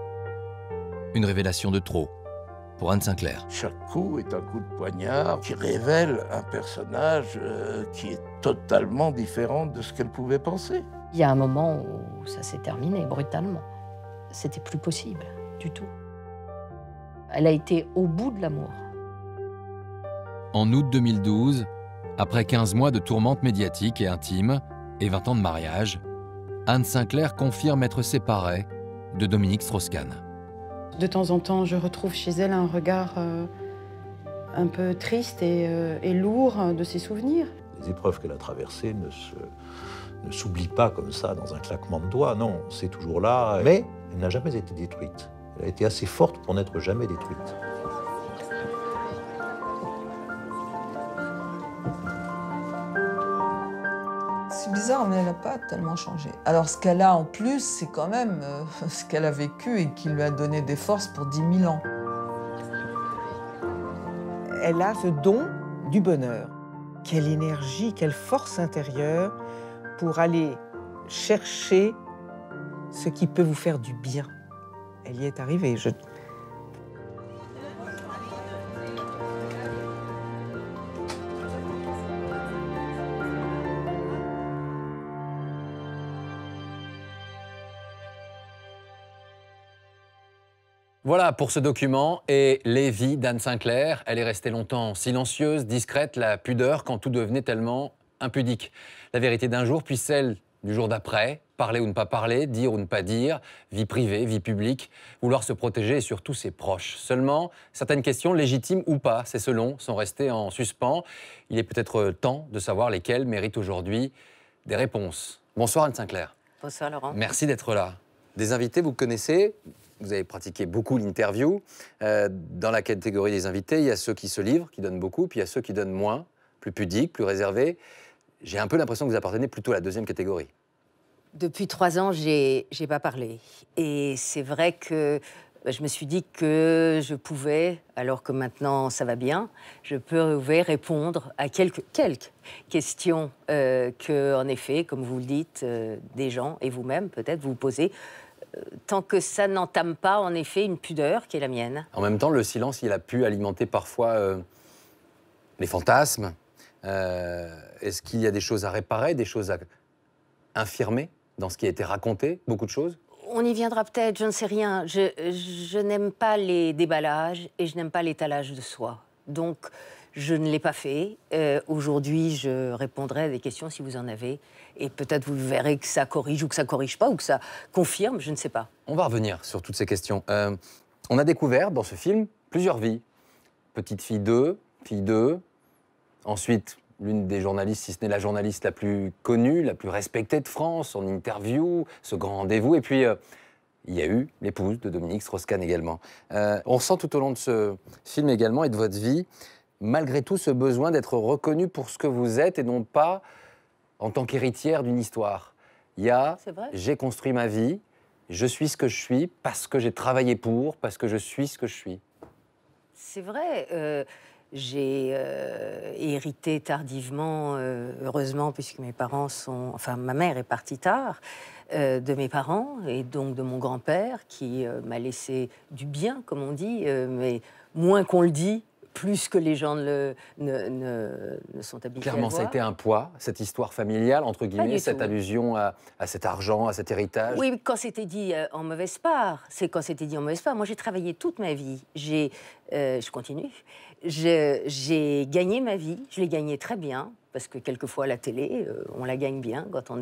Une révélation de trop pour Anne Sinclair. Chaque coup est un coup de poignard qui révèle un personnage qui est totalement différent de ce qu'elle pouvait penser. Il y a un moment où ça s'est terminé brutalement. C'était plus possible du tout. Elle a été au bout de l'amour. En août 2012, après 15 mois de tourmente médiatique et intime et 20 ans de mariage, Anne Sinclair confirme être séparée de Dominique Strauss-Kahn. De temps en temps, je retrouve chez elle un regard un peu triste et lourd de ses souvenirs. Les épreuves qu'elle a traversées ne s'oublient pas comme ça dans un claquement de doigts, non, c'est toujours là. Mais elle n'a jamais été détruite. Elle a été assez forte pour n'être jamais détruite. C'est bizarre, mais elle n'a pas tellement changé. Alors ce qu'elle a en plus, c'est quand même ce qu'elle a vécu et qui lui a donné des forces pour 10 000 ans. Elle a ce don du bonheur. Quelle énergie, quelle force intérieure pour aller chercher ce qui peut vous faire du bien. Elle y est arrivée. Voilà pour ce document et les vies d'Anne Sinclair. Elle est restée longtemps silencieuse, discrète, la pudeur quand tout devenait tellement impudique. La vérité d'un jour, puis celle du jour d'après, parler ou ne pas parler, dire ou ne pas dire, vie privée, vie publique, vouloir se protéger et surtout ses proches. Seulement, certaines questions, légitimes ou pas, c'est selon, sont restées en suspens. Il est peut-être temps de savoir lesquelles méritent aujourd'hui des réponses. Bonsoir Anne Sinclair. Bonsoir Laurent. Merci d'être là. Des invités, vous connaissez, vous avez pratiqué beaucoup l'interview. Dans la catégorie des invités, il y a ceux qui se livrent, qui donnent beaucoup, puis il y a ceux qui donnent moins, plus pudiques, plus réservés. J'ai un peu l'impression que vous appartenez plutôt à la deuxième catégorie. Depuis 3 ans, j'ai pas parlé. Et c'est vrai que je me suis dit que je pouvais, alors que maintenant ça va bien, je pouvais répondre à quelques questions que, en effet, comme vous le dites, des gens, et vous-même peut-être, vous posez, tant que ça n'entame pas, en effet, une pudeur qui est la mienne. En même temps, le silence, il a pu alimenter parfois les fantasmes. Est-ce qu'il y a des choses à réparer, des choses à infirmer dans ce qui a été raconté, beaucoup de choses? On y viendra peut-être, je ne sais rien. Je n'aime pas les déballages et je n'aime pas l'étalage de soi. Donc, je ne l'ai pas fait. Aujourd'hui, je répondrai à des questions si vous en avez. Et peut-être vous verrez que ça corrige ou que ça corrige pas ou que ça confirme, je ne sais pas. On va revenir sur toutes ces questions. On a découvert dans ce film plusieurs vies. Petite fille 2, fille 2. Ensuite, l'une des journalistes, si ce n'est la journaliste la plus connue, la plus respectée de France, en interview, ce grand rendez-vous. Et puis, il y a eu l'épouse de Dominique Strauss-Kahn également. On ressent tout au long de ce film également et de votre vie, malgré tout, ce besoin d'être reconnue pour ce que vous êtes et non pas en tant qu'héritière d'une histoire. Il y a « j'ai construit ma vie, je suis ce que je suis parce que j'ai travaillé pour, parce que je suis ce que je suis ». C'est vrai. J'ai hérité tardivement, heureusement, puisque mes parents sont... Enfin, ma mère est partie tard, de mes parents et donc de mon grand-père qui m'a laissé du bien, comme on dit, mais moins qu'on le dit, plus que les gens ne sont habitués Clairement, à voir. ça a été un poids, cette histoire familiale, entre guillemets, cette allusion à cet argent, à cet héritage. Oui, quand c'était dit en mauvaise part, c'est quand c'était dit en mauvaise part. Moi, j'ai travaillé toute ma vie. Je continue. J'ai gagné ma vie. Je l'ai gagnée très bien. Parce que quelquefois, la télé, on la gagne bien quand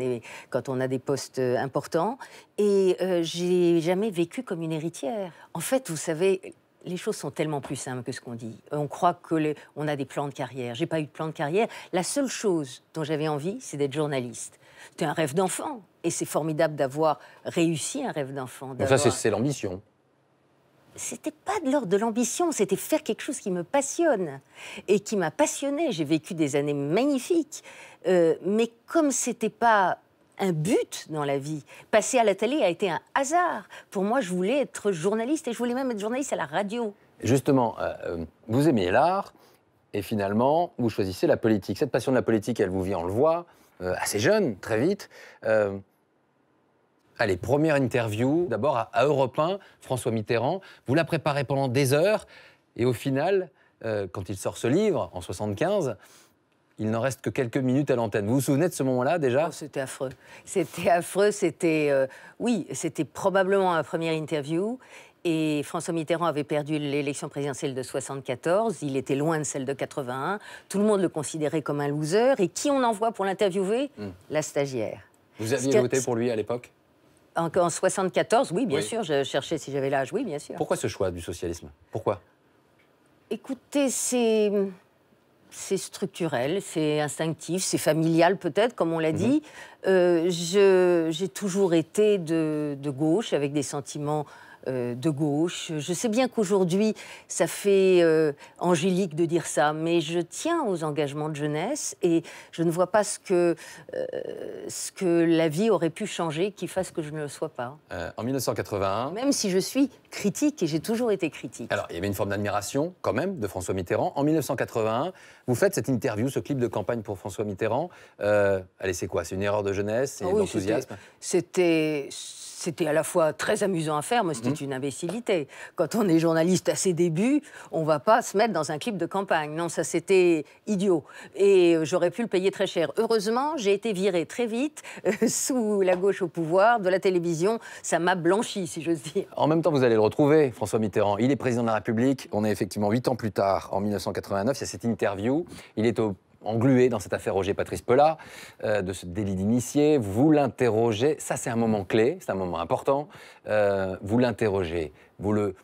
on a des postes importants. Et j'ai jamais vécu comme une héritière. En fait, vous savez... Les choses sont tellement plus simples que ce qu'on dit. On croit qu'on a des plans de carrière. J'ai pas eu de plan de carrière. La seule chose dont j'avais envie, c'est d'être journaliste. C'était un rêve d'enfant. Et c'est formidable d'avoir réussi un rêve d'enfant. Donc ça, c'est l'ambition. C'était pas de l'ordre de l'ambition, c'était faire quelque chose qui me passionne et qui m'a passionnée. J'ai vécu des années magnifiques. Mais comme c'était pas un but dans la vie. Passer à la télé a été un hasard. Pour moi, je voulais être journaliste et je voulais même être journaliste à la radio. Justement, vous aimiez l'art et finalement, vous choisissez la politique. Cette passion de la politique, elle vous vient, on le voit, assez jeune, très vite. Allez, première interview, d'abord à Europe 1, François Mitterrand. Vous la préparez pendant des heures et au final, quand il sort ce livre, en 1975, il n'en reste que quelques minutes à l'antenne. Vous vous souvenez de ce moment-là, déjà? Oh, c'était affreux. C'était affreux, oui, c'était probablement ma première interview. Et François Mitterrand avait perdu l'élection présidentielle de 1974. Il était loin de celle de 1981. Tout le monde le considérait comme un loser. Et qui on envoie pour l'interviewer? La stagiaire. Vous aviez voté pour lui à l'époque? En 1974, oui, bien sûr. Je cherchais si j'avais l'âge, oui, bien sûr. Pourquoi ce choix du socialisme? Pourquoi? Écoutez, c'est structurel, c'est instinctif, c'est familial peut-être, comme on l'a dit. J'ai toujours été de gauche, avec des sentiments de gauche. Je sais bien qu'aujourd'hui, ça fait angélique de dire ça, mais je tiens aux engagements de jeunesse et je ne vois pas ce que la vie aurait pu changer qui fasse que je ne le sois pas. En 1981... Même si je suis critique, et j'ai toujours été critique. Alors, il y avait une forme d'admiration, quand même, de François Mitterrand. En 1981, vous faites cette interview, ce clip de campagne pour François Mitterrand. Allez, c'est quoi? C'est une erreur de jeunesse? C'est l'enthousiasme? C'était à la fois très amusant à faire, mais c'était une imbécilité. Quand on est journaliste à ses débuts, on ne va pas se mettre dans un clip de campagne. Non, ça, c'était idiot. Et j'aurais pu le payer très cher. Heureusement, j'ai été virée très vite, sous la gauche au pouvoir, de la télévision. Ça m'a blanchi, si j'ose dire. En même temps, vous allez le retrouver, François Mitterrand. Il est président de la République. On est effectivement 8 ans plus tard, en 1989. Il y a cette interview. Il est englué dans cette affaire Roger-Patrice Pelat, de ce délit d'initié. Vous l'interrogez. Ça, c'est un moment clé, c'est un moment important. Vous l'interrogez, vous le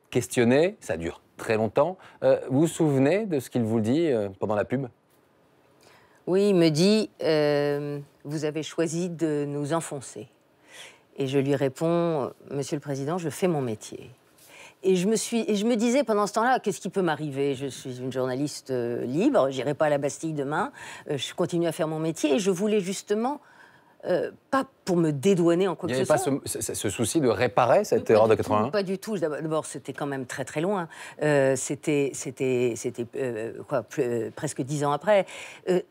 questionnez. Ça dure très longtemps. Vous vous souvenez de ce qu'il vous dit pendant la pub? Oui, il me dit vous avez choisi de nous enfoncer. Et je lui réponds Monsieur le Président, je fais mon métier. Et je me disais pendant ce temps-là, qu'est-ce qui peut m'arriver? Je suis une journaliste libre, j'irai pas à la Bastille demain, je continue à faire mon métier et je voulais justement, pas pour me dédouaner en quoi que ce soit. Il n'y avait pas ce souci de réparer cette erreur de 81? Pas du tout. D'abord, c'était quand même très très loin. C'était presque 10 ans après.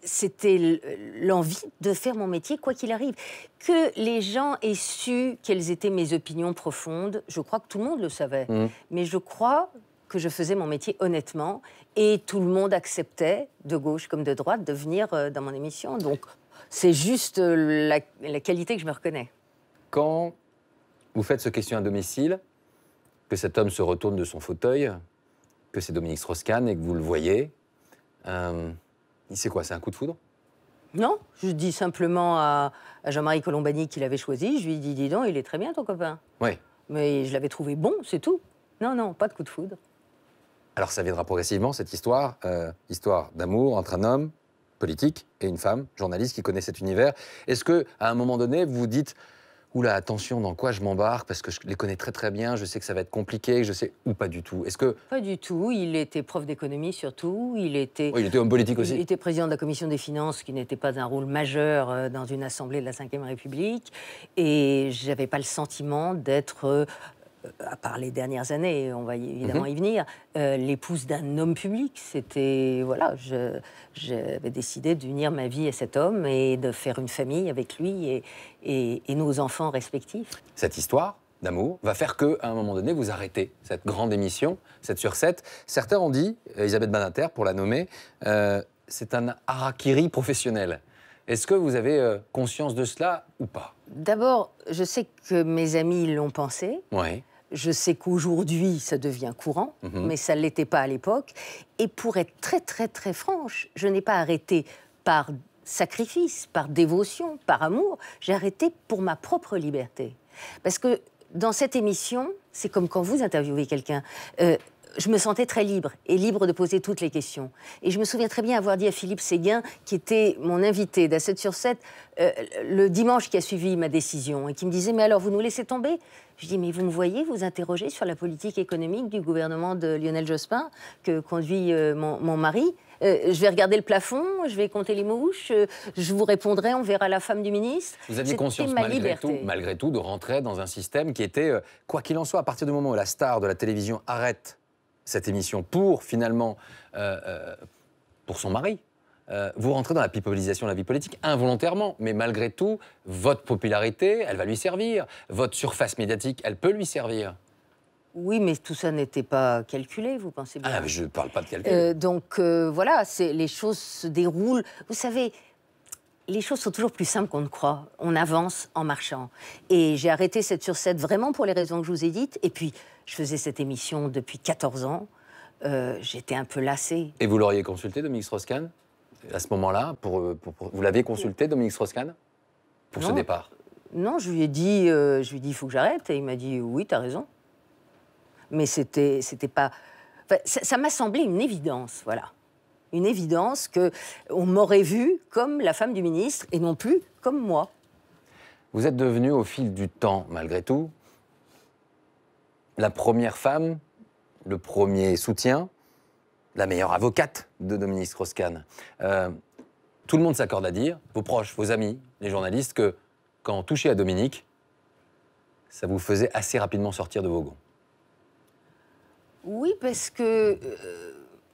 C'était l'envie de faire mon métier, quoi qu'il arrive. Que les gens aient su quelles étaient mes opinions profondes, je crois que tout le monde le savait. Mais je crois que je faisais mon métier honnêtement et tout le monde acceptait, de gauche comme de droite, de venir dans mon émission. Donc, c'est juste la qualité que je me reconnais. Quand vous faites ce question à domicile, que cet homme se retourne de son fauteuil, que c'est Dominique Strauss-Kahn et que vous le voyez, c'est quoi? C'est un coup de foudre? Non, je dis simplement à Jean-Marie Colombani qu'il avait choisi, je lui dis, dis donc, il est très bien ton copain. Oui. Mais je l'avais trouvé bon, c'est tout. Non, non, pas de coup de foudre. Alors ça viendra progressivement, cette histoire, histoire d'amour entre un homme politique et une femme, journaliste qui connaît cet univers. Est-ce qu'à un moment donné, vous vous dites, oula, attention, dans quoi je m'embarque, parce que je les connais très très bien, je sais que ça va être compliqué, je sais, ou pas du tout? Est-ce que... Pas du tout, il était prof d'économie surtout, il était homme politique aussi. Il était président de la commission des finances, qui n'était pas un rôle majeur dans une assemblée de la Ve République, et j'avais pas le sentiment d'être... à part les dernières années, on va évidemment y venir, l'épouse d'un homme public. C'était, voilà, j'avais décidé d'unir ma vie à cet homme et de faire une famille avec lui et nos enfants respectifs. Cette histoire d'amour va faire qu'à un moment donné, vous arrêtez cette grande émission, 7 sur 7. Certains ont dit, Elisabeth Badinter, pour la nommer, c'est un harakiri professionnel. Est-ce que vous avez conscience de cela ou pas? D'abord, je sais que mes amis l'ont pensé. Oui. Je sais qu'aujourd'hui, ça devient courant, mais ça ne l'était pas à l'époque. Et pour être très, très, très franche, je n'ai pas arrêté par sacrifice, par dévotion, par amour. J'ai arrêté pour ma propre liberté. Parce que dans cette émission, c'est comme quand vous interviewez quelqu'un. Je me sentais très libre, et libre de poser toutes les questions. Et je me souviens très bien avoir dit à Philippe Séguin, qui était mon invité d'A 7 sur 7, le dimanche qui a suivi ma décision, et qui me disait « Mais alors, vous nous laissez tomber ?» Je dis « Mais vous me voyez vous interroger sur la politique économique du gouvernement de Lionel Jospin, que conduit mon mari. Je vais regarder le plafond, je vais compter les mouches, je vous répondrai, on verra la femme du ministre. » Vous aviez conscience, malgré tout, de rentrer dans un système qui était, quoi qu'il en soit, à partir du moment où la star de la télévision arrête cette émission pour, finalement, pour son mari, vous rentrez dans la pipolisation de la vie politique involontairement, mais malgré tout, votre popularité, elle va lui servir. Votre surface médiatique, elle peut lui servir. Oui, mais tout ça n'était pas calculé, vous pensez bien. Ah, mais je ne parle pas de calcul. Donc, voilà, les choses se déroulent. Vous savez, les choses sont toujours plus simples qu'on ne croit. On avance en marchant. Et j'ai arrêté 7 sur 7 vraiment pour les raisons que je vous ai dites. Et puis, je faisais cette émission depuis 14 ans. J'étais un peu lassée. Et vous l'auriez consulté, Dominique Strauss-Kahn, à ce moment-là vous l'aviez consulté, Dominique Strauss-Kahn, pour ce départ? Non, je lui ai dit, il faut que j'arrête. Et il m'a dit, oui, t'as raison. Mais c'était pas... Enfin, ça m'a semblé une évidence, voilà. Une évidence qu'on m'aurait vue comme la femme du ministre et non plus comme moi. Vous êtes devenue, au fil du temps, malgré tout, la première femme, le premier soutien, la meilleure avocate de Dominique Strauss-Kahn. Tout le monde s'accorde à dire, vos proches, vos amis, les journalistes, que quand on touchait à Dominique, ça vous faisait assez rapidement sortir de vos gonds. Oui, parce que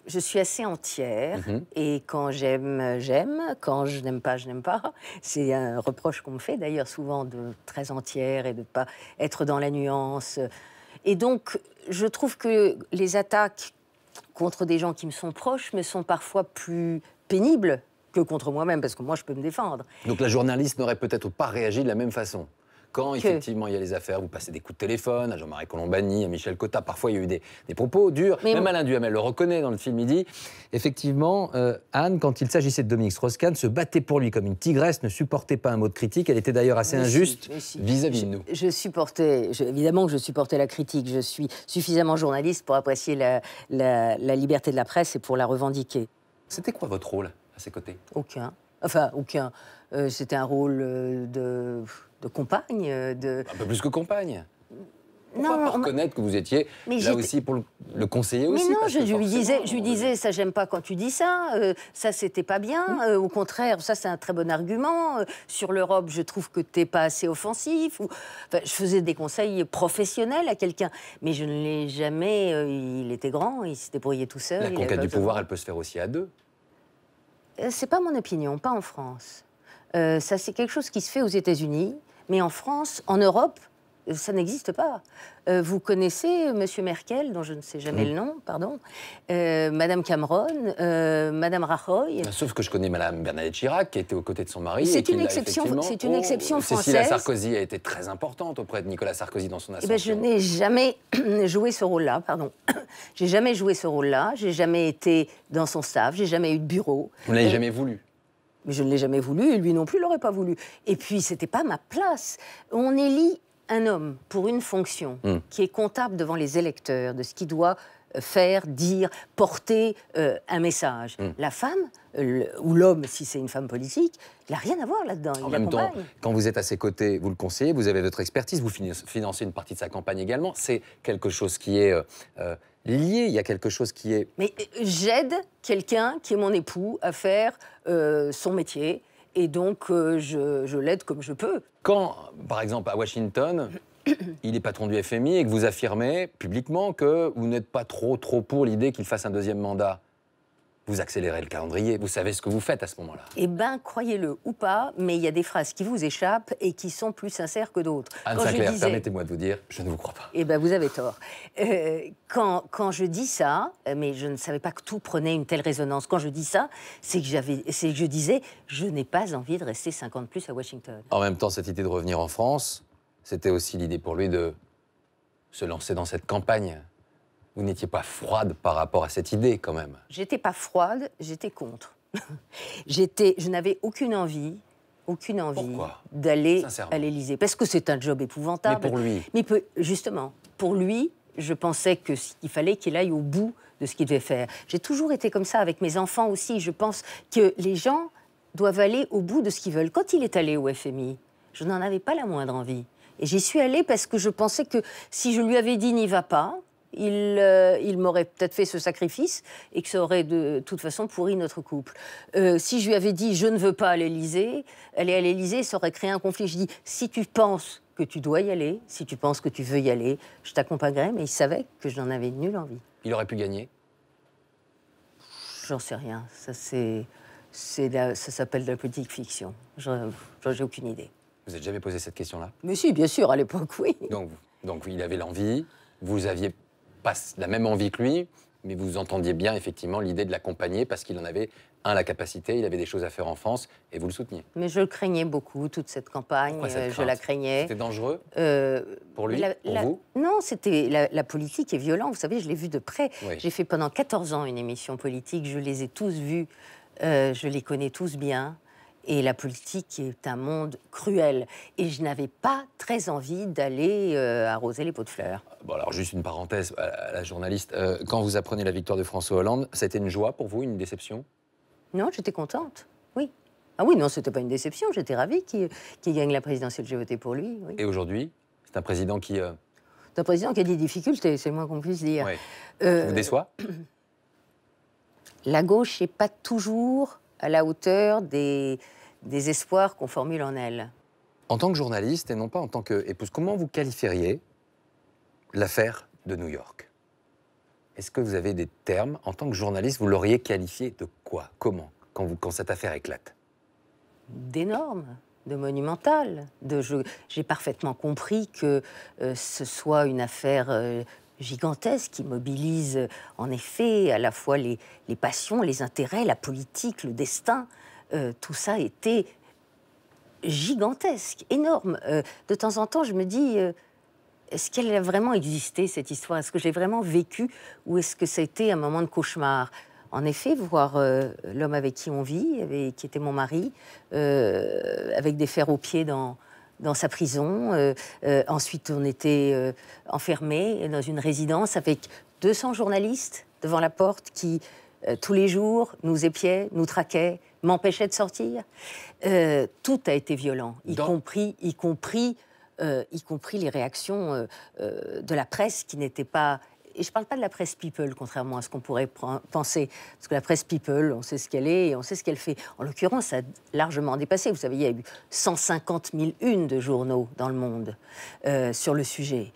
je suis assez entière. Et quand j'aime, j'aime. Quand je n'aime pas, je n'aime pas. C'est un reproche qu'on me fait d'ailleurs souvent, de très entière et de ne pas être dans la nuance. Et donc, je trouve que les attaques contre des gens qui me sont proches me sont parfois plus pénibles que contre moi-même, parce que moi, je peux me défendre. Donc la journaliste n'aurait peut-être pas réagi de la même façon. Quand, effectivement, il y a les affaires, vous passez des coups de téléphone à Jean-Marie Colombani, à Michel Cotta. Parfois, il y a eu des propos durs. Même Alain Duhamel le reconnaît dans le film. Il dit, effectivement, Anne, quand il s'agissait de Dominique Strauss-Kahn, se battait pour lui comme une tigresse, ne supportait pas un mot de critique. Elle était d'ailleurs assez injuste vis-à-vis de nous. Évidemment que je supportais la critique. Je suis suffisamment journaliste pour apprécier la liberté de la presse et pour la revendiquer. C'était quoi votre rôle à ses côtés? Aucun. Enfin, aucun. C'était un rôle de compagne. Un peu plus que compagne. Pourquoi pas reconnaître que vous étiez là aussi pour le conseiller aussi? Mais non, je lui disais, ça j'aime pas quand tu dis ça, ça c'était pas bien, au contraire, ça c'est un très bon argument, sur l'Europe je trouve que t'es pas assez offensif, enfin, je faisais des conseils professionnels à quelqu'un, mais je ne l'ai jamais, il était grand, il s'est débrouillé tout seul. La conquête du pouvoir, elle peut se faire aussi à deux. C'est pas mon opinion, pas en France. Ça c'est quelque chose qui se fait aux États-Unis, mais en France, en Europe, Ça n'existe pas. Vous connaissez M. Merkel, dont je ne sais jamais le nom, pardon, Madame Cameron, Madame Rajoy. Sauf que je connais Madame Bernadette Chirac, qui était aux côtés de son mari. C'est une exception française. Cécile Sarkozy a été très importante auprès de Nicolas Sarkozy dans son ascension. Je n'ai jamais joué ce rôle-là, pardon. J'ai jamais joué ce rôle-là, j'ai jamais été dans son staff, j'ai jamais eu de bureau. Vous ne l'avez jamais voulu? Mais je ne l'ai jamais voulu, et lui non plus l'aurait pas voulu. Et puis, c'était pas ma place. On élit un homme pour une fonction qui est comptable devant les électeurs de ce qu'il doit faire, dire, porter un message. La femme, ou l'homme, si c'est une femme politique, il n'a rien à voir là-dedans. En même temps, quand vous êtes à ses côtés, vous le conseillez, vous avez votre expertise, vous financez une partie de sa campagne également. C'est quelque chose qui est lié, il y a quelque chose qui est... Mais j'aide quelqu'un qui est mon époux à faire son métier. Et donc, je l'aide comme je peux. Quand, par exemple, à Washington, il est patron du FMI et que vous affirmez publiquement que vous n'êtes pas trop pour l'idée qu'il fasse un deuxième mandat, vous accélérez le calendrier, vous savez ce que vous faites à ce moment-là. Eh bien, croyez-le ou pas, mais il y a des phrases qui vous échappent et qui sont plus sincères que d'autres. Anne-Sinclair, permettez-moi de vous dire, je ne vous crois pas. Eh bien, vous avez tort. Quand je dis ça, mais je ne savais pas que tout prenait une telle résonance. Quand je dis ça, c'est que je disais, je n'ai pas envie de rester 50 plus à Washington. En même temps, cette idée de revenir en France, c'était aussi l'idée pour lui de se lancer dans cette campagne. Vous n'étiez pas froide par rapport à cette idée, quand même. J'étais pas froide, j'étais contre. Je n'avais aucune envie d'aller à l'Élysée. Parce que c'est un job épouvantable. Mais pour lui. Mais justement, pour lui, je pensais qu'il fallait qu'il aille au bout de ce qu'il devait faire. J'ai toujours été comme ça avec mes enfants aussi. Je pense que les gens doivent aller au bout de ce qu'ils veulent. Quand il est allé au FMI, je n'en avais pas la moindre envie. Et j'y suis allée parce que je pensais que si je lui avais dit « n'y va pas », il m'aurait peut-être fait ce sacrifice et que ça aurait de toute façon pourri notre couple. Si je lui avais dit « je ne veux pas aller à l'Élysée », ça aurait créé un conflit. Je dis « si tu penses que tu dois y aller, si tu penses que tu veux y aller, je t'accompagnerai », mais il savait que je n'en avais nulle envie. Il aurait pu gagner? J'en sais rien. Ça s'appelle de la politique fiction. J'ai aucune idée. Vous n'avez jamais posé cette question-là? Mais si, bien sûr, à l'époque, oui. Donc il avait l'envie, vous aviez pas la même envie que lui, mais vous entendiez bien effectivement l'idée de l'accompagner parce qu'il en avait, la capacité, il avait des choses à faire en France et vous le souteniez. Mais je le craignais beaucoup, toute cette campagne. Je la craignais. C'était dangereux pour lui, pour vous? Non, c'était la politique est violente. Vous savez, je l'ai vu de près. Oui. J'ai fait pendant 14 ans une émission politique. Je les ai tous vus. Je les connais tous bien. Et la politique est un monde cruel. Et je n'avais pas très envie d'aller arroser les pots de fleurs. Bon, alors juste une parenthèse à la journaliste. Quand vous apprenez la victoire de François Hollande, ça a été une joie pour vous, une déception? Non, j'étais contente, oui. Ah oui, non, c'était pas une déception. J'étais ravie qu'il gagne la présidentielle. J'ai voté pour lui, oui. Et aujourd'hui, c'est un président qui... C'est un président qui a des difficultés, c'est le moins qu'on puisse dire. Ouais. Ça vous déçoit? La gauche n'est pas toujours à la hauteur des espoirs qu'on formule en elle. En tant que journaliste et non pas en tant qu'épouse, comment vous qualifieriez l'affaire de New York? Est-ce que vous avez des termes, en tant que journaliste, vous l'auriez qualifié de quoi? Comment? Quand cette affaire éclate? D'énorme, de monumental. J'ai parfaitement compris que ce soit une affaire gigantesque qui mobilise en effet à la fois les passions, les intérêts, la politique, le destin. Tout ça était gigantesque, énorme. De temps en temps, je me dis, est-ce qu'elle a vraiment existé, cette histoire? Est-ce que j'ai vraiment vécu? Ou est-ce que ça a été un moment de cauchemar? En effet, voir l'homme avec qui on vit, qui était mon mari, avec des fers aux pieds dans sa prison. Ensuite, on était enfermés dans une résidence avec 200 journalistes devant la porte qui, tous les jours, nous épiaient, nous traquaient, m'empêchaient de sortir. Tout a été violent, y compris les réactions de la presse qui n'étaient pas... Et je ne parle pas de la presse people, contrairement à ce qu'on pourrait penser. Parce que la presse people, on sait ce qu'elle est et on sait ce qu'elle fait. En l'occurrence, ça a largement dépassé. Vous savez, il y a eu 150 000 unes de journaux dans le monde sur le sujet.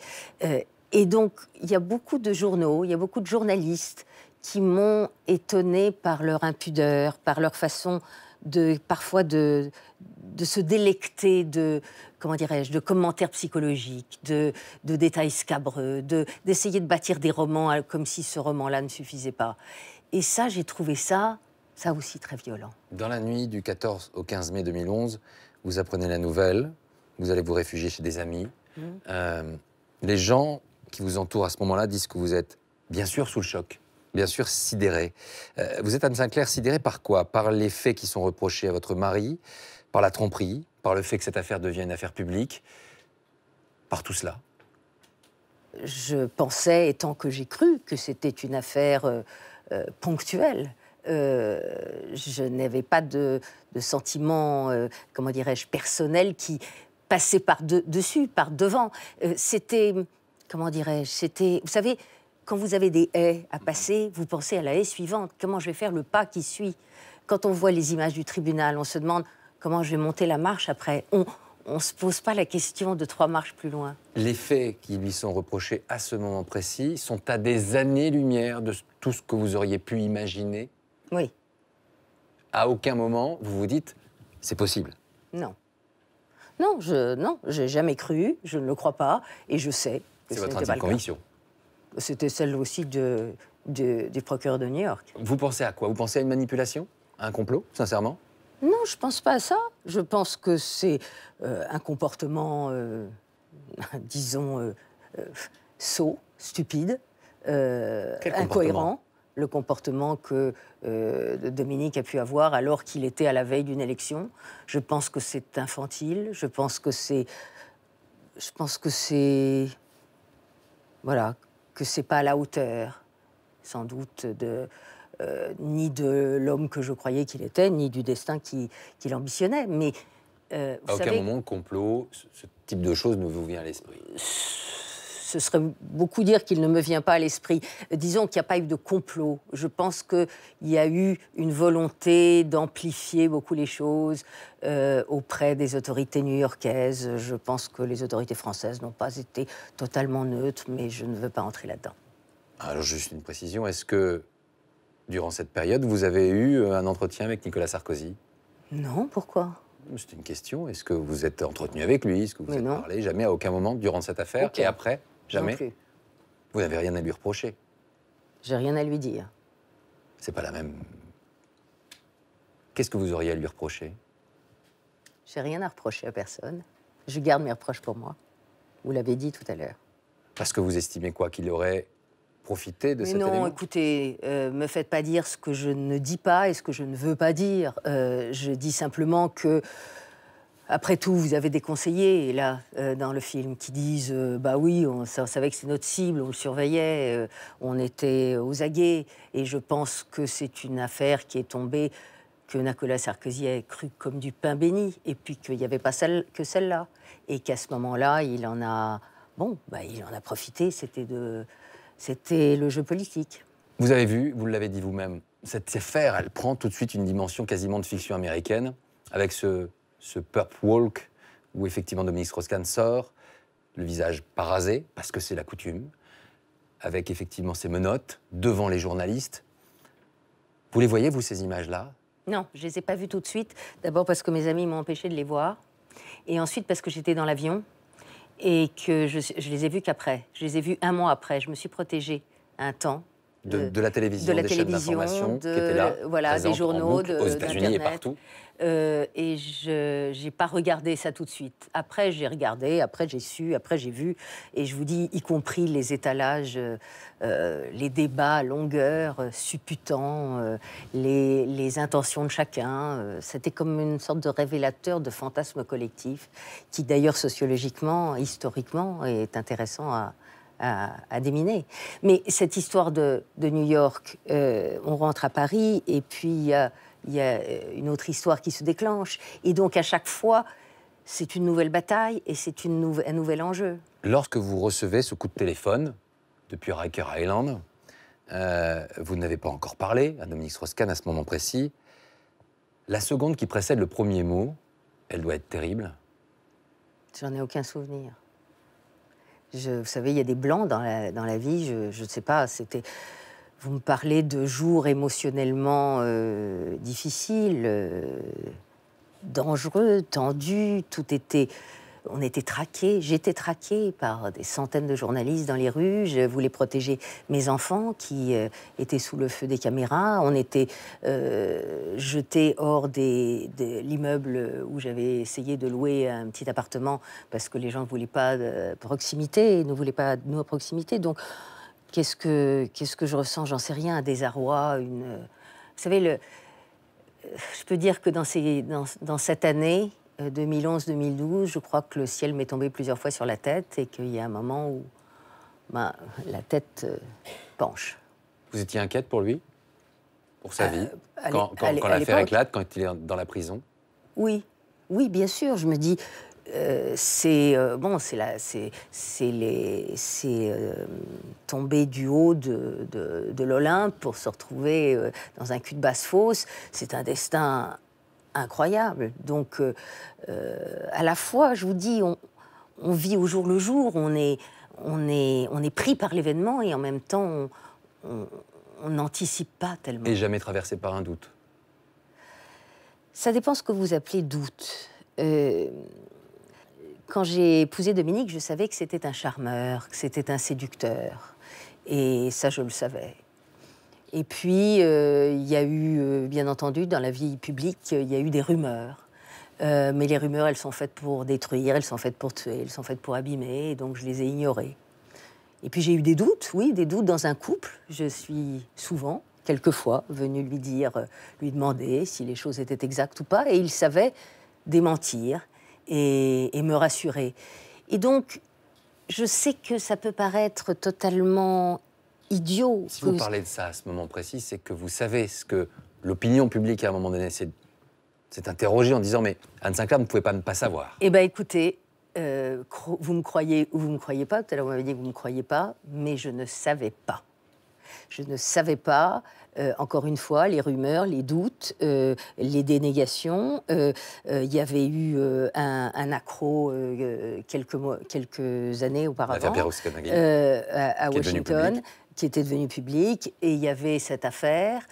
Et donc, il y a beaucoup de journaux, il y a beaucoup de journalistes qui m'ont étonnée par leur impudeur, par leur façon parfois de se délecter de, comment dirais-je, de commentaires psychologiques, de détails scabreux, d'essayer de bâtir des romans comme si ce roman-là ne suffisait pas. Et ça, j'ai trouvé ça aussi très violent. Dans la nuit du 14 au 15 mai 2011, vous apprenez la nouvelle, vous allez vous réfugier chez des amis. Les gens qui vous entourent à ce moment-là disent que vous êtes bien sûr sous le choc, bien sûr sidéré. Vous êtes, Anne Sinclair, sidérée par quoi? Par les faits qui sont reprochés à votre mari, par la tromperie, par le fait que cette affaire devienne une affaire publique, par tout cela? Je pensais, et tant que j'ai cru, que c'était une affaire ponctuelle. Je n'avais pas de sentiment, comment dirais-je, personnel qui passait par-dessus, par-devant. C'était, comment dirais-je, c'était... Vous savez, quand vous avez des haies à passer, vous pensez à la haie suivante. Comment je vais faire le pas qui suit? Quand on voit les images du tribunal, on se demande comment je vais monter la marche après. On ne se pose pas la question de 3 marches plus loin. Les faits qui lui sont reprochés à ce moment précis sont à des années-lumière de tout ce que vous auriez pu imaginer? Oui. À aucun moment, vous vous dites, c'est possible? Non. Non, j'ai jamais cru, je ne le crois pas, et je sais que c'est ce votre n'était pas intime le cas. conviction. C'était celle aussi du procureur de New York. Vous pensez à quoi? Vous pensez à une manipulation? À un complot, sincèrement? Non, je ne pense pas à ça. Je pense que c'est un comportement, disons, sot, stupide, incohérent. Le comportement que Dominique a pu avoir alors qu'il était à la veille d'une élection. Je pense que c'est infantile. Je pense que c'est... Voilà, que c'est pas à la hauteur, sans doute, ni de l'homme que je croyais qu'il était, ni du destin qu'il ambitionnait. Mais, à aucun moment, le complot, ce type de choses ne vous vient à l'esprit? Ce serait beaucoup dire qu'il ne me vient pas à l'esprit. Disons qu'il n'y a pas eu de complot. Je pense qu'il y a eu une volonté d'amplifier beaucoup les choses auprès des autorités new-yorkaises. Je pense que les autorités françaises n'ont pas été totalement neutres, mais je ne veux pas entrer là-dedans. Alors, juste une précision. Est-ce que, durant cette période, vous avez eu un entretien avec Nicolas Sarkozy? Non, pourquoi? C'est une question. Est-ce que vous êtes entretenu avec lui? Est-ce que vous êtes parlé? Jamais, à aucun moment, durant cette affaire? Et après? Jamais? Non plus. Vous n'avez rien à lui reprocher? J'ai rien à lui dire. C'est pas la même... Qu'est-ce que vous auriez à lui reprocher? J'ai rien à reprocher à personne. Je garde mes reproches pour moi. Vous l'avez dit tout à l'heure. Parce que vous estimez quoi? Qu'il aurait profité de cet élément? Non, écoutez, me faites pas dire ce que je ne dis pas et ce que je ne veux pas dire. Je dis simplement que, après tout, vous avez des conseillers, là, dans le film, qui disent bah oui, on savait que c'est notre cible, on le surveillait, on était aux aguets. Et je pense que c'est une affaire qui est tombée, que Nicolas Sarkozy a cru comme du pain béni, et puis qu'il n'y avait pas que celle-là. Et qu'à ce moment-là, il en a profité, c'était le jeu politique. Vous avez vu, vous l'avez dit vous-même, cette affaire, elle prend tout de suite une dimension quasiment de fiction américaine, avec ce Purp Walk, où effectivement Dominique Strauss-Kahn sort, le visage parasé, parce que c'est la coutume, avec effectivement ses menottes, devant les journalistes. Vous les voyez, vous, ces images-là? Non, je ne les ai pas vues tout de suite. D'abord parce que mes amis m'ont empêché de les voir, et ensuite parce que j'étais dans l'avion, et que je les ai vues qu'après. Je les ai vues 1 mois après. Je me suis protégée un temps. De la télévision, des chaînes d'information qui étaient là, voilà, des journaux, aux États-Unis et partout. Et je n'ai pas regardé ça tout de suite. Après, j'ai regardé, après j'ai su, après j'ai vu. Et je vous dis, y compris les étalages, les débats à longueur, supputant les intentions de chacun. C'était comme une sorte de révélateur de fantasmes collectifs qui, d'ailleurs, sociologiquement, historiquement, est intéressant à déminer. Mais cette histoire de New York, on rentre à Paris et puis il y a une autre histoire qui se déclenche. Et donc, à chaque fois, c'est une nouvelle bataille et c'est un nouvel enjeu. Lorsque vous recevez ce coup de téléphone depuis Riker Island, vous n'avez pas encore parlé à Dominique Strauss-Kahn à ce moment précis. La seconde qui précède le premier mot, elle doit être terrible. J'en ai aucun souvenir. Vous savez, il y a des blancs dans la vie, je ne sais pas, c'était... Vous me parlez de jours émotionnellement difficiles, dangereux, tendus. On était traqués. J'étais traquée par des centaines de journalistes dans les rues. Je voulais protéger mes enfants qui étaient sous le feu des caméras. On était jetés hors de l'immeuble où j'avais essayé de louer un petit appartement parce que les gens ne voulaient pas de proximité, ne voulaient pas de nous à proximité. Donc, qu'est-ce que je ressens? J'en sais rien. Un désarroi, Vous savez, je peux dire que dans cette année 2011-2012, je crois que le ciel m'est tombé plusieurs fois sur la tête et qu'il y a un moment où la tête penche. Vous étiez inquiète pour lui? Pour sa vie? Quand l'affaire éclate, quand il est dans la prison? Oui, bien sûr. Je me dis, c'est tomber du haut de l'Olympe pour se retrouver dans un cul de basse-fosse. C'est un destin incroyable. Donc, à la fois, je vous dis, on vit au jour le jour, on est pris par l'événement et en même temps, on n'anticipe pas tellement. Et jamais traversé par un doute? Ça dépend ce que vous appelez doute. Quand j'ai épousé Dominique, je savais que c'était un charmeur, que c'était un séducteur. Et ça, je le savais. Et puis, il y a eu, bien entendu, dans la vie publique, il y a eu des rumeurs. Mais les rumeurs, elles sont faites pour détruire, elles sont faites pour tuer, elles sont faites pour abîmer, et donc je les ai ignorées. Et puis j'ai eu des doutes, oui, des doutes dans un couple. Je suis souvent, quelquefois, venue lui demander si les choses étaient exactes ou pas, et il savait démentir et me rassurer. Et donc, je sais que ça peut paraître totalement idiot. Si vous parlez de ça à ce moment précis, c'est que vous savez ce que l'opinion publique, à un moment donné, s'est interrogée en disant « Mais Anne Sinclair ne pouvait pas ne pas savoir ». Eh bien, écoutez, vous me croyez ou vous ne me croyez pas. Tout à l'heure, vous m'avez dit que vous ne me croyez pas, mais je ne savais pas. Je ne savais pas, encore une fois, les rumeurs, les doutes, les dénégations. Il y avait eu un accro quelques années auparavant à Washington, qui était devenu public, et il y avait cette affaire.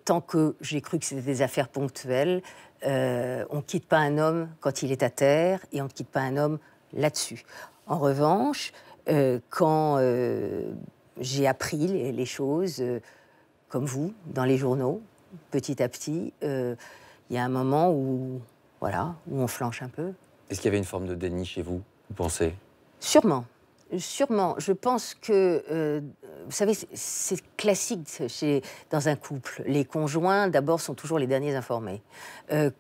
Tant que j'ai cru que c'était des affaires ponctuelles, on ne quitte pas un homme quand il est à terre, et on ne quitte pas un homme là-dessus. En revanche, quand j'ai appris les choses, comme vous, dans les journaux, petit à petit, il y a un moment où on flanche un peu. Est-ce qu'il y avait une forme de déni chez vous, vous pensez? Sûrement. Sûrement. Je pense que, vous savez, c'est classique dans un couple. Les conjoints, d'abord, sont toujours les derniers informés.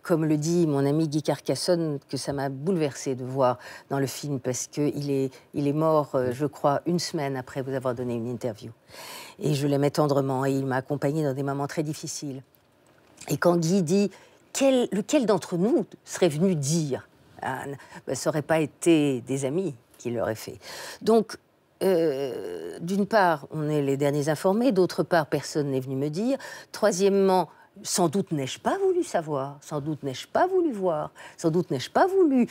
Comme le dit mon ami Guy Carcassonne, que ça m'a bouleversée de voir dans le film, parce qu'il est mort, je crois, 1 semaine après vous avoir donné une interview. Et je l'aimais tendrement, et il m'a accompagnée dans des moments très difficiles. Et quand Guy dit « Lequel d'entre nous serait venu dire Anne ?» Ça n'aurait pas été des amis qui l'auraient fait. Donc, d'une part, on est les derniers informés, d'autre part, personne n'est venu me dire. Troisièmement, sans doute n'ai-je pas voulu savoir, sans doute n'ai-je pas voulu voir, sans doute n'ai-je pas voulu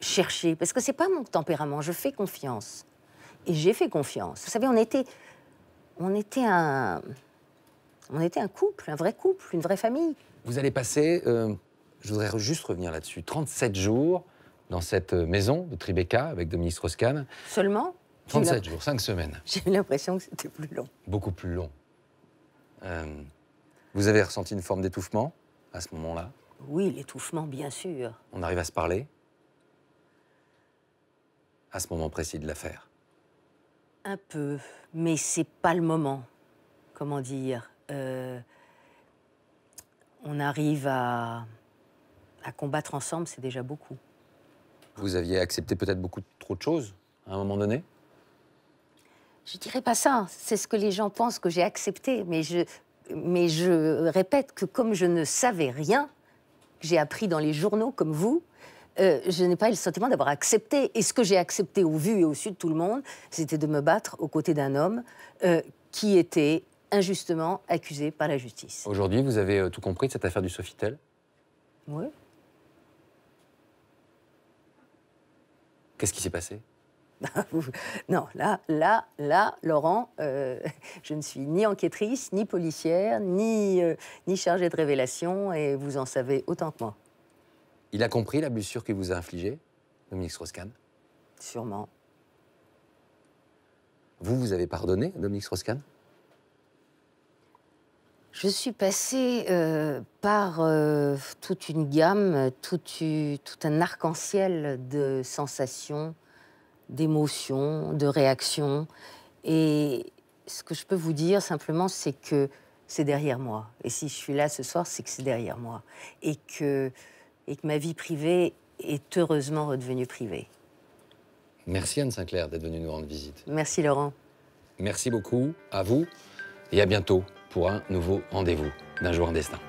chercher, parce que c'est pas mon tempérament, je fais confiance. Et j'ai fait confiance. Vous savez, on était un couple, un vrai couple, une vraie famille. Vous allez passer, je voudrais juste revenir là-dessus, 37 jours dans cette maison de Tribeca avec Dominique Strauss-Kahn. Seulement 37 jours, 5 semaines. J'ai eu l'impression que c'était plus long. Beaucoup plus long. Vous avez ressenti une forme d'étouffement à ce moment-là? Oui, l'étouffement, bien sûr. On arrive à se parler à ce moment précis de l'affaire? Un peu, mais c'est pas le moment. Comment dire on arrive à combattre ensemble, c'est déjà beaucoup. Vous aviez accepté peut-être beaucoup trop de choses à un moment donné? Je dirais pas ça. C'est ce que les gens pensent que j'ai accepté. Mais je répète que comme je ne savais rien, j'ai appris dans les journaux comme vous, je n'ai pas eu le sentiment d'avoir accepté. Et ce que j'ai accepté au vu et au su de tout le monde, c'était de me battre aux côtés d'un homme qui était injustement accusé par la justice. Aujourd'hui, vous avez tout compris de cette affaire du Sofitel? Oui. Qu'est-ce qui s'est passé? Non, là, Laurent, je ne suis ni enquêtrice, ni policière, ni chargée de révélation, et vous en savez autant que moi. Il a compris la blessure qu'il vous a infligée, Dominique Strauss-Kahn? Sûrement. Vous avez pardonné, Dominique Strauss-Kahn? Je suis passée par toute une gamme, tout un arc-en-ciel de sensations, d'émotions, de réactions. Et ce que je peux vous dire simplement, c'est que c'est derrière moi. Et si je suis là ce soir, c'est que c'est derrière moi. Et que ma vie privée est heureusement redevenue privée. Merci Anne Sinclair d'être venue nous rendre visite. Merci Laurent. Merci beaucoup à vous et à bientôt pour un nouveau rendez-vous d'Un jour un destin.